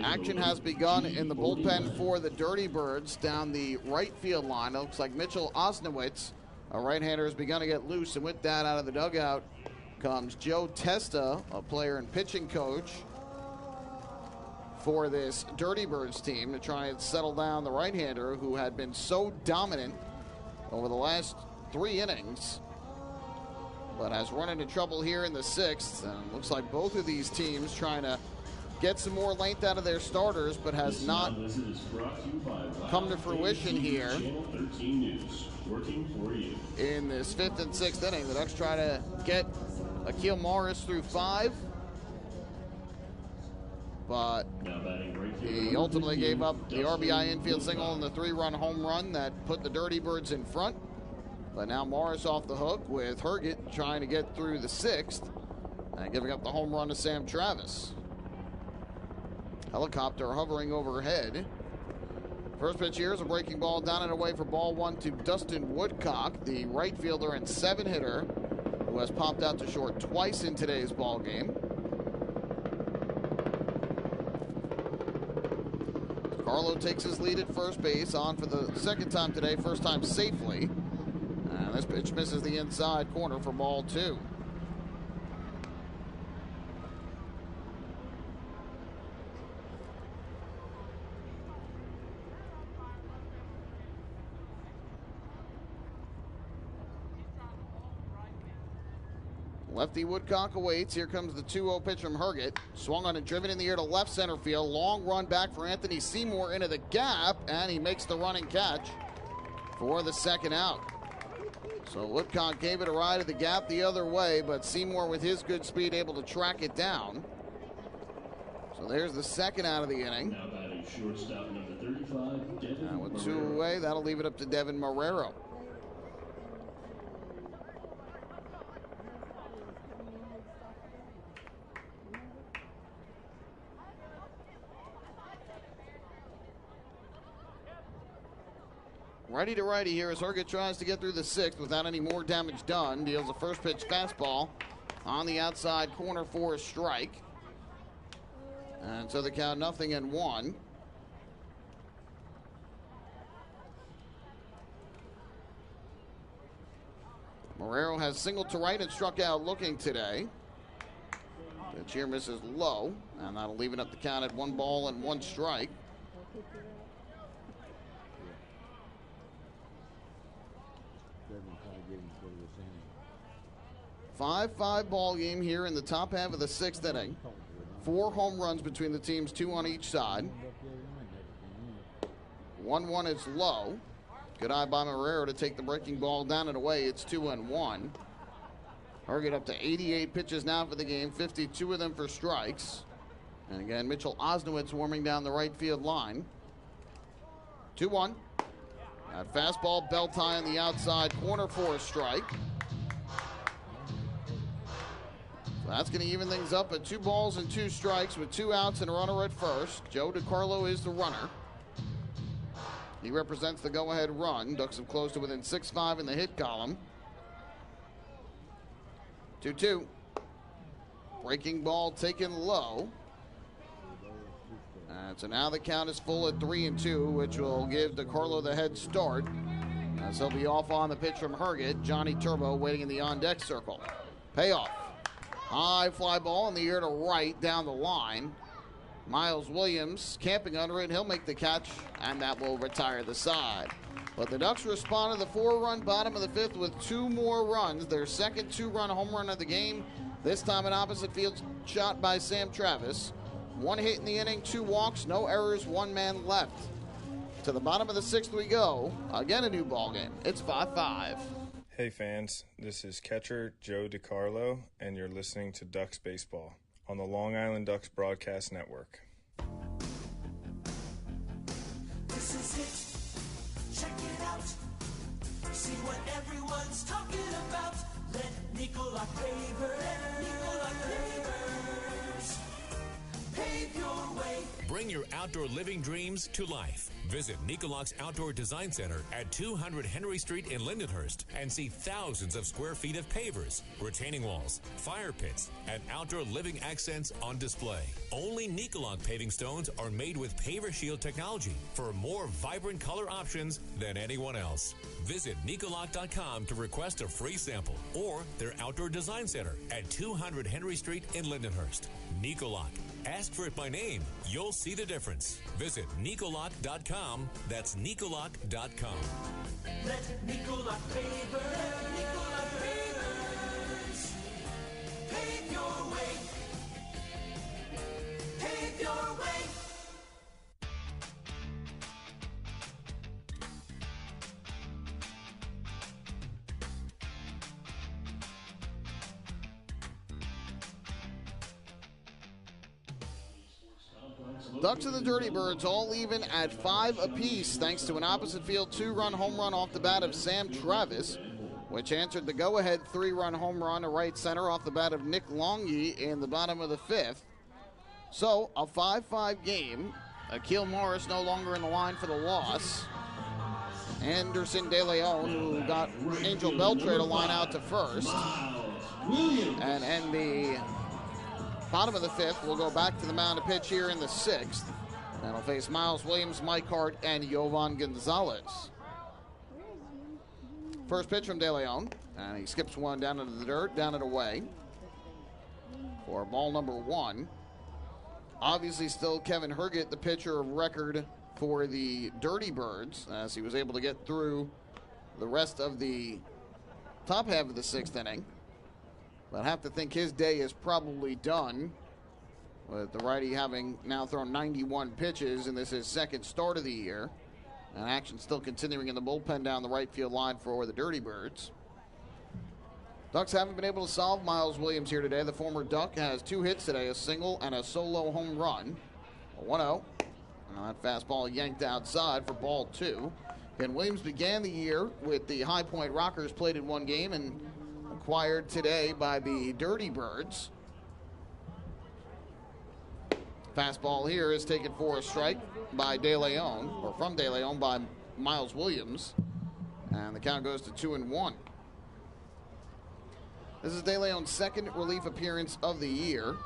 Action has begun in the bullpen for the Dirty Birds down the right field line. It looks like Mitchell Osnowitz, a right-hander, has begun to get loose, and with that, out of the dugout comes Joe Testa, a player and pitching coach for this Dirty Birds team, to try and settle down the right-hander who had been so dominant over the last 3 innings, but has run into trouble here in the 6th. And looks like both of these teams trying to get some more length out of their starters, but has not come to fruition here in this 5th and 6th inning. The Ducks try to get Akil Morris through 5, but he ultimately gave up the RBI infield single and the 3-run home run that put the Dirty Birds in front. But now Morris off the hook with Herget trying to get through the 6th and giving up the home run to Sam Travis. Helicopter hovering overhead. First pitch here is a breaking ball down and away for ball 1 to Dustin Woodcock, the right fielder and 7-hitter who has popped out to short twice in today's ball game. Carlo takes his lead at first base, on for the 2nd time today, first time safely. And this pitch misses the inside corner for ball 2. Lefty Woodcock awaits. Here comes the 2-0 pitch from Herget. Swung on and driven in the air to left center field. Long run back for Anthony Seymour into the gap, and he makes the running catch for the 2nd out. So Woodcock gave it a ride at the gap the other way, but Seymour with his good speed able to track it down. So there's the 2nd out of the inning. Now batting shortstop number 35, Devin Now with 2 Marrero. away, that'll leave it up to Devin Marrero. Righty to righty here as Herget tries to get through the 6th without any more damage done. Deals a first pitch fastball on the outside corner for a strike. And so the count 0-1. Marrero has singled to right and struck out looking today. Pitch here misses low, and that'll leave it up the count at 1 ball and 1 strike. 5-5 ball game here in the top half of the 6th inning. 4 home runs between the teams, 2 on each side. 1-1 is low. Good eye by Marrero to take the breaking ball down and away. It's 2-1. Herget up to 88 pitches now for the game, 52 of them for strikes. And again, Mitchell Osnowitz warming down the right field line. 2-1. That fastball belt high on the outside corner for a strike. So that's going to even things up at 2 balls and 2 strikes with 2 outs and a runner at first. Joe DeCarlo is the runner. He represents the go-ahead run. Ducks have closed to within 6-5 in the hit column. 2-2. Breaking ball taken low. And so now the count is full at 3-2, which will give DeCarlo the head start, as he'll be off on the pitch from Herget. Johnny Turbo waiting in the on-deck circle. Payoff. High fly ball in the air to right down the line. Miles Williams camping under it. He'll make the catch, and that will retire the side. But the Ducks respond to the 4-run bottom of the 5th with 2 more runs. Their second 2-run home run of the game, this time an opposite field shot by Sam Travis. 1 hit in the inning, 2 walks, no errors, 1 man left. To the bottom of the 6th we go. Again, a new ball game. It's 5-5. Hey fans, this is catcher Joe DiCarlo, and you're listening to Ducks Baseball on the Long Island Ducks Broadcast Network. This is it. Check it out. See what everyone's talking about. Let Nicolak pave your way. Bring your outdoor living dreams to life. Visit Nicolak's Outdoor Design Center at 200 Henry Street in Lindenhurst and see thousands of square feet of pavers, retaining walls, fire pits, and outdoor living accents on display. Only Nicolak paving stones are made with Paver Shield technology for more vibrant color options than anyone else. Visit Nicolak.com to request a free sample or their Outdoor Design Center at 200 Henry Street in Lindenhurst. Nicolak. Ask for it by name. You'll see the difference. Visit Nicolak.com. That's Nicolak.com. Let Nicolak pavers pave your way. Pave your way. Ducks and the Dirty Birds all even at 5 apiece thanks to an opposite field 2-run home run off the bat of Sam Travis, which answered the go-ahead 3-run home run to right center off the bat of Nick Longy in the bottom of the 5th. So a 5-5 game. Akil Morris no longer in the line for the loss. Anderson De Leon, who got Angel Beltre to line out to first. And the bottom of the 5th will go back to the mound to pitch here in the 6th. And will face Miles Williams, Mike Hart, and Yovan Gonzalez. First pitch from De Leon, and he skips one down into the dirt, down and away for ball number 1. Obviously still Kevin Herget, the pitcher of record for the Dirty Birds, as he was able to get through the rest of the top half of the 6th inning. But I have to think his day is probably done, with the righty having now thrown 91 pitches, and this is his second start of the year. And action still continuing in the bullpen down the right field line for the Dirty Birds. Ducks haven't been able to solve Miles Williams here today. The former Duck has 2 hits today, a single and a solo home run. 1-0. And that fastball yanked outside for ball 2. And Williams began the year with the High Point Rockers, played in 1 game, and acquired today by the Dirty Birds. Fastball here is taken for a strike by De Leon, or from De Leon by Miles Williams. And the count goes to 2-1. This is De Leon's second relief appearance of the year.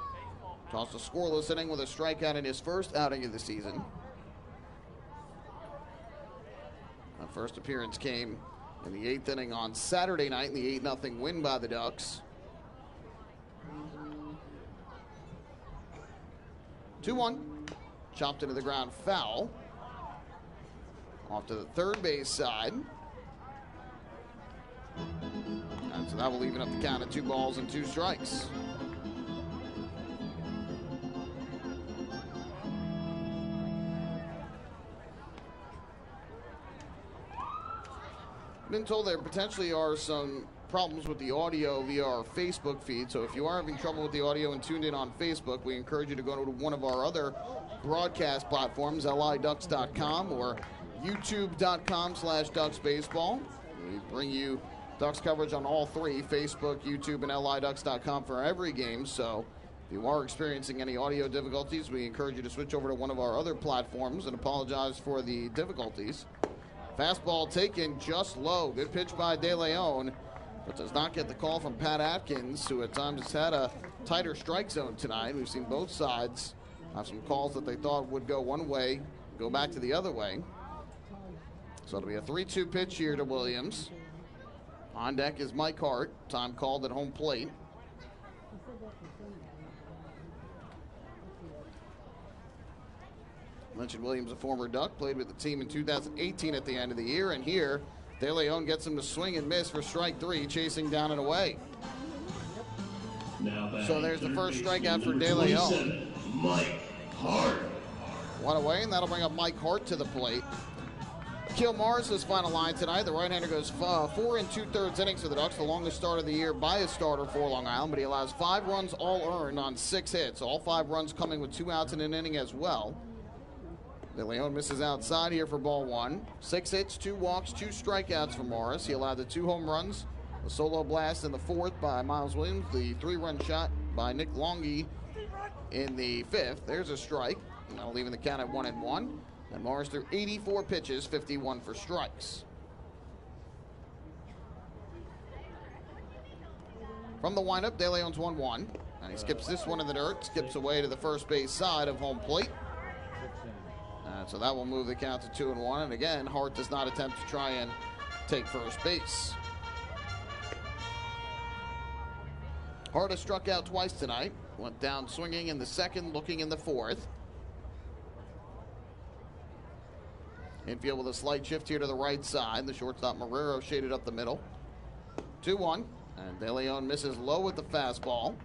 Tossed a scoreless inning with a strikeout in his first outing of the season. That first appearance came in the 8th inning on Saturday night in the 8-0 win by the Ducks. 2-1. Chopped into the ground foul. Off to the third base side. And so that will even up the count at 2 balls and 2 strikes. Been told there potentially are some problems with the audio via our Facebook feed, so if you are having trouble with the audio and tuned in on Facebook, we encourage you to go to one of our other broadcast platforms, liducks.com or youtube.com/ducksbaseball. We bring you Ducks coverage on all 3, Facebook, YouTube, and liducks.com for every game, so if you are experiencing any audio difficulties, we encourage you to switch over to one of our other platforms and apologize for the difficulties. Fastball taken just low. Good pitch by De Leon, but does not get the call from Pat Atkins, who at times has had a tighter strike zone tonight. We've seen both sides have some calls that they thought would go one way, go back to the other way. So it'll be a 3-2 pitch here to Williams. On deck is Mike Hart. Time called at home plate. Mentioned Williams, a former Duck, played with the team in 2018 at the end of the year, and here, De Leon gets him to swing and miss for strike 3, chasing down and away. So there's the first strikeout for De Leon. Mike Hart. One away, and that'll bring up Mike Hart to the plate. Akil Morris's final line tonight. The right-hander goes 4 2/3 innings for the Ducks, the longest start of the year by a starter for Long Island, but he allows 5 runs all earned on 6 hits. All 5 runs coming with 2 outs in an inning as well. De Leon misses outside here for ball 1. 6 hits, 2 walks, 2 strikeouts for Morris. He allowed the 2 home runs, a solo blast in the 4th by Miles Williams, the 3-run shot by Nick Longy in the 5th. There's a strike. Now leaving the count at 1-1. And Morris threw 84 pitches, 51 for strikes. From the windup, De Leon's 1-1. And he skips this one in the dirt, skips away to the first base side of home plate. So that will move the count to 2-1. And again, Hart does not attempt to try and take first base. Hart has struck out twice tonight. Went down swinging in the 2nd, looking in the 4th. Infield with a slight shift here to the right side. The shortstop Marrero shaded up the middle. 2-1. And De Leon misses low with the fastball.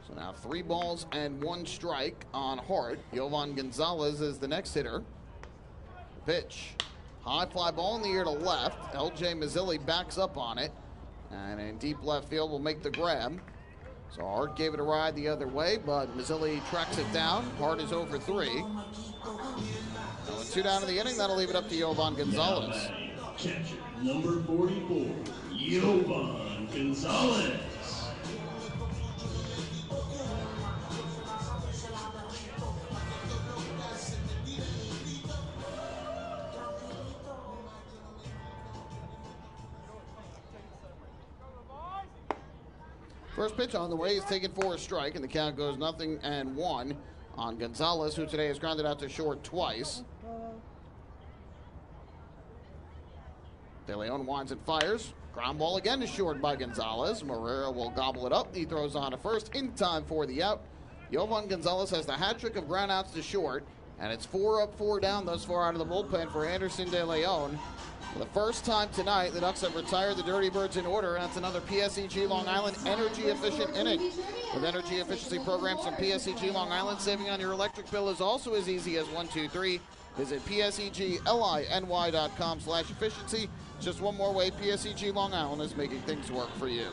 So now 3 balls and 1 strike on Hart. Yovan Gonzalez is the next hitter. Pitch. High fly ball in the air to left. L.J. Mazzilli backs up on it. And in deep left field will make the grab. So Hart gave it a ride the other way, but Mazzilli tracks it down. Hart is over 3. So with 2 down in the inning, that'll leave it up to Yovan Gonzalez. Catcher number 44, Yovan Gonzalez. First pitch on the way is taken for a strike, and the count goes 0-1 on Gonzalez, who today has grounded out to short twice. De Leon winds and fires. Ground ball again is short by Gonzalez. Marrero will gobble it up. He throws on to first in time for the out. Yovan Gonzalez has the hat trick of ground outs to short, and it's 4 up, 4 down thus far out of the bullpen for Anderson De Leon. For the first time tonight, the Ducks have retired the Dirty Birds in order, and that's another PSEG Long Island energy-efficient inning. With energy efficiency programs from PSEG Long Island, saving on your electric bill is also as easy as 1, 2, 3. Visit PSEGLINY.com/efficiency. Just one more way PSEG Long Island is making things work for you.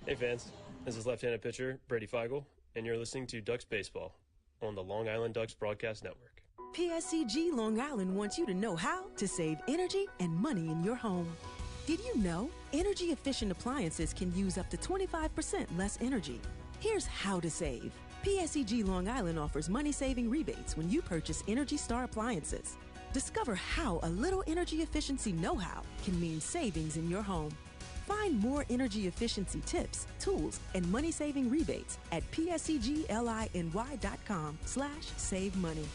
Hey fans, this is left-handed pitcher Brady Feigl, and you're listening to Ducks Baseball on the Long Island Ducks Broadcast Network. PSEG Long Island wants you to know how to save energy and money in your home. Did you know energy-efficient appliances can use up to 25% less energy? Here's how to save. PSEG Long Island offers money-saving rebates when you purchase Energy Star appliances. Discover how a little energy efficiency know-how can mean savings in your home. Find more energy efficiency tips, tools, and money-saving rebates at PSEGLINY.com/save money.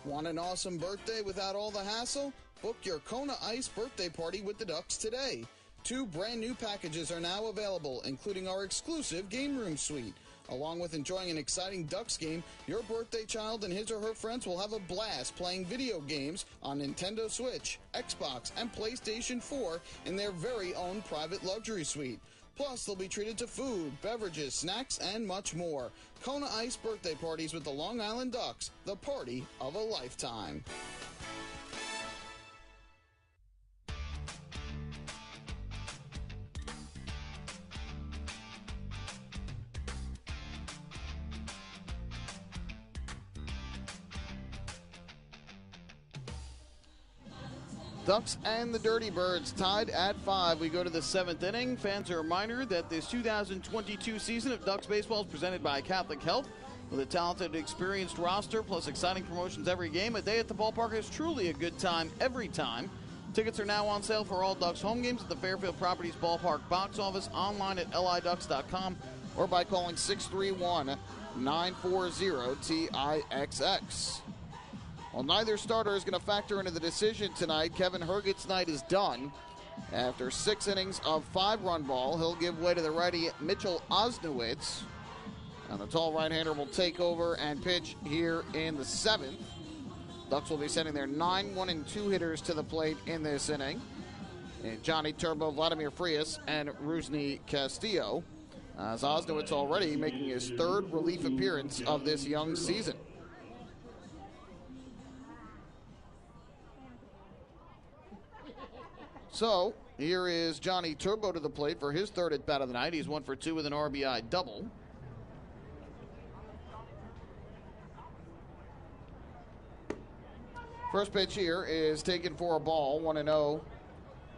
Want an awesome birthday without all the hassle? Book your Kona Ice birthday party with the Ducks today. 2 brand new packages are now available, including our exclusive game room suite. Along with enjoying an exciting Ducks game, your birthday child and his or her friends will have a blast playing video games on Nintendo Switch, Xbox, and PlayStation 4 in their very own private luxury suite. Plus, they'll be treated to food, beverages, snacks, and much more. Kona Ice birthday parties with the Long Island Ducks, the party of a lifetime. Ducks and the Dirty Birds tied at 5. We go to the 7th inning. Fans, a reminder that this 2022 season of Ducks baseball is presented by Catholic Health. With a talented, experienced roster plus exciting promotions every game, a day at the ballpark is truly a good time every time. Tickets are now on sale for all Ducks home games at the Fairfield Properties Ballpark box office, online at liducks.com, or by calling 631-940-TIXX. Well, neither starter is going to factor into the decision tonight. Kevin Herget's night is done. After 6 innings of 5-run ball, he'll give way to the righty Mitchell Osnowitz. And the tall right-hander will take over and pitch here in the 7th. Ducks will be sending their 9, 1, and 2 hitters to the plate in this inning. And Johnny Turbo, Vladimir Frias, and Rusney Castillo. As Osnowitz already making his 3rd relief appearance of this young season. So, here is Johnny Turbo to the plate for his 3rd at-bat of the night. He's 1 for 2 with an RBI double. First pitch here is taken for a ball, 1-0.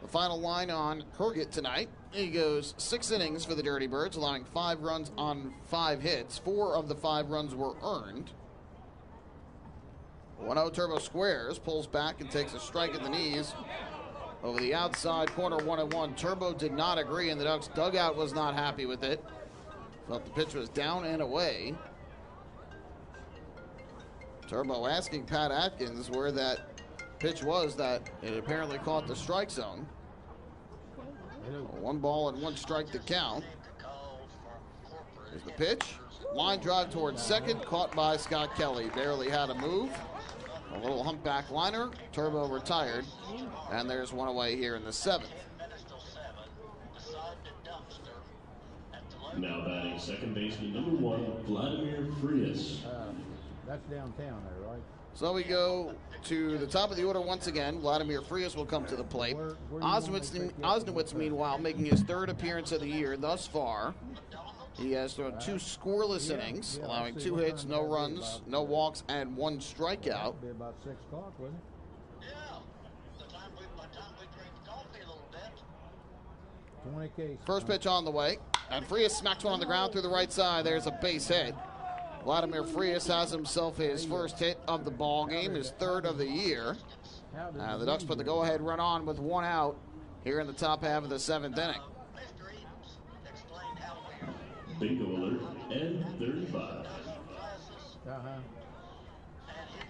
The final line on Herget tonight. He goes 6 innings for the Dirty Birds, allowing 5 runs on 5 hits. 4 of the 5 runs were earned. 1-0 Turbo squares, pulls back and takes a strike at the knees. Over the outside corner, 1-1. Turbo did not agree, and the Ducks dugout was not happy with it. Felt the pitch was down and away. Turbo asking Pat Atkins where that pitch was that it apparently caught the strike zone. 1 ball and 1 strike to count. Here's the pitch. Line drive towards second, caught by Scott Kelly. Barely had a move. A little humpback liner. Turbo retired. And there's 1 away here in the 7th. Now batting second baseman number 1, Vladimir Frias. That's downtown there, right? So we go to the top of the order once again. Vladimir Frias will come to the plate. Osnowitz, meanwhile, making his 3rd appearance of the year thus far. He has thrown 2 scoreless innings, allowing 2 hits, no runs, no walks, and 1 strikeout. Be about 6 o'clock, wouldn't it? First pitch on the way, and Frias smacks one on the ground through the right side. There's a base hit. Vladimir Frias has himself his 1st hit of the ball game, his 3rd of the year. The Ducks put the go-ahead run on with 1 out here in the top half of the 7th inning. Bingo alert and 35.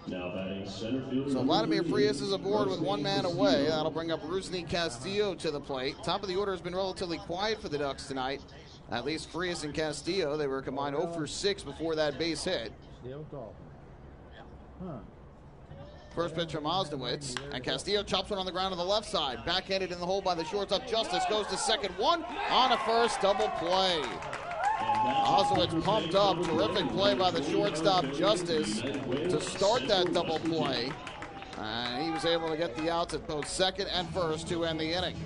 Now batting center field. So Vladimir Frias is aboard with 1 man away. That'll bring up Rusney Castillo to the plate. Top of the order has been relatively quiet for the Ducks tonight. At least Frias and Castillo, they were combined 0 for 6 before that base hit. First pitch from Osnowitz, and Castillo chops one on the ground on the left side. Backhanded in the hole by the shortstop. Justice goes to second. 1 on a first, double play. Osnowitz pumped up. Terrific play by the shortstop, Justice, to start that double play. And he was able to get the outs at both second and first to end the inning.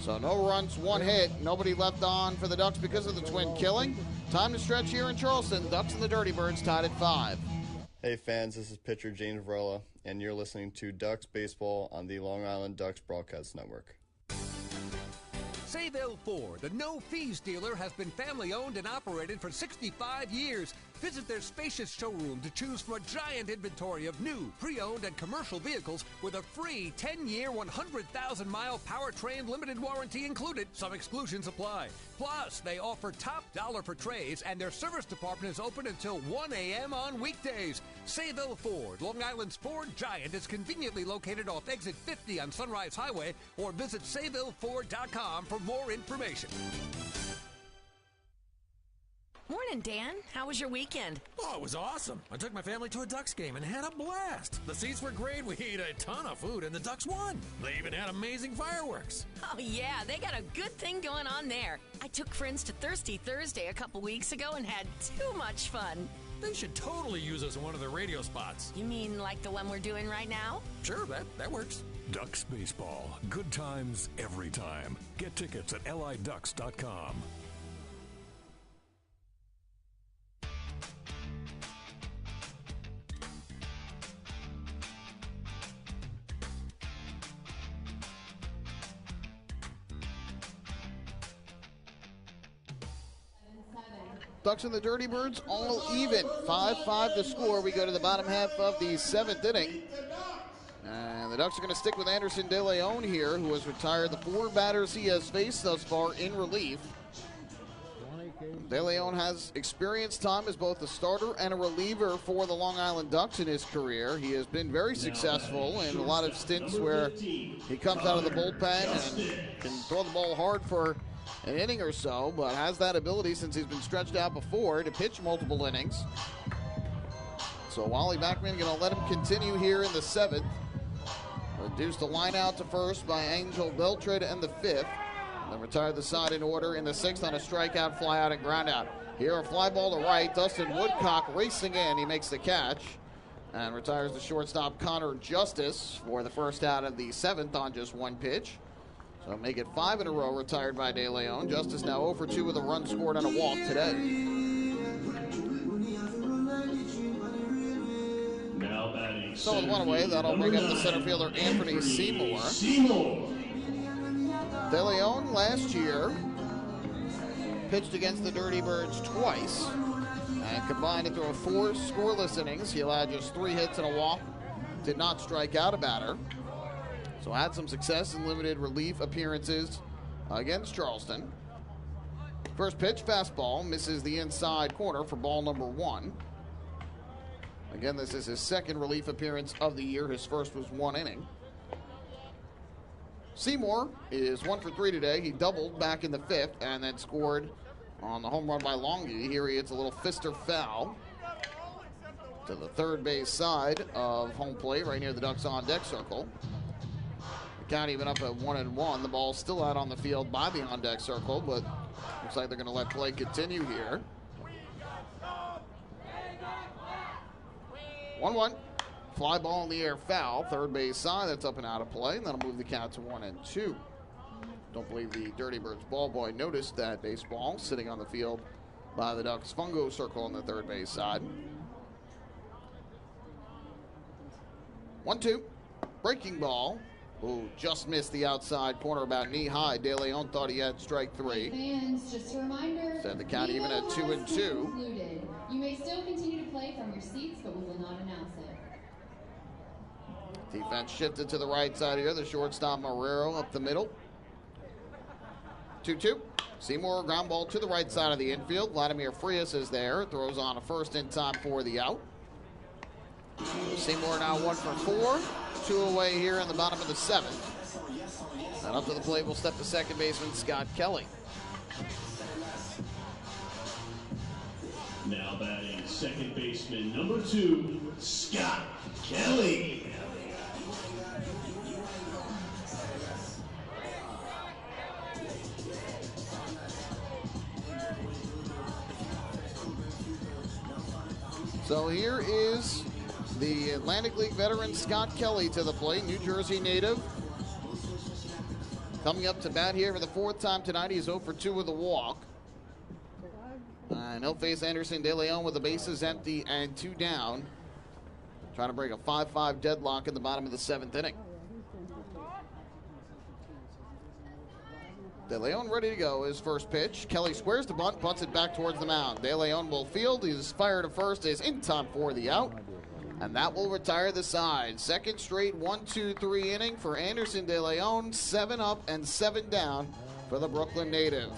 So no runs, 1 hit, nobody left on for the Ducks because of the twin killing. Time to stretch here in Charleston. Ducks and the Dirty Birds tied at 5. Hey fans, this is pitcher James Varela, and you're listening to Ducks Baseball on the Long Island Ducks Broadcast Network. Sayville Ford, the no-fees dealer, has been family-owned and operated for 65 years. Visit their spacious showroom to choose from a giant inventory of new, pre-owned, and commercial vehicles with a free 10-year, 100,000-mile powertrain limited warranty included. Some exclusions apply. Plus, they offer top dollar for trades, and their service department is open until 1 a.m. on weekdays. Sayville Ford, Long Island's Ford giant, is conveniently located off exit 50 on Sunrise Highway, or visit SayvilleFord.com for more information. Morning, Dan. How was your weekend? Oh, it was awesome. I took my family to a Ducks game and had a blast. The seats were great. We ate a ton of food, and the Ducks won. They even had amazing fireworks. Oh, yeah. They got a good thing going on there. I took friends to Thirsty Thursday a couple weeks ago and had too much fun. They should totally use us in one of their radio spots. You mean like the one we're doing right now? Sure, that works. Ducks Baseball. Good times every time. Get tickets at liducks.com. Ducks and the Dirty Birds all even. 5-5 the score. We go to the bottom half of the 7th inning. And the Ducks are going to stick with Anderson De Leon here, who has retired the 4 batters he has faced thus far in relief. De Leon has experienced time as both a starter and a reliever for the Long Island Ducks in his career. He has been very successful in a lot of stints where he comes out of the bullpen and can throw the ball hard for an inning or so, but has that ability since he's been stretched out before to pitch multiple innings. So Wally Backman going to let him continue here in the 7th. Reduced the line out to first by Angel Beltran in the 5th. Then retired the side in order in the 6th on a strikeout, fly out, and ground out. Here a fly ball to right. Dustin Woodcock racing in. He makes the catch and retires the shortstop Connor Justice for the first out of the 7th on just one pitch. So make it 5 in a row retired by De Leon. Justice now 0 for 2 with a run scored on a walk today. Now batting. So with one away, that'll bring up the center fielder Anthony Seymour. De Leon last year pitched against the Dirty Birds twice and combined to throw 4 scoreless innings. He allowed just 3 hits and a walk, did not strike out a batter. So had some success in limited relief appearances against Charleston. First pitch, fastball, misses the inside corner for ball number 1. Again, this is his second relief appearance of the year. His first was 1 inning. Seymour is 1 for 3 today. He doubled back in the 5th and then scored on the home run by Longy. Here he hits a little fister foul to the third base side of home plate, right near the Ducks on deck circle. The count even up at 1-1. The ball's still out on the field by the on deck circle, but looks like they're going to let play continue here. 1-1. Fly ball in the air, foul. Third base side, that's up and out of play, and that'll move the count to 1-2. Don't believe the Dirty Birds ball boy noticed that baseball sitting on the field by the Ducks fungo circle on the third base side. 1-2. Breaking ball. Ooh, just missed the outside corner about knee high. De Leon thought he had strike 3. Fans, just a reminder. Set the count even at 2-2. You may still continue to play from your seats, but we will not announce it. Defense shifted to the right side here. The shortstop Marrero up the middle. 2-2. Seymour ground ball to the right side of the infield. Vladimir Frias is there. Throws on a first in time for the out. Seymour now 1 for 4. 2 away here in the bottom of the 7th. And up to the plate will step the second baseman Scott Kelly. Now batting second baseman number 2, Scott Kelly. So here is the Atlantic League veteran Scott Kelly to the plate, New Jersey native. Coming up to bat here for the 4th time tonight. He's 0 for 2 with a walk. And he'll face Anderson De Leon with the bases empty and 2 down. Trying to break a 5-5 deadlock in the bottom of the 7th inning. De Leon ready to go. His first pitch. Kelly squares the bunt, bunts it back towards the mound. De Leon will field. He's fired to first. Is in time for the out. And that will retire the side. Second straight 1-2-3 inning for Anderson De Leon. 7 up and 7 down for the Brooklyn native.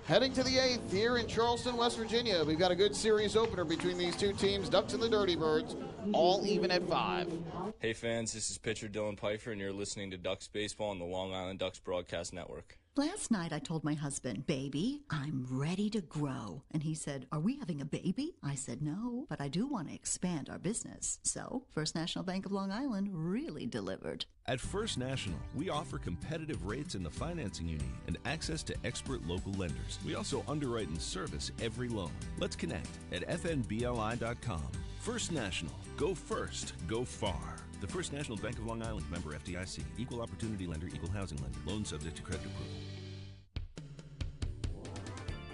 Heading to the 8th here in Charleston, West Virginia. We've got a good series opener between these two teams, Ducks and the Dirty Birds, all even at 5. Hey fans, this is pitcher Dylan Pfeiffer, and you're listening to Ducks Baseball on the Long Island Ducks Broadcast Network. Last night I told my husband, baby, I'm ready to grow. And he said, are we having a baby? I said, no, but I do want to expand our business. So First National Bank of Long Island really delivered. At First National, we offer competitive rates in the financing you need and access to expert local lenders. We also underwrite and service every loan. Let's connect at fnbli.com. First National. Go first. Go far. The First National Bank of Long Island, member FDIC, equal opportunity lender, equal housing lender, loan subject to credit approval.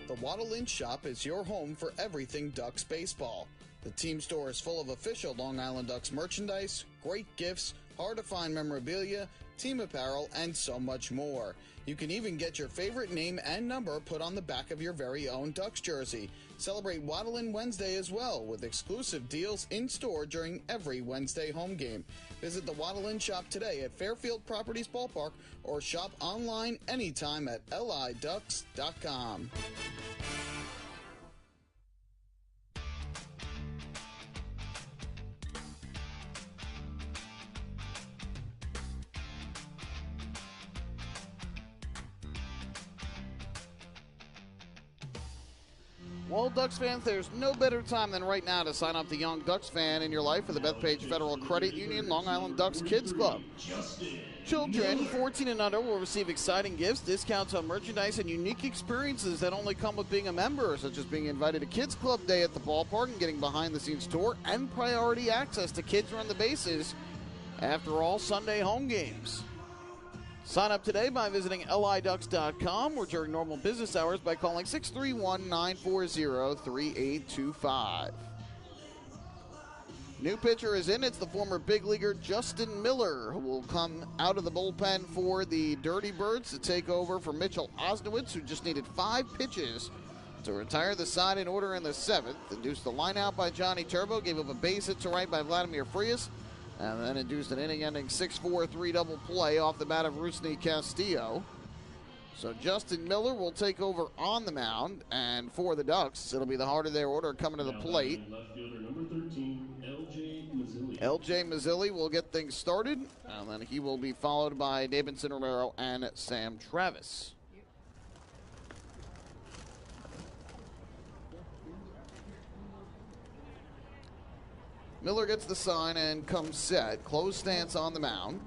The Waddle Lynch Shop is your home for everything Ducks baseball. The team store is full of official Long Island Ducks merchandise, great gifts, hard-to-find memorabilia, team apparel, and so much more. You can even get your favorite name and number put on the back of your very own Ducks jersey. Celebrate Waddle-In Wednesday as well, with exclusive deals in-store during every Wednesday home game. Visit the Waddle-In Shop today at Fairfield Properties Ballpark or shop online anytime at liducks.com. Well, Ducks fans, there's no better time than right now to sign up the Young Ducks fan in your life for the Bethpage Federal Credit Union Long Island Ducks Kids Club. Children 14 and under will receive exciting gifts, discounts on merchandise, and unique experiences that only come with being a member, such as being invited to Kids Club Day at the ballpark and getting behind-the-scenes tour and priority access to Kids Run the Bases after all Sunday home games. Sign up today by visiting liducks.com or during normal business hours by calling 631-940-3825. New pitcher is in. It's the former big leaguer Justin Miller, who will come out of the bullpen for the Dirty Birds to take over for Mitchell Osnowitz, who just needed 5 pitches to retire the side in order in the 7th. Induced the line out by Johnny Turbo, gave up a base hit to right by Vladimir Frias, and then induced an inning-ending 6-4 3-double play off the bat of Rusney Castillo. So Justin Miller will take over on the mound, and for the Ducks, it'll be the heart of their order coming to the plate. Left fielder number 13, L.J. Mazzilli. L.J. Mazzilli will get things started, and then he will be followed by Davidson Romero and Sam Travis. Miller gets the sign and comes set. Closed stance on the mound.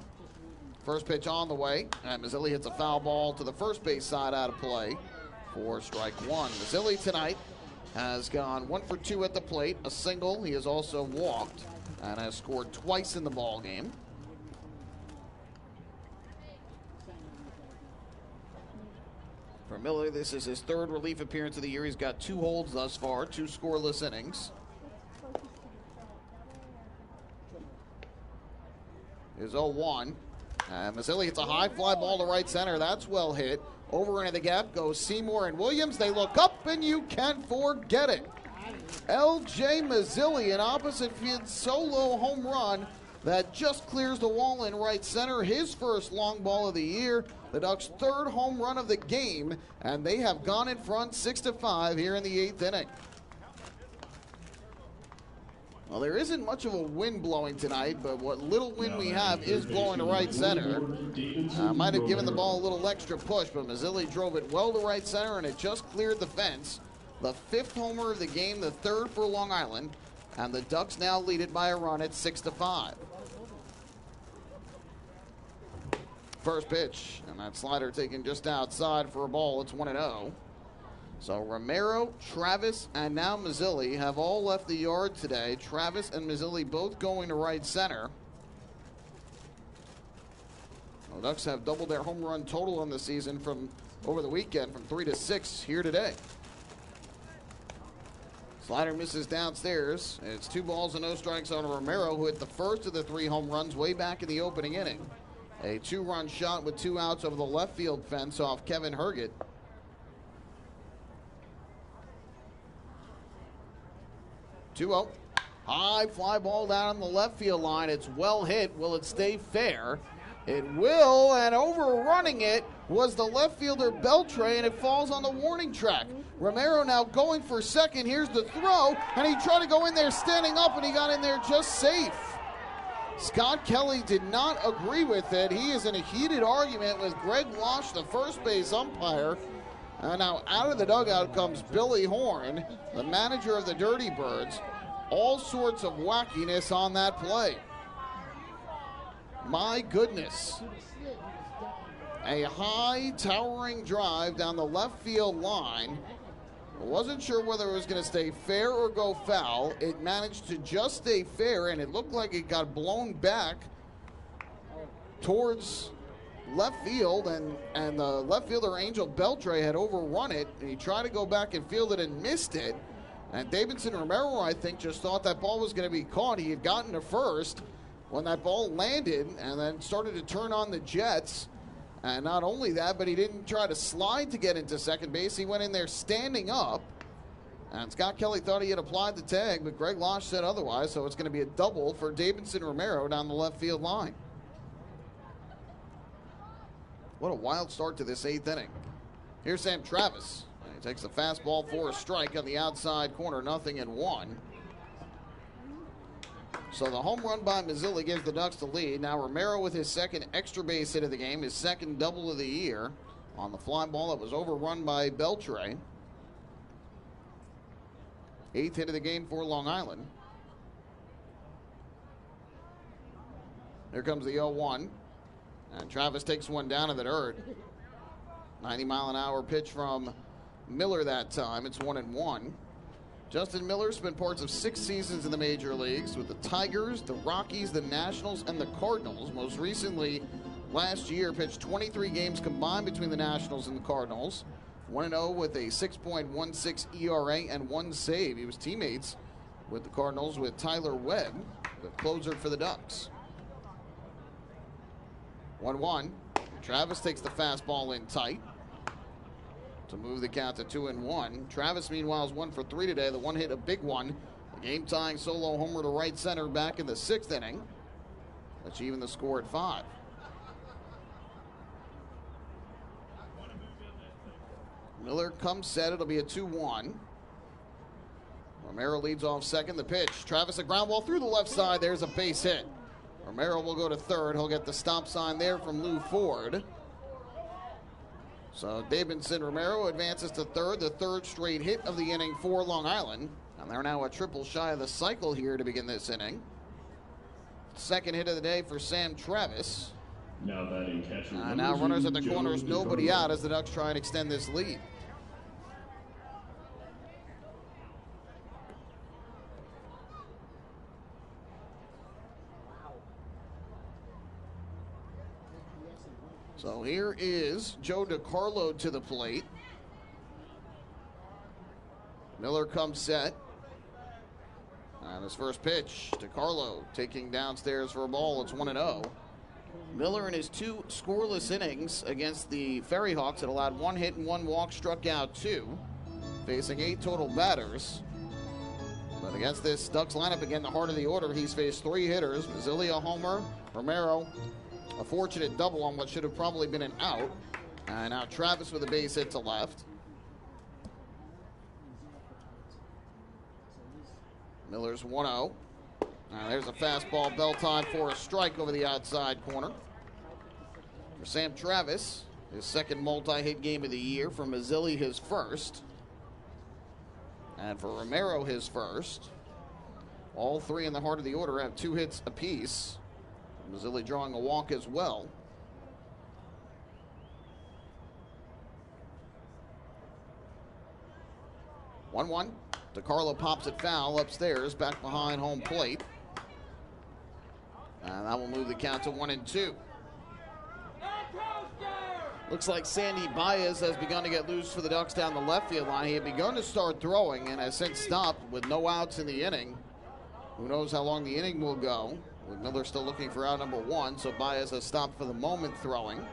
First pitch on the way, and Mazzilli hits a foul ball to the first base side out of play for strike 1. Mazzilli tonight has gone 1 for 2 at the plate, a single. He has also walked and has scored twice in the ball game. For Miller, this is his 3rd relief appearance of the year. He's got 2 holds thus far, 2 scoreless innings. Is 0-1. Mazzilli hits a high fly ball to right center. That's well hit. Over into the gap goes Seymour and Williams. They look up, and you can't forget it. L.J. Mazzilli, an opposite field solo home run that just clears the wall in right center. His first long ball of the year. The Ducks' 3rd home run of the game, and they have gone in front 6-5 here in the 8th inning. Well, there isn't much of a wind blowing tonight, but what little wind we have is blowing to right center. Might have given the ball a little extra push, but Mazzilli drove it well to right center, and it just cleared the fence. The 5th homer of the game, the 3rd for Long Island, and the Ducks now lead it by a run at 6-5. First pitch, and that slider taken just outside for a ball. It's 1-0. So Romero, Travis, and now Mazzilli have all left the yard today. Travis and Mazzilli both going to right center. The Ducks have doubled their home run total on the season from over the weekend, from 3 to 6 here today. Slider misses downstairs. It's 2 balls and no strikes on Romero, who hit the first of the 3 home runs way back in the opening inning. A 2-run shot with 2 outs over the left field fence off Kevin Herget. 2-0. High fly ball down on the left field line. It's well hit. Will it stay fair? It will, and overrunning it was the left fielder Beltre, and it falls on the warning track. Romero now going for second. Here's the throw, and he tried to go in there standing up, and he got in there just safe. Scott Kelly did not agree with it. He is in a heated argument with Greg Losh, the first base umpire. And now out of the dugout comes Billy Horn, the manager of the Dirty Birds. All sorts of wackiness on that play. My goodness. A high towering drive down the left field line. I wasn't sure whether it was going to stay fair or go foul. It managed to just stay fair, and it looked like it got blown back towards left field, and the left fielder Angel Beltre had overrun it, and he tried to go back and field it and missed it. And Davidson Romero, I think, just thought that ball was going to be caught. He had gotten to first when that ball landed and then started to turn on the jets. And not only that, but he didn't try to slide to get into second base. He went in there standing up. And Scott Kelly thought he had applied the tag, but Greg Losh said otherwise, so it's going to be a double for Davidson Romero down the left field line. What a wild start to this 8th inning. Here's Sam Travis. He takes the fastball for a strike on the outside corner, 0-1. So the home run by Mazzilli gives the Ducks the lead. Now Romero with his second extra base hit of the game, his second double of the year on the fly ball that was overrun by Beltre. 8th hit of the game for Long Island. Here comes the 0-1. And Travis takes one down in the dirt. 90-mile-an-hour pitch from Miller that time. It's 1-1. Justin Miller spent parts of 6 seasons in the major leagues with the Tigers, the Rockies, the Nationals, and the Cardinals. Most recently, last year, pitched 23 games combined between the Nationals and the Cardinals. 1-0 with a 6.16 ERA and 1 save. He was teammates with the Cardinals with Tyler Webb, the closer for the Ducks. 1-1. Travis takes the fastball in tight to move the count to 2-1. Travis, meanwhile, is 1 for 3 today. The one hit, a big one. A game-tying solo homer to right center back in the 6th inning, achieving the score at 5. Miller comes set. It'll be a 2-1. Romero leads off second. The pitch. Travis, a ground ball through the left side. There's a base hit. Romero will go to third. He'll get the stop sign there from Lou Ford. So Davidson Romero advances to third, the 3rd straight hit of the inning for Long Island. And they're now a triple shy of the cycle here to begin this inning. 2nd hit of the day for Sam Travis. Now batting catcher. Now runners at the corners, nobody out as the Ducks try and extend this lead. So here is Joe DiCarlo to the plate. Miller comes set. And his first pitch, DiCarlo taking downstairs for a ball. It's 1-0. Miller in his 2 scoreless innings against the Ferry Hawks had allowed 1 hit and 1 walk, struck out 2, facing 8 total batters. But against this Ducks lineup, again, the heart of the order, he's faced 3 hitters. Mazzilli a homer, Romero a fortunate double on what should have probably been an out. And now Travis with a base hit to left. Miller's 1-0. Now there's a fastball, bell time for a strike over the outside corner. For Sam Travis, his 2nd multi-hit game of the year. For Mazzilli, his 1st. And for Romero, his 1st. All 3 in the heart of the order have 2 hits apiece. Mazzilli drawing a walk as well. One. DiCarlo pops it foul upstairs, back behind home plate. And that will move the count to 1-2. Looks like Sandy Baez has begun to get loose for the Ducks down the left field line. He had begun to start throwing and has since stopped with no outs in the inning. Who knows how long the inning will go, with Miller still looking for out number 1, so Baez has stopped for the moment throwing.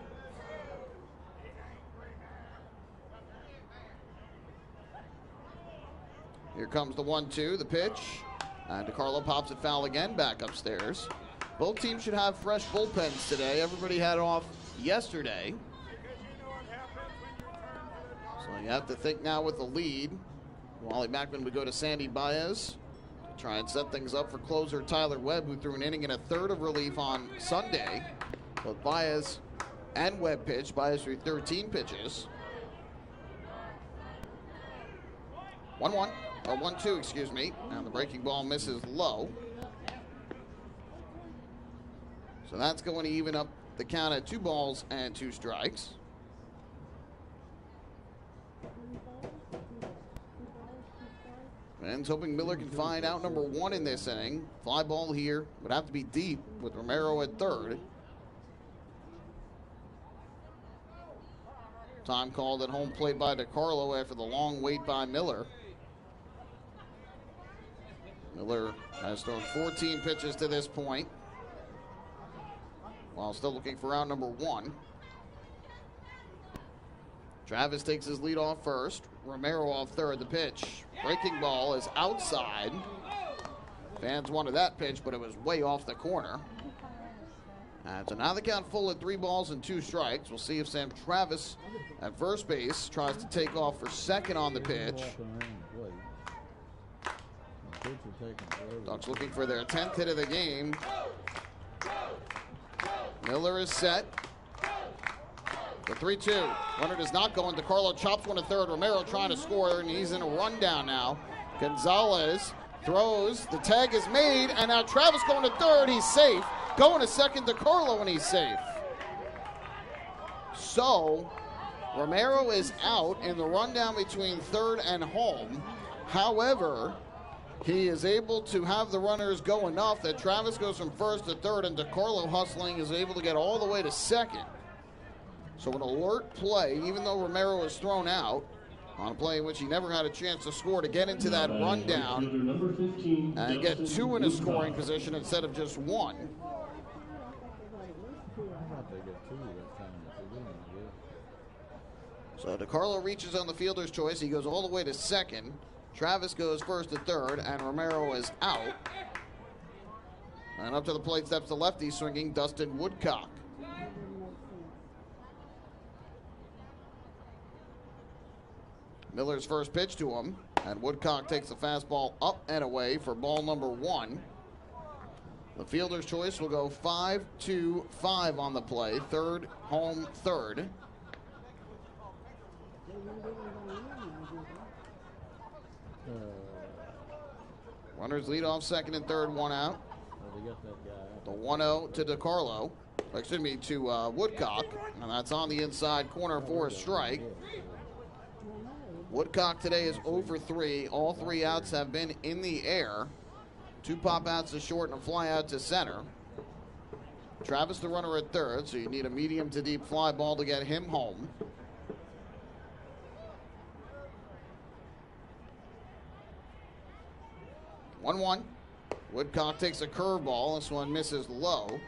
Here comes the 1-2, the pitch. And DiCarlo pops it foul again, back upstairs. Both teams should have fresh bullpens today. Everybody had off yesterday. So you have to think now with the lead. Wally Backman would go to Sandy Baez to try and set things up for closer Tyler Webb, who threw an inning and a 1/3 of relief on Sunday. Both Baez and Webb pitched. Baez threw 13 pitches. 1-1. Or 1-2, excuse me. And the breaking ball misses low. So that's going to even up the count at 2 balls and 2 strikes. And hoping Miller can find out number 1 in this inning. Fly ball here would have to be deep with Romero at third. Time called at home plate by DiCarlo after the long wait by Miller. Miller has thrown 14 pitches to this point, while still looking for out number 1. Travis takes his lead off first. Romero off third. The pitch. Breaking ball is outside. Fans wanted that pitch, but it was way off the corner. And so now the count full at 3 balls and 2 strikes. We'll see if Sam Travis at first base tries to take off for second on the pitch. Ducks looking for their 10th hit of the game. Miller is set. The 3-2. Runner does not go, and DiCarlo chops one to third. Romero trying to score, and he's in a rundown now. Gonzalez throws. The tag is made, and now Travis going to third. He's safe. Going to second to Carlo, and he's safe. So Romero is out in the rundown between third and home. However, he is able to have the runners go enough that Travis goes from first to third, and DeCarlo hustling is able to get all the way to second. So an alert play, even though Romero is thrown out, on a play in which he never had a chance to score, to get into that rundown and get two in a scoring position instead of just one. So DeCarlo reaches on the fielder's choice. He goes all the way to second. Travis goes first to third, and Romero is out. And up to the plate steps the lefty swinging Dustin Woodcock. Miller's first pitch to him, and Woodcock takes the fastball up and away for ball number one. The fielder's choice will go 5-2-5 on the play. Third, home, third. Runners lead off second and third, one out. The 1-0 to DeCarlo. Excuse me, to Woodcock. And that's on the inside corner for a strike. Woodcock today is 0 for 3. All three outs have been in the air. Two pop outs to short and a fly out to center. Travis the runner at third, so you need a medium to deep fly ball to get him home. One. Woodcock takes a curveball. This one misses low.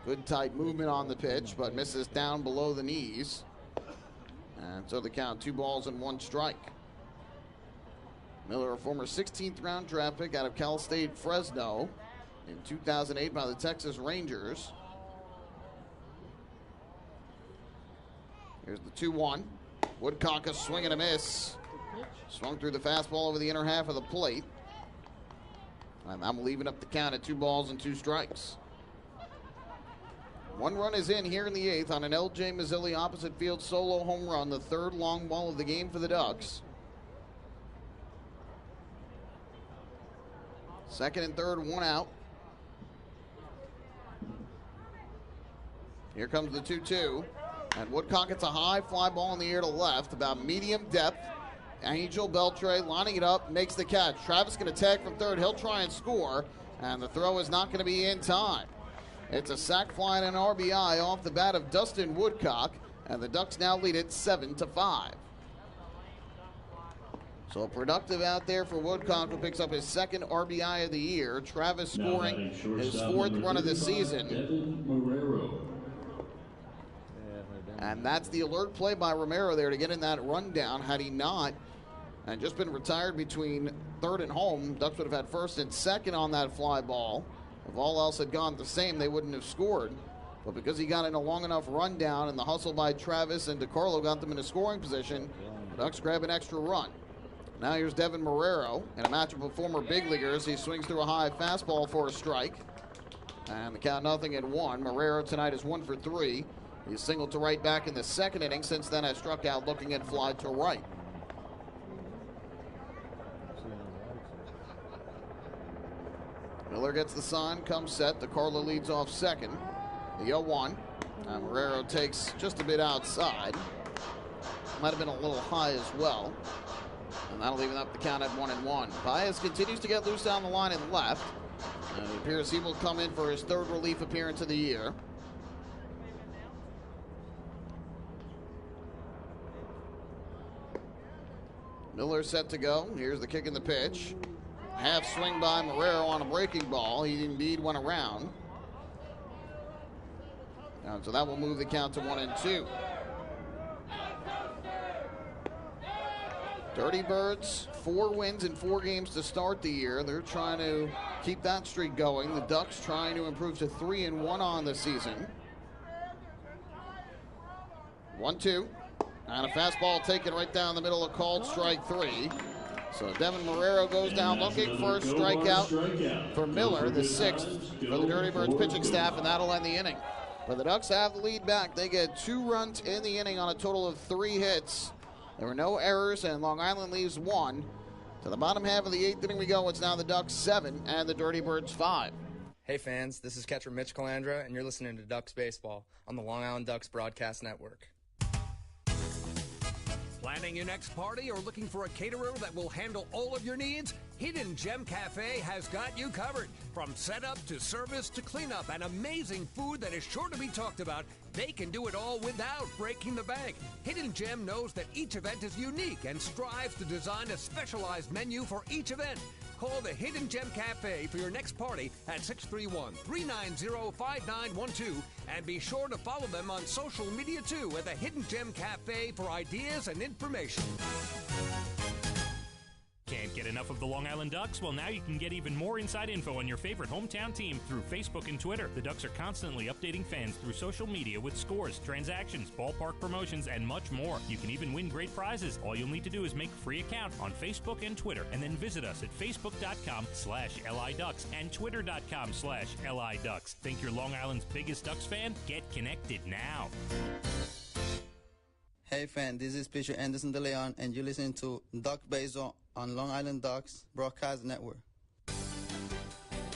Good tight movement on the pitch, but misses down below the knees. And so the count, 2 balls and 1 strike. Miller, a former 16th round draft pick out of Cal State Fresno in 2008 by the Texas Rangers. Here's the 2-1. Woodcock a swing and a miss. Swung through the fastball over the inner half of the plate. And I'm leaving up the count at 2 balls and 2 strikes. 1 run is in here in the 8th on an L.J. Mazzilli opposite field solo home run, the 3rd long ball of the game for the Ducks. Second and third, 1 out. Here comes the 2-2. And Woodcock gets a high fly ball in the air to left, about medium depth. Angel Beltre lining it up, makes the catch. Travis going to tag from third. He'll try and score, and the throw is not going to be in time. It's a sac fly and an RBI off the bat of Dustin Woodcock, and the Ducks now lead it 7-5. So productive out there for Woodcock, who picks up his 2nd RBI of the year. Travis scoring his 4th run of the season. And that's the alert play by Romero there to get in that rundown. Had he not, and just been retired between third and home, Ducks would have had first and second on that fly ball. If all else had gone the same, they wouldn't have scored. But because he got in a long enough rundown and the hustle by Travis and DeCarlo got them in a scoring position, the Ducks grab an extra run. Now here's Devin Marrero in a matchup of former big leaguers. He swings through a high fastball for a strike. And the count 0-1. Marrero tonight is 1 for 3. He's singled to right back in the 2nd inning. Since then, has struck out looking at fly to right. Miller gets the sign, comes set. DeCarlo leads off second. The 0-1. Marrero takes just a bit outside. Might have been a little high as well. And that'll even up the count at 1-1. Baez continues to get loose down the line and left. And it appears he will come in for his 3rd relief appearance of the year. Miller set to go. Here's the kick in the pitch. Half swing by Marrero on a breaking ball. He indeed went around. And so that will move the count to 1-2. Dirty Birds, 4 wins in 4 games to start the year. They're trying to keep that streak going. The Ducks trying to improve to 3-1 on the season. 1-2. And a fastball taken right down the middle of called strike 3. So Devin Marrero goes down looking for a strikeout for Miller, the 6th for the Dirty Birds pitching staff, and that'll end the inning. But the Ducks have the lead back. They get 2 runs in the inning on a total of 3 hits. There were no errors, and Long Island leaves 1. To the bottom half of the 8th inning we go. It's now the Ducks 7 and the Dirty Birds 5. Hey fans, this is catcher Mitch Calandra, and you're listening to Ducks Baseball on the Long Island Ducks Broadcast Network. Planning your next party or looking for a caterer that will handle all of your needs? Hidden Gem Cafe has got you covered. From setup to service to cleanup and amazing food that is sure to be talked about, they can do it all without breaking the bank. Hidden Gem knows that each event is unique and strives to design a specialized menu for each event. Call the Hidden Gem Cafe for your next party at 631-390-5912 and be sure to follow them on social media too at the Hidden Gem Cafe for ideas and information. Can't get enough of the Long Island Ducks? Well, now you can get even more inside info on your favorite hometown team through Facebook and Twitter. The Ducks are constantly updating fans through social media with scores, transactions, ballpark promotions, and much more. You can even win great prizes. All you'll need to do is make a free account on Facebook and Twitter, and then visit us at facebook.com/LIDucks and twitter.com/LIDucks. Think you're Long Island's biggest Ducks fan? Get connected now. Hey fan, this is pitcher Anderson De Leon, and you're listening to Duck Baseball on Long Island Ducks Broadcast Network.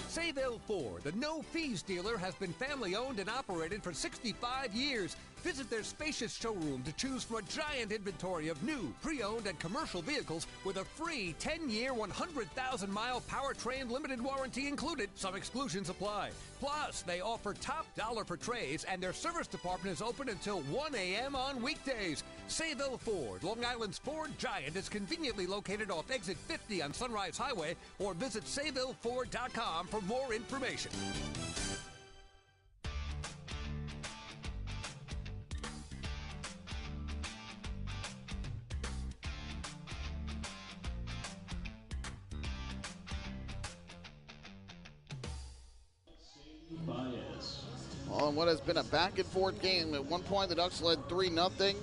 Sayville Ford, the no-fees dealer, has been family-owned and operated for 65 years. Visit their spacious showroom to choose from a giant inventory of new, pre-owned, and commercial vehicles with a free 10-year, 100,000-mile powertrain limited warranty included. Some exclusions apply. Plus, they offer top dollar for trays, and their service department is open until 1 a.m. on weekdays. Sayville Ford, Long Island's Ford giant, is conveniently located off Exit 50 on Sunrise Highway, or visit SayvilleFord.com for more information. Well, in what has been a back-and-forth game, at one point the Ducks led 3-0.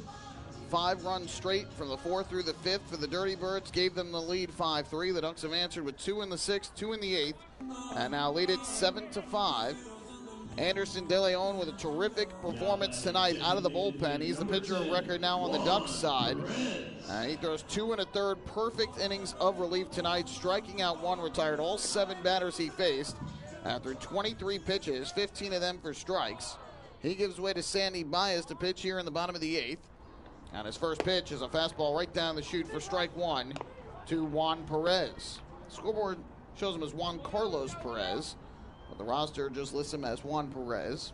5 runs straight from the 4th through the 5th for the Dirty Birds, gave them the lead 5-3. The Ducks have answered with 2 in the 6th, 2 in the 8th, and now lead it 7-5. Anderson De Leon with a terrific performance tonight out of the bullpen. He's the pitcher of record now on the Ducks side. He throws 2 1/3 perfect innings of relief tonight, striking out 1, retired all 7 batters he faced. After 23 pitches, 15 of them for strikes. He gives way to Sandy Baez to pitch here in the bottom of the 8th. And his first pitch is a fastball right down the chute for strike 1 to Juan Perez. The scoreboard shows him as Juan Carlos Perez, but the roster just lists him as Juan Perez.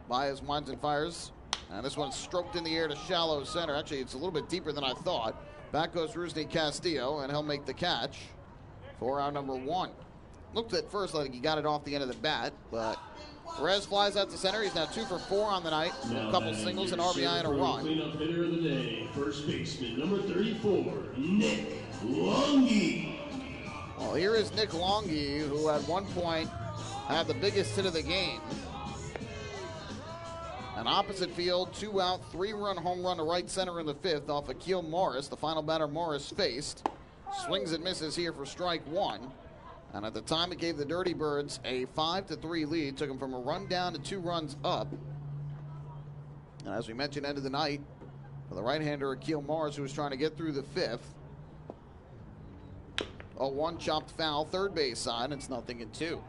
Baez winds and fires, and this one's stroked in the air to shallow center. Actually, it's a little bit deeper than I thought. Back goes Rusney Castillo, and he'll make the catch for out number 1. Looked at first like he got it off the end of the bat, but Perez flies out to center. He's now 2 for 4 on the night, a couple singles, an RBI, and a run. Cleanup hitter of the day, first baseman, number 34, Nick Longy. Well, here is Nick Longy, who at one point had the biggest hit of the game. An opposite field, 2-out, 3-run home run to right center in the 5th off Akil Morris. The final batter Morris faced. Swings and misses here for strike 1. And at the time, it gave the Dirty Birds a 5-3 lead. Took them from a run down to 2 runs up. And as we mentioned, end of the night for the right-hander Akil Morris, who was trying to get through the 5th. 0-1 chopped foul, third base side. It's 0-2.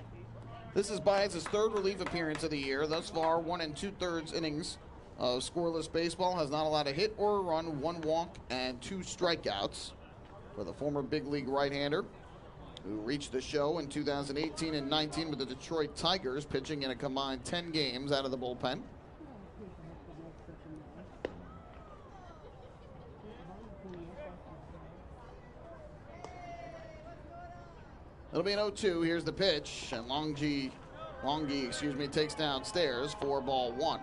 This is Baez's 3rd relief appearance of the year. Thus far, 1 2/3 innings of scoreless baseball. Has not allowed a hit or a run, 1 walk, and 2 strikeouts for the former big league right-hander, who reached the show in 2018 and 19 with the Detroit Tigers, pitching in a combined 10 games out of the bullpen. It'll be an 0-2. Here's the pitch, and Longy, takes downstairs for ball 1.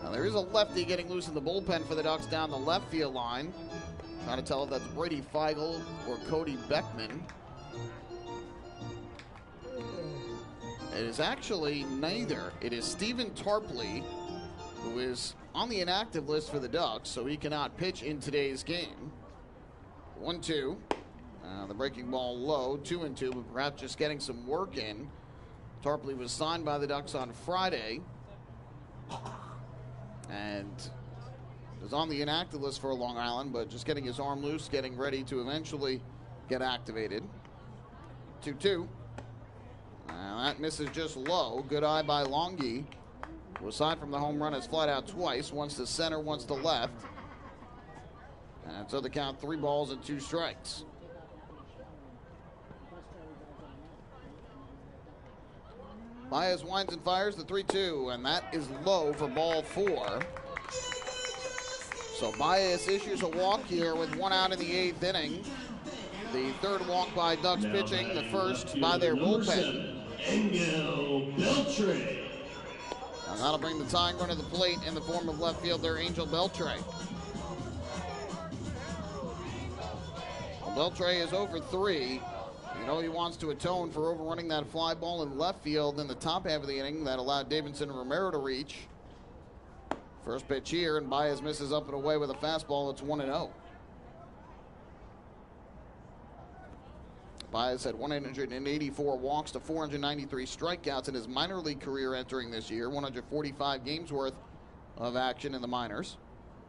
Now there is a lefty getting loose in the bullpen for the Ducks down the left field line. Trying to tell if that's Brady Feigl or Cody Beckman. It is actually neither. It is Stephen Tarpley, who is on the inactive list for the Ducks, so he cannot pitch in today's game. 1-2. The breaking ball low, 2-2, but perhaps just getting some work in. Tarpley was signed by the Ducks on Friday, and is on the inactive list for Long Island, but just getting his arm loose, getting ready to eventually get activated. 2-2. That misses just low. Good eye by Longy, who aside from the home run has flat out twice, once to center, once to left. And so the count 3 balls and 2 strikes. Baez winds and fires the 3-2, and that is low for ball 4. So Baez issues a walk here with 1 out in the 8th inning. The 3rd walk by Ducks pitching, the 1st by their bullpen. Angel Beltre. And that'll bring the tying run to the plate in the form of left fielder Angel Beltre. Beltre is over 3. You know he wants to atone for overrunning that fly ball in left field in the top half of the inning that allowed Davidson and Romero to reach. First pitch here, and Baez misses up and away with a fastball. It's 1-0. Baez had 184 walks to 493 strikeouts in his minor league career entering this year. 145 games worth of action in the minors.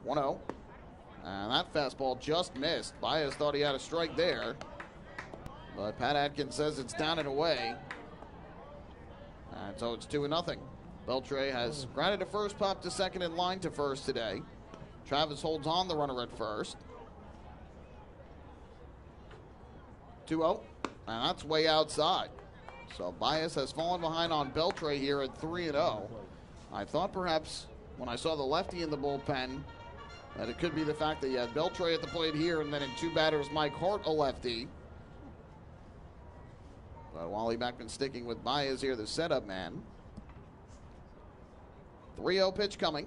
1-0. And that fastball just missed. Baez thought he had a strike there, but Pat Atkins says it's down and away. And so it's 2-0. Beltre has grounded to first, popped to second, and line to first today. Travis holds on the runner at first. 2-0, and that's way outside. So Baez has fallen behind on Beltre here at 3-0. I thought perhaps when I saw the lefty in the bullpen that it could be the fact that you had Beltre at the plate here, and then in 2 batters, Mike Hart, a lefty. But Wally Beckman sticking with Baez here, the setup man. 3-0 pitch coming.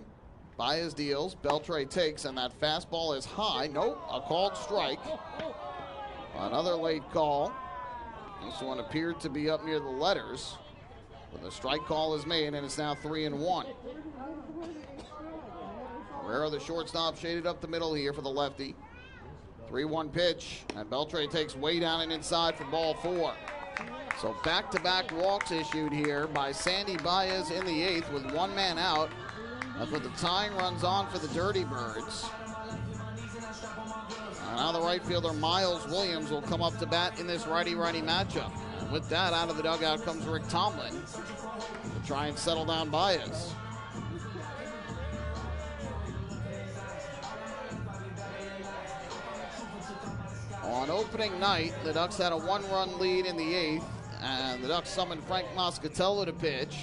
Baez deals, Beltre takes, and that fastball is high. Nope, a called strike. Another late call. This one appeared to be up near the letters, but the strike call is made, and it's now 3-1. Herrera, the shortstop, shaded up the middle here for the lefty. 3-1 pitch, and Beltre takes way down and inside for ball 4. So back-to-back walks issued here by Sandy Baez in the 8th with 1 man out. That's what the tying runs on for the Dirty Birds. And now the right fielder Miles Williams will come up to bat in this righty-righty matchup. And with that, out of the dugout comes Rick Tomlin to try and settle down Baez. On opening night, the Ducks had a 1-run lead in the 8th, and the Ducks summoned Frank Moscatello to pitch,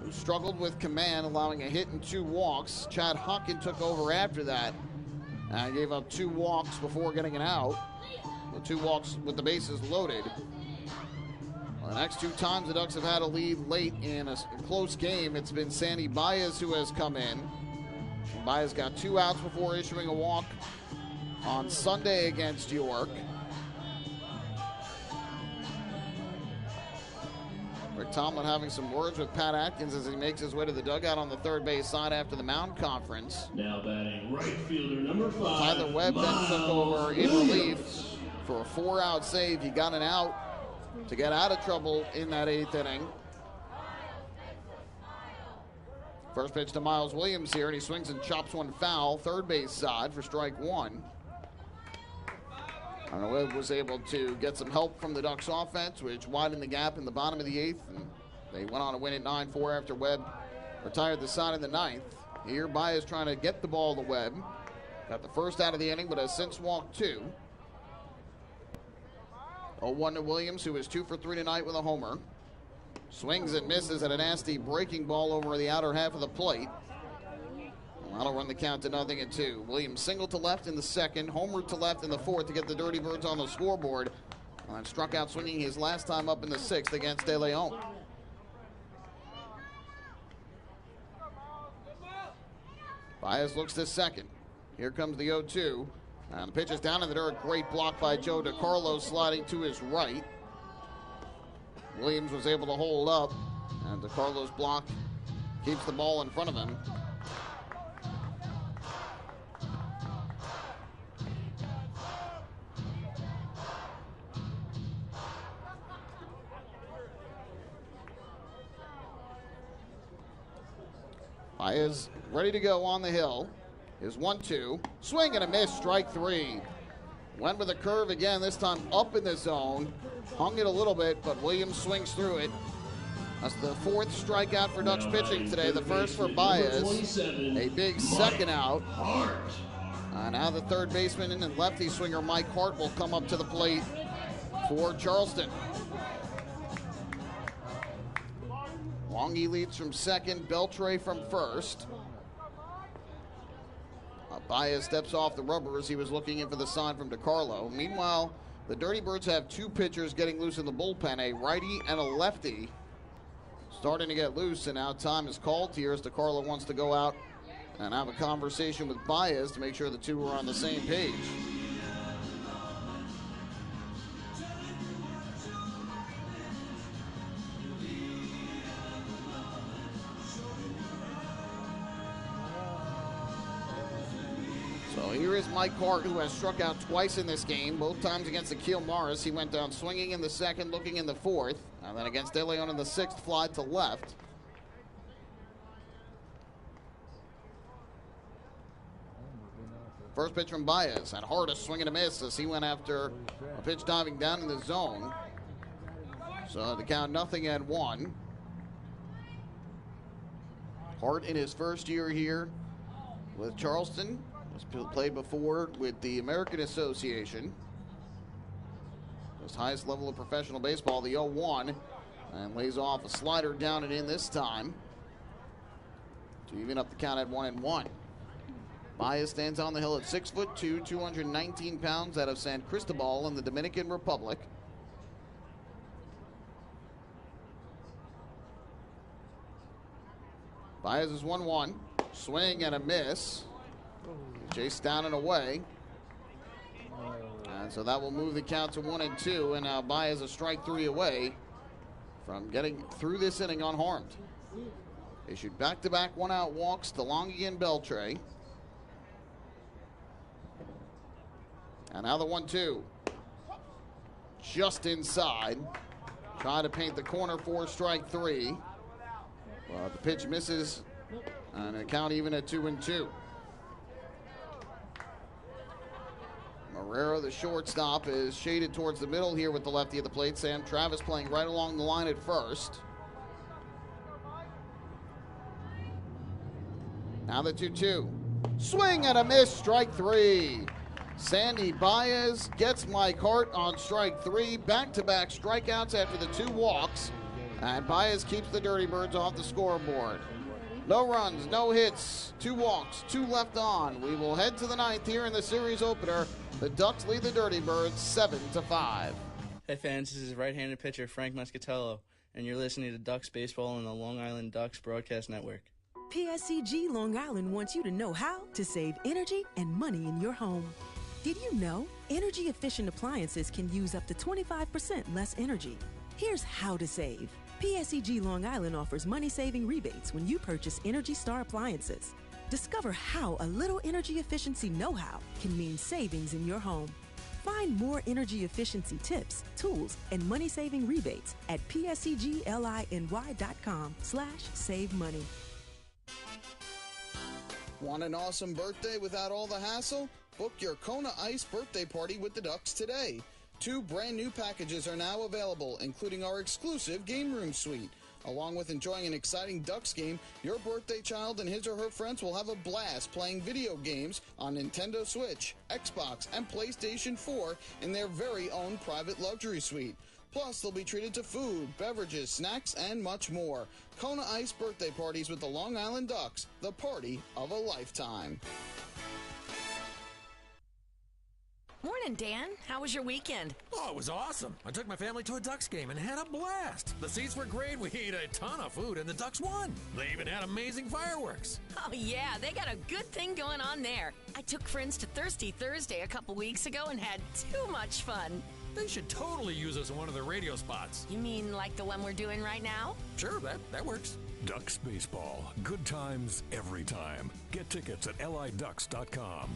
who struggled with command, allowing a hit and 2 walks. Chad Hawkin took over after that and gave up 2 walks before getting an out. The 2 walks with the bases loaded. Well, the next 2 times the Ducks have had a lead late in a close game, it's been Sandy Baez who has come in. Baez got 2 outs before issuing a walk on Sunday against York. Rick Tomlin having some words with Pat Atkins as he makes his way to the dugout on the third base side after the mound conference. Now batting right fielder number 5. Tyler Webb then took over in relief for a 4-out save. He got an out to get out of trouble in that 8th inning. First pitch to Miles Williams here, and he swings and chops one foul, third base side for strike 1. Webb was able to get some help from the Ducks offense, which widened the gap in the bottom of the 8th. And they went on to win it 9-4 after Webb retired the side in the 9th. Here, Baez trying to get the ball to Webb. Got the first out of the inning, but has since walked 2. 0-1 to Williams, who is 2 for 3 tonight with a homer. Swings and misses at a nasty breaking ball over the outer half of the plate. That'll run the count to 0-2. Williams singled to left in the 2nd, homered to left in the 4th to get the Dirty Birds on the scoreboard, and struck out swinging his last time up in the 6th against De Leon. Baez looks to second. Here comes the 0-2. And the pitch is down in the dirt. Great block by Joe DiCarlo sliding to his right. Williams was able to hold up, and DiCarlo's block keeps the ball in front of him. Baez ready to go on the hill. is 1-2. Swing and a miss, strike 3. Went with a curve again, this time up in the zone. Hung it a little bit, but Williams swings through it. That's the 4th strikeout for Ducks pitching today, the first for Baez. A big second out. Now the third baseman and lefty swinger Mike Hart will come up to the plate for Charleston. Longy leads from second, Beltre from first. Baez steps off the rubber as he was looking in for the sign from DiCarlo. Meanwhile, the Dirty Birds have 2 pitchers getting loose in the bullpen, a righty and a lefty. Starting to get loose, and now time is called here as DiCarlo wants to go out and have a conversation with Baez to make sure the two are on the same page. So here is Mike Hart, who has struck out twice in this game, both times against Akil Morris. He went down swinging in the second, looking in the fourth, and then against De Leon in the sixth, fly to left. First pitch from Baez, and Hart a swing and a miss as he went after a pitch diving down in the zone. So the count 0-1. Hart in his first year here with Charleston. Has played before with the American Association. His highest level of professional baseball, the 0-1. And lays off a slider down and in this time to even up the count at 1-1. Baez stands on the hill at 6'2", 219 pounds, out of San Cristobal in the Dominican Republic. Baez is 1-1. Swing and a miss. Chased down and away. And so that will move the count to 1-2. And now Baez a strike 3 away from getting through this inning unharmed. Issued back-to-back one-out walks to Longy and Beltre. And now the 1-2. Just inside. Trying to paint the corner for strike 3. Well, the pitch misses. And the count even at 2-2. Marrero, the shortstop, is shaded towards the middle here with the lefty at the plate. Sam Travis playing right along the line at first. Now the 2-2. Swing and a miss, strike 3. Sandy Baez gets Mike Hart on strike 3. Back-to-back strikeouts after the 2 walks. And Baez keeps the Dirty Birds off the scoreboard. No runs, no hits, 2 walks, 2 left on. We will head to the 9th here in the series opener. The Ducks lead the Dirty Birds 7-5. Hey fans, this is right-handed pitcher Frank Mascatello, and you're listening to Ducks Baseball on the Long Island Ducks Broadcast Network. PSCG Long Island wants you to know how to save energy and money in your home. Did you know energy-efficient appliances can use up to 25% less energy? Here's how to save. PSEG Long Island offers money-saving rebates when you purchase Energy Star appliances. Discover how a little energy efficiency know-how can mean savings in your home. Find more energy efficiency tips, tools, and money-saving rebates at pscgliny.com/save money. Want an awesome birthday without all the hassle? Book your Kona Ice birthday party with the Ducks today. 2 brand new packages are now available, including our exclusive game room suite. Along with enjoying an exciting Ducks game, your birthday child and his or her friends will have a blast playing video games on Nintendo Switch, Xbox, and PlayStation 4 in their very own private luxury suite. Plus, they'll be treated to food, beverages, snacks, and much more. Kona Ice birthday parties with the Long Island Ducks, the party of a lifetime. Morning, Dan. How was your weekend? Oh, it was awesome. I took my family to a Ducks game and had a blast. The seats were great. We ate a ton of food, and the Ducks won. They even had amazing fireworks. Oh, yeah. They got a good thing going on there. I took friends to Thirsty Thursday a couple weeks ago and had too much fun. They should totally use us in one of their radio spots. You mean like the one we're doing right now? Sure, that works. Ducks Baseball. Good times every time. Get tickets at liducks.com.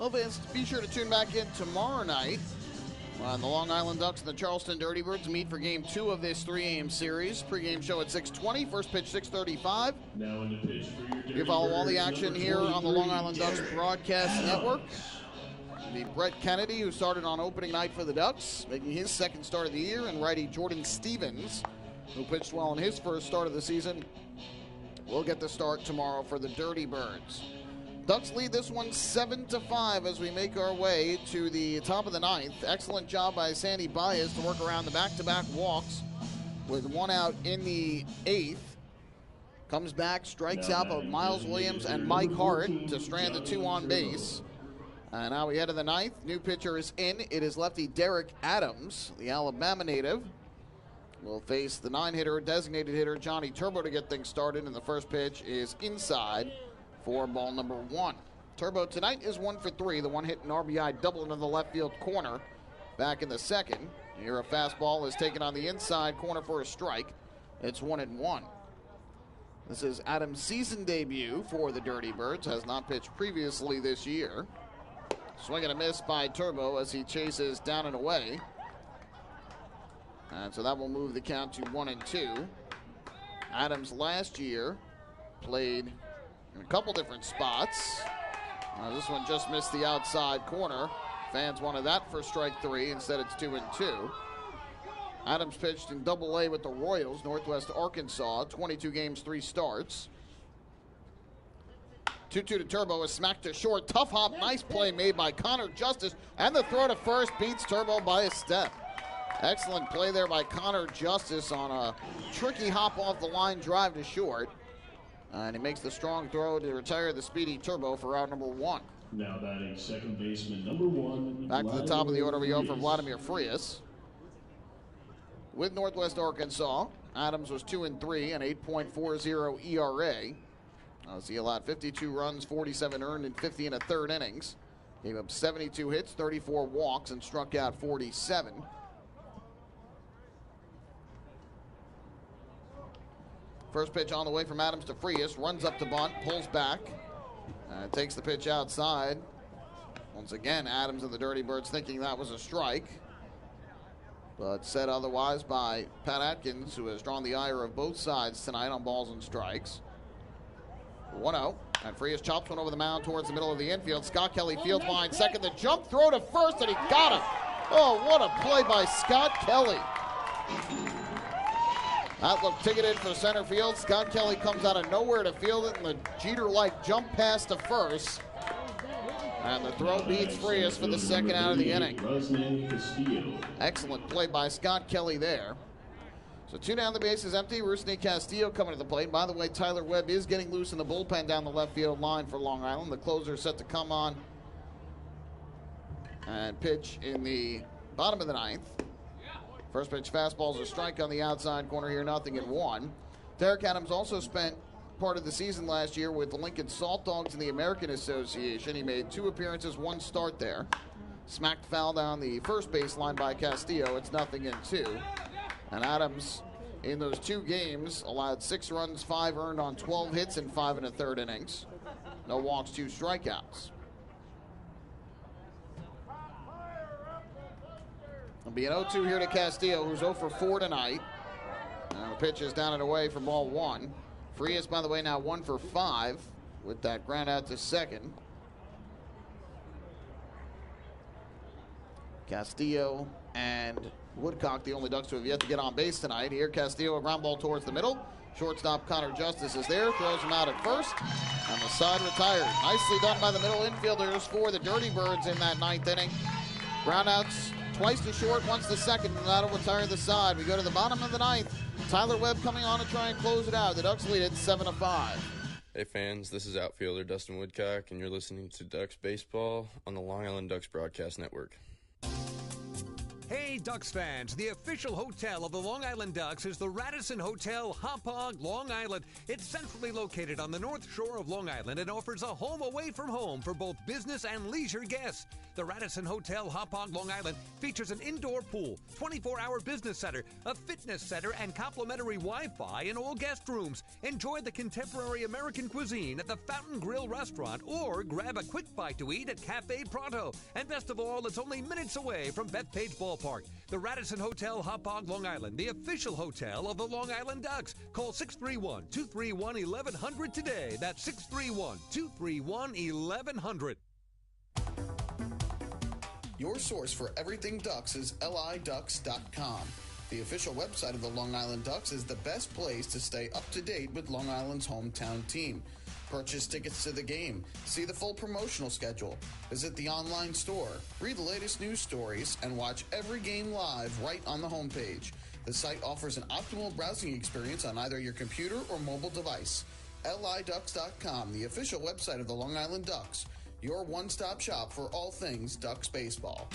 Well, fans, be sure to tune back in tomorrow night when the Long Island Ducks and the Charleston Dirty Birds meet for Game 2 of this 3 a.m. series. Pregame show at 6:20, first pitch 6:35. Now in the pitch for your Dirty You follow all the Birds, action number here on the Long 23, Island Ducks Derek Broadcast Adams. Network. The Brett Kennedy, who started on opening night for the Ducks, making his second start of the year, and righty Jordan Stevens, who pitched well in his first start of the season, will get the start tomorrow for the Dirty Birds. Ducks lead this one 7-5 as we make our way to the top of the ninth. Excellent job by Sandy Baez to work around the back-to-back walks with one out in the eighth. Comes back, strikes out both Miles Williams and Mike Hart to strand the two on base. And now we head to the ninth. New pitcher is in. It is lefty Derek Adams, the Alabama native. Will face the 9-hitter, designated hitter Johnny Turbo to get things started. And the first pitch is inside for ball number 1. Turbo tonight is 1 for 3. The one hit and RBI double into the left field corner back in the second. Here a fastball is taken on the inside corner for a strike. It's 1-1. This is Adams' season debut for the Dirty Birds. Has not pitched previously this year. Swing and a miss by Turbo as he chases down and away. And so that will move the count to 1-2. Adams last year played in a couple different spots. This one just missed the outside corner. Fans wanted that for strike 3. Instead, it's 2-2. Adams pitched in Double-A with the Royals, Northwest Arkansas. 22 games, 3 starts. 2-2 to Turbo is smacked to short. Tough hop, nice play made by Connor Justice. And the throw to first beats Turbo by a step. Excellent play there by Connor Justice on a tricky hop off the line drive to short. And he makes the strong throw to retire the speedy Turbo for out number 1. Now batting second baseman number 1. Back to the top of the order we go for Vladimir Frias. With Northwest Arkansas, Adams was 2-3, an 8.40 ERA. He allowed 52 runs, 47 earned, and 50 in a third innings. Gave up 72 hits, 34 walks, and struck out 47. First pitch on the way from Adams to Frias. Runs up to bunt, pulls back, takes the pitch outside. Once again, Adams and the Dirty Birds thinking that was a strike, but said otherwise by Pat Atkins, who has drawn the ire of both sides tonight on balls and strikes. 1-0, and Frias chops one over the mound towards the middle of the infield. Scott Kelly fields behind second. The jump throw to first, and he got it. Oh, what a play by Scott Kelly. That looked ticketed for center field. Scott Kelly comes out of nowhere to field it, and the Jeter-like jump pass to first. And the throw beats Frias for the second out of the inning. Excellent play by Scott Kelly there. So 2 down, the base is empty. Rusney Castillo coming to the plate. By the way, Tyler Webb is getting loose in the bullpen down the left field line for Long Island. The closer is set to come on and pitch in the bottom of the ninth. First pitch fastball's a strike on the outside corner here, 0-1. Derek Adams also spent part of the season last year with the Lincoln Salt Dogs in the American Association. He made 2 appearances, 1 start there. Smacked foul down the first baseline by Castillo. It's 0-2. And Adams, in those 2 games, allowed 6 runs, 5 earned on 12 hits and 5 in a third innings. No walks, 2 strikeouts. It'll be an 0-2 here to Castillo, who's 0 for 4 tonight. And the pitch is down and away for ball 1. Frias, by the way, now 1 for 5 with that ground out to second. Castillo and Woodcock, the only Ducks who have yet to get on base tonight. Here, Castillo, a ground ball towards the middle. Shortstop Connor Justice is there, throws him out at first, and the side retired. Nicely done by the middle infielders for the Dirty Birds in that 9th inning. Groundouts twice to short, once to second, and that'll retire the side. We go to the bottom of the 9th. Tyler Webb coming on to try and close it out. The Ducks lead it 7-5. Hey fans, this is outfielder Dustin Woodcock, and you're listening to Ducks Baseball on the Long Island Ducks Broadcast Network. Hey, Ducks fans, the official hotel of the Long Island Ducks is the Radisson Hotel, Hauppauge, Long Island. It's centrally located on the north shore of Long Island and offers a home away from home for both business and leisure guests. The Radisson Hotel, Hauppauge, Long Island features an indoor pool, 24-hour business center, a fitness center, and complimentary Wi-Fi in all guest rooms. Enjoy the contemporary American cuisine at the Fountain Grill restaurant or grab a quick bite to eat at Cafe Pronto. And best of all, it's only minutes away from Bethpage Ballpark. The Radisson Hotel, Hauppauge, Long Island, the official hotel of the Long Island Ducks. Call 631-231-1100 today. That's 631-231-1100. Your source for everything Ducks is liducks.com. The official website of the Long Island Ducks is the best place to stay up to date with Long Island's hometown team. Purchase tickets to the game, see the full promotional schedule, visit the online store, read the latest news stories, and watch every game live right on the homepage. The site offers an optimal browsing experience on either your computer or mobile device. liducks.com, the official website of the Long Island Ducks. Your one-stop shop for all things Ducks baseball.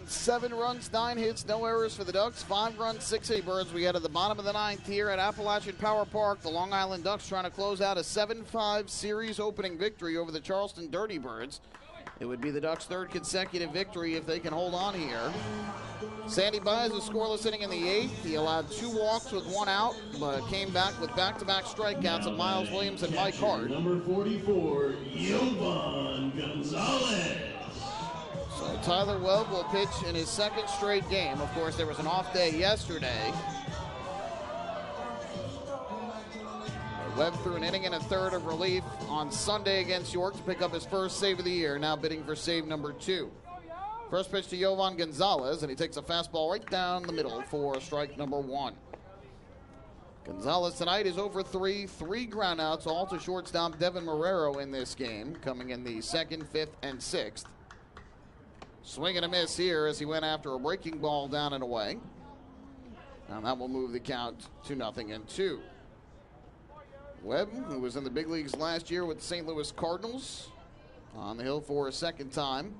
Seven runs, 9 hits, no errors for the Ducks. 5 runs, 6 birds. We head to the bottom of the 9th here at Appalachian Power Park. The Long Island Ducks trying to close out a 7-5 series opening victory over the Charleston Dirty Birds. It would be the Ducks' 3rd consecutive victory if they can hold on here. Sandy Baez was scoreless inning in the 8th. He allowed 2 walks with 1 out, but came back with back-to-back strikeouts of Miles Williams and Mike Hart. Number 44, Yovan Gonzalez. So Tyler Webb will pitch in his 2nd straight game. Of course, there was an off day yesterday. Webb threw an inning and a 3rd of relief on Sunday against York to pick up his 1st save of the year, now bidding for save number 2. First pitch to Yovan Gonzalez, and he takes a fastball right down the middle for strike number 1. Gonzalez tonight is over 3 groundouts, all to shortstop Devin Marrero in this game, coming in the 2nd, 5th, and 6th. Swing and a miss here as he went after a breaking ball down and away. And that will move the count to 0-2. Webb, who was in the big leagues last year with the St. Louis Cardinals, on the hill for a 2nd time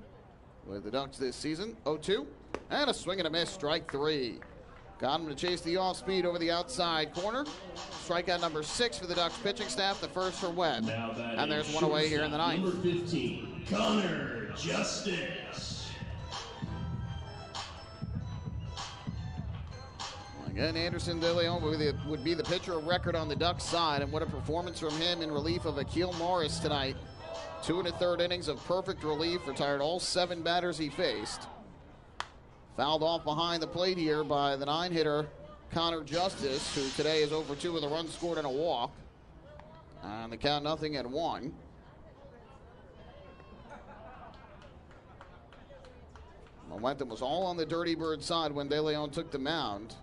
with the Ducks this season. 0-2. And a swing and a miss, strike 3. Got him to chase the off-speed over the outside corner. Strikeout number 6 for the Ducks pitching staff, the 1st for Webb. And there's one away here in the 9th. Number 15, Connor Justice. Again, Anderson De Leon would be the pitcher of record on the Ducks side, and what a performance from him in relief of Akil Morris tonight. 2 1/3 innings of perfect relief, retired all 7 batters he faced. Fouled off behind the plate here by the 9-hitter Connor Justice, who today is over 2 with a run scored and a walk. And the count 0-1. Momentum was all on the Dirty Bird side when De Leon took the mound.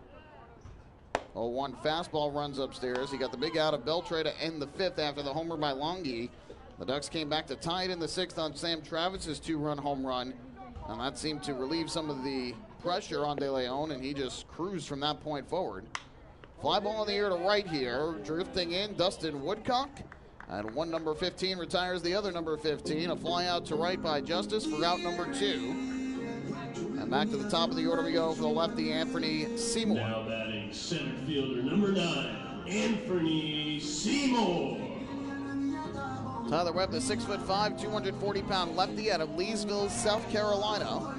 0-1 fastball runs upstairs. He got the big out of Beltre to end the 5th after the homer by Longy. The Ducks came back to tie it in the 6th on Sam Travis's 2-run home run. And that seemed to relieve some of the pressure on De Leon, and he just cruised from that point forward. Fly ball in the air to right here. Drifting in, Dustin Woodcock. And one number 15 retires the other number 15. A fly out to right by Justice for out number 2. And back to the top of the order we go for the lefty, Anthony Seymour. Now batting center fielder number 9, Anthony Seymour. Tyler Webb, the 6'5", 240-pound lefty out of Leesville, South Carolina. Was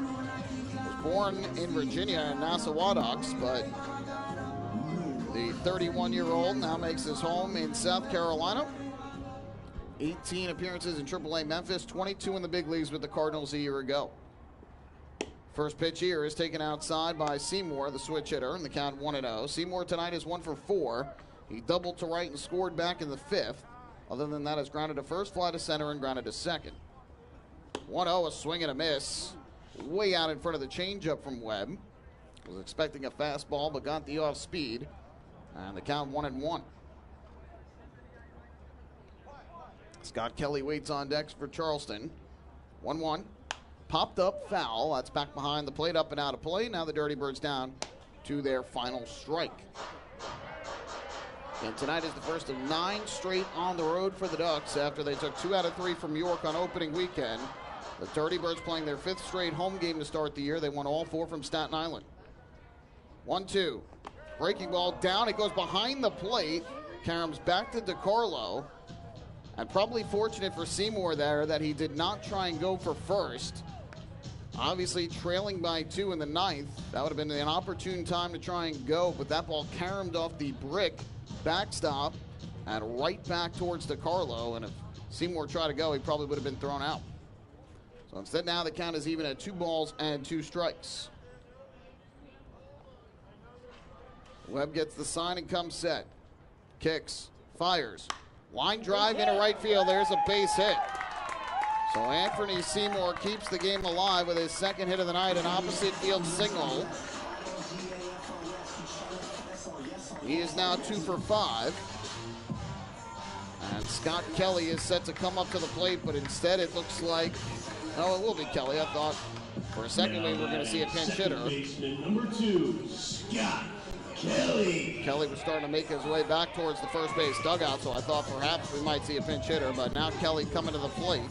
born in Virginia in Nassau-Wadox, but the 31-year-old now makes his home in South Carolina. 18 appearances in AAA Memphis, 22 in the big leagues with the Cardinals a year ago. First pitch here is taken outside by Seymour, the switch hitter, and the count 1-0. Seymour tonight is 1 for 4. He doubled to right and scored back in the 5th. Other than that, has grounded a first, fly to center, and grounded a second. 1-0, a swing and a miss. Way out in front of the changeup from Webb. Was expecting a fastball, but got the off speed. And the count 1-1. Scott Kelly waits on decks for Charleston. 1-1. Popped up foul. That's back behind the plate, up and out of play. Now the Dirty Birds down to their final strike. And tonight is the first of 9 straight on the road for the Ducks after they took 2 out of 3 from York on opening weekend. The Dirty Birds playing their 5th straight home game to start the year. They won all 4 from Staten Island. 1-2. Breaking ball down. It goes behind the plate. Carams back to DiCarlo. And probably fortunate for Seymour there that he did not try and go for first. Obviously trailing by 2 in the 9th. That would have been an opportune time to try and go, but that ball caromed off the brick backstop and right back towards DiCarlo. And if Seymour tried to go, he probably would have been thrown out. So instead now the count is even at 2 balls and 2 strikes. Webb gets the sign and comes set. Kicks, fires. Line drive into right field. There's a base hit. So Anthony Seymour keeps the game alive with his 2nd hit of the night, an opposite field single. He is now 2 for 5. And Scott Kelly is set to come up to the plate, but instead it looks like, no, it will be Kelly. I thought for a second we were going to see a pinch hitter. Baseman number 2, Scott Kelly. Kelly was starting to make his way back towards the first base dugout, so I thought perhaps we might see a pinch hitter, but now Kelly coming to the plate.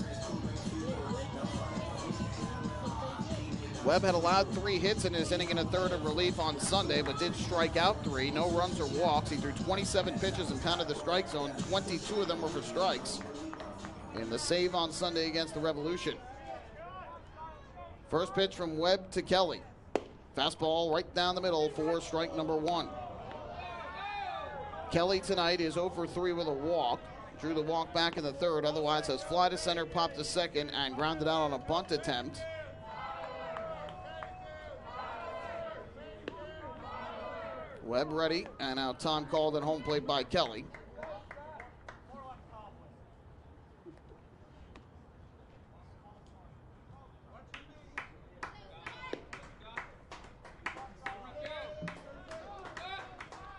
Webb had allowed 3 hits in his inning and a third of relief on Sunday, but did strike out 3. No runs or walks. He threw 27 pitches and pounded the strike zone. 22 of them were for strikes in the save on Sunday against the Revolution. First pitch from Webb to Kelly. Fastball right down the middle for strike number 1. Kelly tonight is 0 for 3 with a walk. Drew the walk back in the third. Otherwise has fly to center, popped to second, and grounded out on a bunt attempt. Webb ready, and now time called at home plate by Kelly.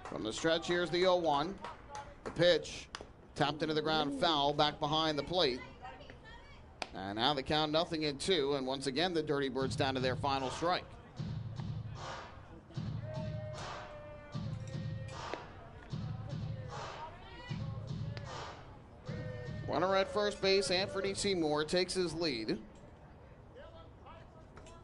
From the stretch, here's the 0-1. The pitch tapped into the ground, foul, back behind the plate. And now the count 0-2, and once again the Dirty Birds down to their final strike. Runner at first base, Anthony Seymour takes his lead.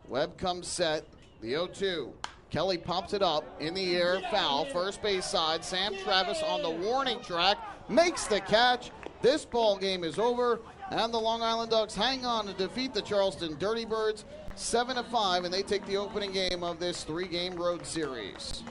Webb comes set, the 0-2. Kelly pops it up, in the air, foul, first base side. Sam Travis on the warning track, makes the catch. This ball game is over, and the Long Island Ducks hang on to defeat the Charleston Dirty Birds 7-5, and they take the opening game of this 3-game road series.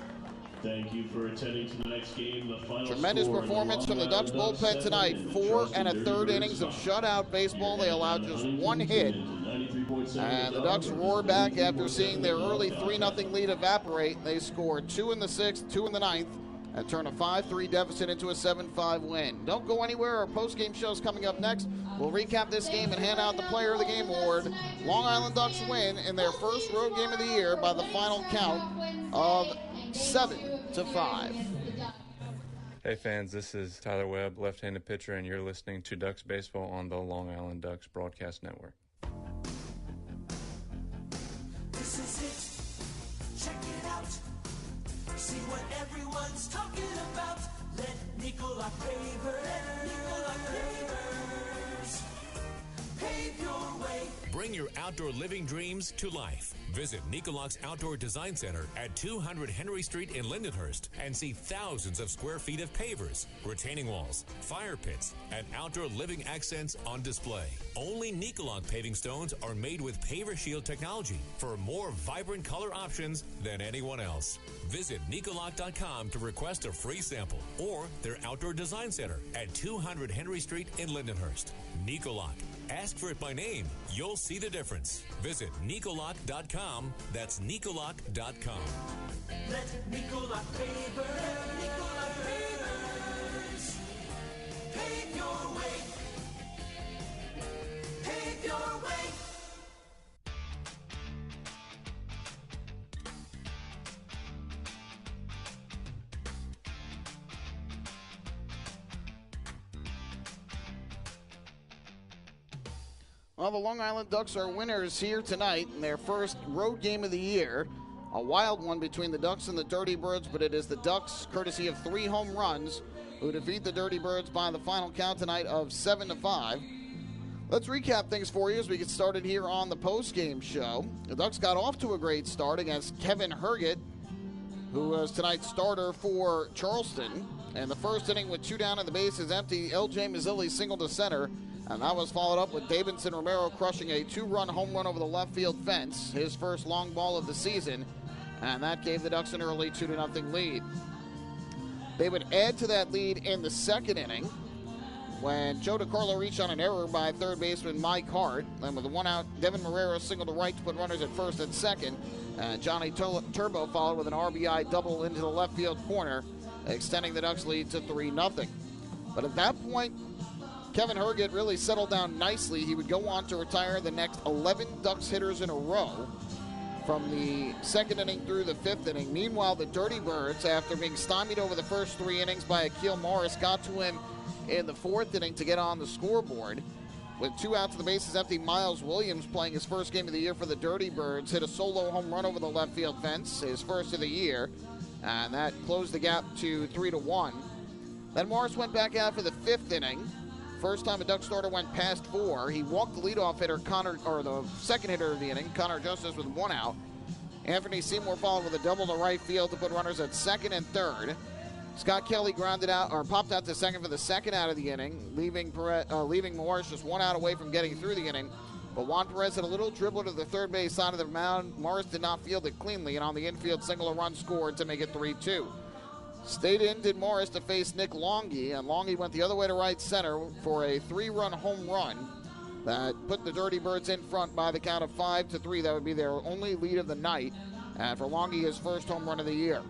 Thank you for attending tonight's game. The final Tremendous score performance from the Ducks bullpen tonight. 4 1/3 innings of shutout baseball. They allowed just 1 hit. And the Ducks roar back after seeing their early 3-0 lead evaporate. They score 2 in the 6th, 2 in the 9th, and turn a 5-3 deficit into a 7-5 win. Don't go anywhere. Our post-game show is coming up next. We'll recap this game and hand out the Player of the Game award. Long Island Ducks win in their first road game of the year by the final count of 7-5. Hey fans, this is Tyler Webb, left-handed pitcher, and you're listening to Ducks Baseball on the Long Island Ducks Broadcast Network. This is it. Check it out. See what everyone's talking about. Let Nicolak pave your way. Bring your outdoor living dreams to life. Visit Nicolak's Outdoor Design Center at 200 Henry Street in Lindenhurst and see thousands of square feet of pavers, retaining walls, fire pits, and outdoor living accents on display. Only Nicolak paving stones are made with Paver Shield technology for more vibrant color options than anyone else. Visit Nicolak.com to request a free sample or their Outdoor Design Center at 200 Henry Street in Lindenhurst. Nicolak. Ask for it by name. You'll see the difference. Visit Nicolak.com. That's Nicolak.com. Let Nicolak pavers pave your way. Pave your way. Well, the Long Island Ducks are winners here tonight in their first road game of the year. A wild one between the Ducks and the Dirty Birds, but it is the Ducks, courtesy of 3 home runs, who defeat the Dirty Birds by the final count tonight of 7-5. Let's recap things for you as we get started here on the postgame show. The Ducks got off to a great start against Kevin Herget, who was tonight's starter for Charleston. And the first inning with 2 down and the bases empty, L.J. Mazzilli singled to center. And that was followed up with Davidson Romero crushing a 2-run home run over the left field fence, his first long ball of the season. And that gave the Ducks an early 2-0 lead. They would add to that lead in the second inning when Joe DiCarlo reached on an error by third baseman Mike Hart. And with a 1 out, Devin Marrero singled to right to put runners at first and second. Johnny Turbo followed with an RBI double into the left field corner, extending the Ducks lead to 3-0. But at that point, Kevin Herget really settled down nicely. He would go on to retire the next 11 Ducks hitters in a row from the second inning through the fifth inning. Meanwhile, the Dirty Birds, after being stymied over the first 3 innings by Akil Morris, got to him in the fourth inning to get on the scoreboard. With 2 outs and the bases empty, Miles Williams, playing his first game of the year for the Dirty Birds, hit a solo home run over the left field fence, his first of the year, and that closed the gap to 3-1. Then Morris went back out for the fifth inning. First time a Duck starter went past 4. He walked the leadoff hitter, the second hitter of the inning, Connor Justice, with 1 out. Anthony Seymour followed with a double to right field to put runners at second and third. Scott Kelly popped out to second for the second out of the inning, leaving Morris just 1 out away from getting through the inning. But Juan Perez had a little dribble to the third base side of the mound. Morris did not field it cleanly, and on the infield single, a run scored to make it 3-2. Stayed in did Morris to face Nick Longy, and Longy went the other way to right center for a 3-run home run that put the Dirty Birds in front by the count of 5-3. That would be their only lead of the night, and for Longy, his first home run of the year.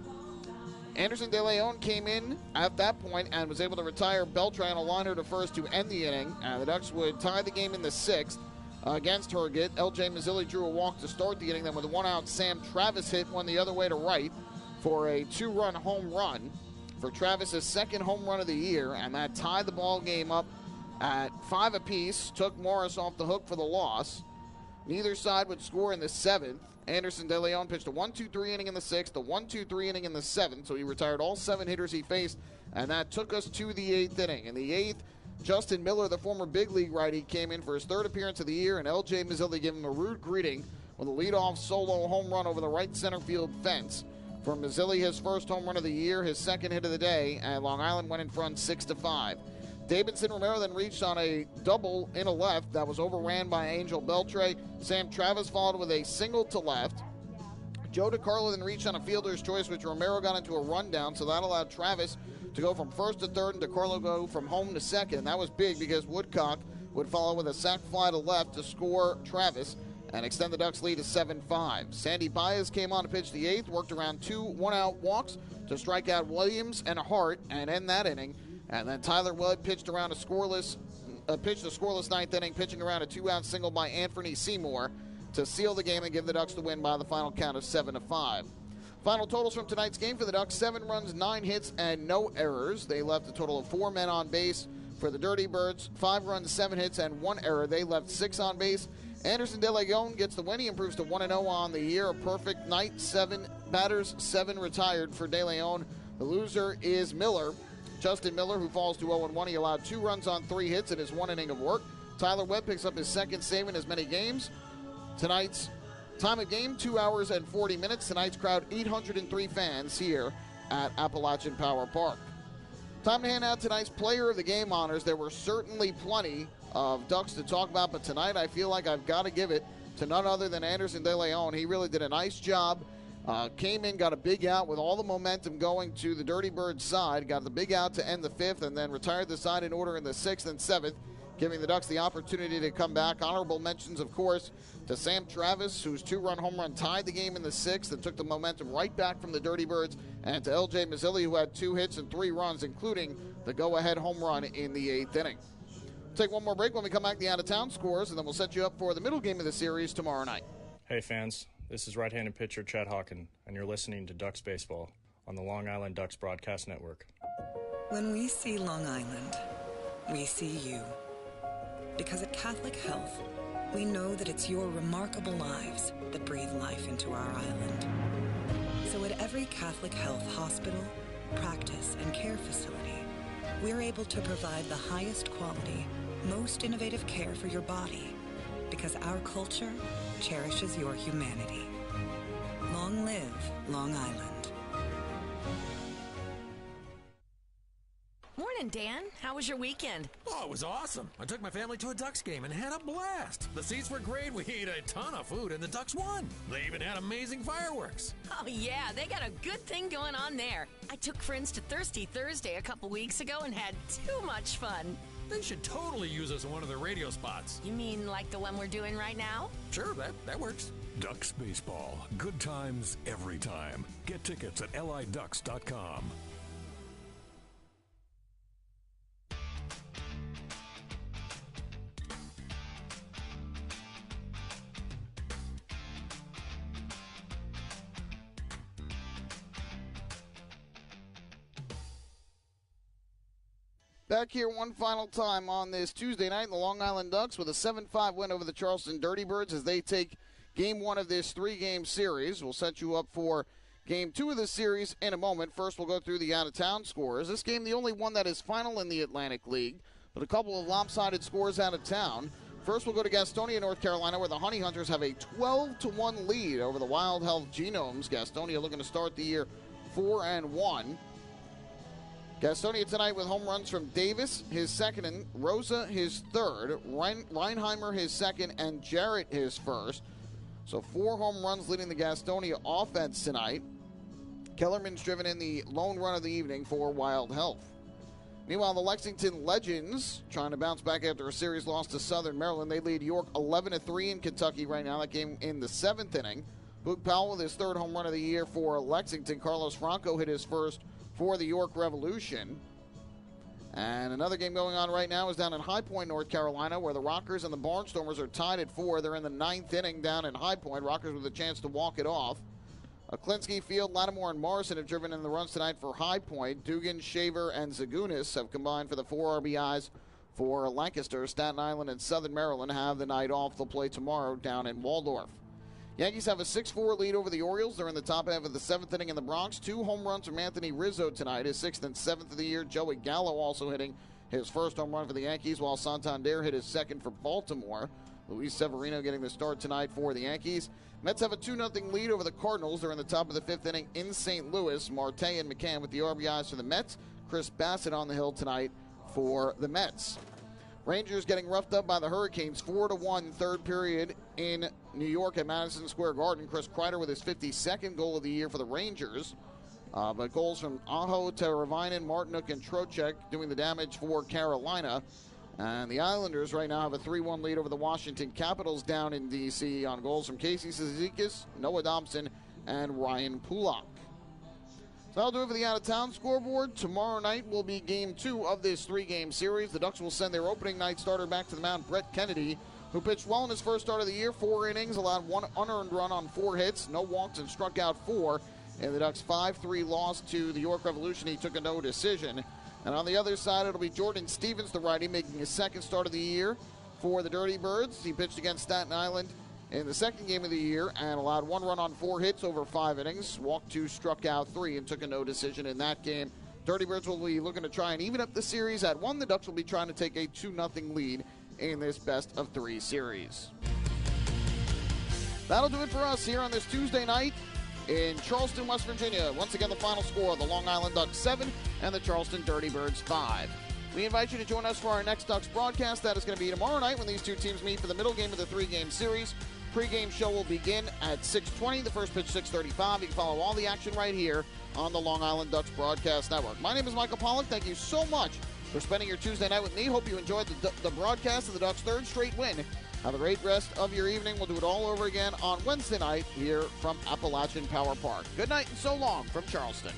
Anderson De Leon came in at that point and was able to retire Beltran, a liner to first to end the inning. The Ducks would tie the game in the sixth against Herget. L.J. Mazzilli drew a walk to start the inning. Then with a 1 out, Sam Travis hit one the other way to right for a 2-run home run for Travis's second home run of the year, and that tied the ball game up at 5 apiece, took Morris off the hook for the loss. Neither side would score in the seventh. Anderson De Leon pitched a 1-2-3 inning in the sixth, a 1-2-3 inning in the seventh, so he retired all 7 hitters he faced, and that took us to the eighth inning. In the eighth, Justin Miller, the former big league righty, came in for his third appearance of the year, and L.J. Mazzilli gave him a rude greeting with a leadoff solo home run over the right center field fence. For Mazzilli, his first home run of the year, his second hit of the day, and Long Island went in front 6-5. Davidson Romero then reached on a double in a left that was overran by Angel Beltre. Sam Travis followed with a single to left. Joe DiCarlo then reached on a fielder's choice, which Romero got into a rundown, so that allowed Travis to go from first to third and DiCarlo go from home to second. And that was big because Woodcock would follow with a sac fly to left to score Travis and extend the Ducks' lead to 7-5. Sandy Baez came on to pitch the eighth, worked around 2 one-out walks to strike out Williams and Hart and end that inning. And then Tyler Wood pitched a scoreless ninth inning, pitching around a 2-out single by Anthony Seymour to seal the game and give the Ducks the win by the final count of 7-5. Final totals from tonight's game for the Ducks: 7 runs, 9 hits, and no errors. They left a total of 4 men on base. For the Dirty Birds, 5 runs, 7 hits, and 1 error. They left 6 on base. Anderson De Leon gets the win. He improves to 1-0 on the year. A perfect night. 7 batters, 7 retired for De Leon. The loser is Miller. Justin Miller, who falls to 0-1. He allowed 2 runs on 3 hits in his 1 inning of work. Tyler Webb picks up his second save in as many games. Tonight's time of game, 2 hours and 40 minutes. Tonight's crowd, 803 fans here at Appalachian Power Park. Time to hand out tonight's Player of the Game honors. There were certainly plenty of Ducks to talk about, but tonight I feel like I've got to give it to none other than Anderson De Leon. He really did a nice job. Came in, got a big out with all the momentum going to the Dirty Birds side. Got the big out to end the fifth and then retired the side in order in the sixth and seventh, giving the Ducks the opportunity to come back. Honorable mentions, of course, to Sam Travis, whose 2-run home run tied the game in the sixth and took the momentum right back from the Dirty Birds, and to L.J. Mazzilli, who had 2 hits and 3 runs, including the go-ahead home run in the 8th inning. We'll take one more break. When we come back, the out-of-town scores, and then we'll set you up for the middle game of the series tomorrow night. Hey, fans. This is right-handed pitcher Chad Hawken, and you're listening to Ducks Baseball on the Long Island Ducks Broadcast Network. When we see Long Island, we see you. Because at Catholic Health, we know that it's your remarkable lives that breathe life into our island. So at every Catholic Health hospital, practice, and care facility, we're able to provide the highest quality, most innovative care for your body, because our culture cherishes your humanity. Long live Long Island. Morning, Dan. How was your weekend? Oh, it was awesome. I took my family to a Ducks game and had a blast. The seats were great. We ate a ton of food, and the Ducks won. They even had amazing fireworks. Oh, yeah, they got a good thing going on there. I took friends to Thirsty Thursday a couple weeks ago and had too much fun. They should totally use us in one of their radio spots. You mean like the one we're doing right now? Sure, that works. Ducks Baseball. Good times every time. Get tickets at liducks.com. Back here one final time on this Tuesday night, the Long Island Ducks with a 7-5 win over the Charleston Dirty Birds as they take Game 1 of this three-game series. We'll set you up for Game 2 of the series in a moment. First, we'll go through the out-of-town scores. This game, the only one that is final in the Atlantic League, but a couple of lopsided scores out of town. First, we'll go to Gastonia, North Carolina, where the Honey Hunters have a 12-1 lead over the Wild Health Genomes. Gastonia looking to start the year 4-1. Gastonia tonight with home runs from Davis, his second, and Rosa, his third, Reinheimer, his second, and Jarrett, his first. So 4 home runs leading the Gastonia offense tonight. Kellerman's driven in the lone run of the evening for Wild Health. Meanwhile, the Lexington Legends trying to bounce back after a series loss to Southern Maryland. They lead York 11-3 in Kentucky right now. That game in the 7th inning. Boog Powell with his 3rd home run of the year for Lexington. Carlos Franco hit his first for the York Revolution. And another game going on right now is down in High Point, North Carolina, where the Rockers and the Barnstormers are tied at 4. They're in the 9th inning down in High Point. Rockers with a chance to walk it off. Klinsky, Field, Lattimore, and Morrison have driven in the runs tonight for High Point. Dugan, Shaver, and Zagunis have combined for the 4 RBIs for Lancaster. Staten Island and Southern Maryland have the night off. They'll play tomorrow down in Waldorf. Yankees have a 6-4 lead over the Orioles. They're in the top half of the 7th inning in the Bronx. 2 home runs from Anthony Rizzo tonight, his 6th and 7th of the year. Joey Gallo also hitting his first home run for the Yankees, while Santander hit his second for Baltimore. Luis Severino getting the start tonight for the Yankees. Mets have a 2-0 lead over the Cardinals. They're in the top of the 5th inning in St. Louis. Marte and McCann with the RBIs for the Mets. Chris Bassett on the hill tonight for the Mets. Rangers getting roughed up by the Hurricanes, 4-1 third period in New York at Madison Square Garden. Chris Kreider with his 52nd goal of the year for the Rangers. But goals from Aho, Teravainen, Martinuk, and Trocheck doing the damage for Carolina. And the Islanders right now have a 3-1 lead over the Washington Capitals down in D.C. on goals from Casey Cizikas, Noah Dobson, and Ryan Pulak. So that'll do it for the out-of-town scoreboard. Tomorrow night will be Game 2 of this 3-game series. The Ducks will send their opening night starter back to the mound, Brett Kennedy, who pitched well in his first start of the year. 4 innings, allowed 1 unearned run on 4 hits, no walks, and struck out 4. In the Ducks' 5-3 loss to the York Revolution, he took a no decision. And on the other side, it'll be Jordan Stevens, the righty, making his second start of the year for the Dirty Birds. He pitched against Staten Island in the second game of the year and allowed 1 run on 4 hits over 5 innings, walked 2, struck out 3, and took a no decision in that game. Dirty Birds will be looking to try and even up the series at 1. The Ducks will be trying to take a 2-0 lead in this best-of-3 series. That'll do it for us here on this Tuesday night in Charleston, West Virginia. Once again, the final score, the Long Island Ducks 7 and the Charleston Dirty Birds 5. We invite you to join us for our next Ducks broadcast. That is going to be tomorrow night when these two teams meet for the middle game of the 3-game series. Pregame show will begin at 6:20. The first pitch, 6:35. You can follow all the action right here on the Long Island Ducks Broadcast Network. My name is Michael Pollack. Thank you so much for spending your Tuesday night with me. Hope you enjoyed the broadcast of the Ducks' 3rd straight win. Have a great rest of your evening. We'll do it all over again on Wednesday night here from Appalachian Power Park. Good night and so long from Charleston.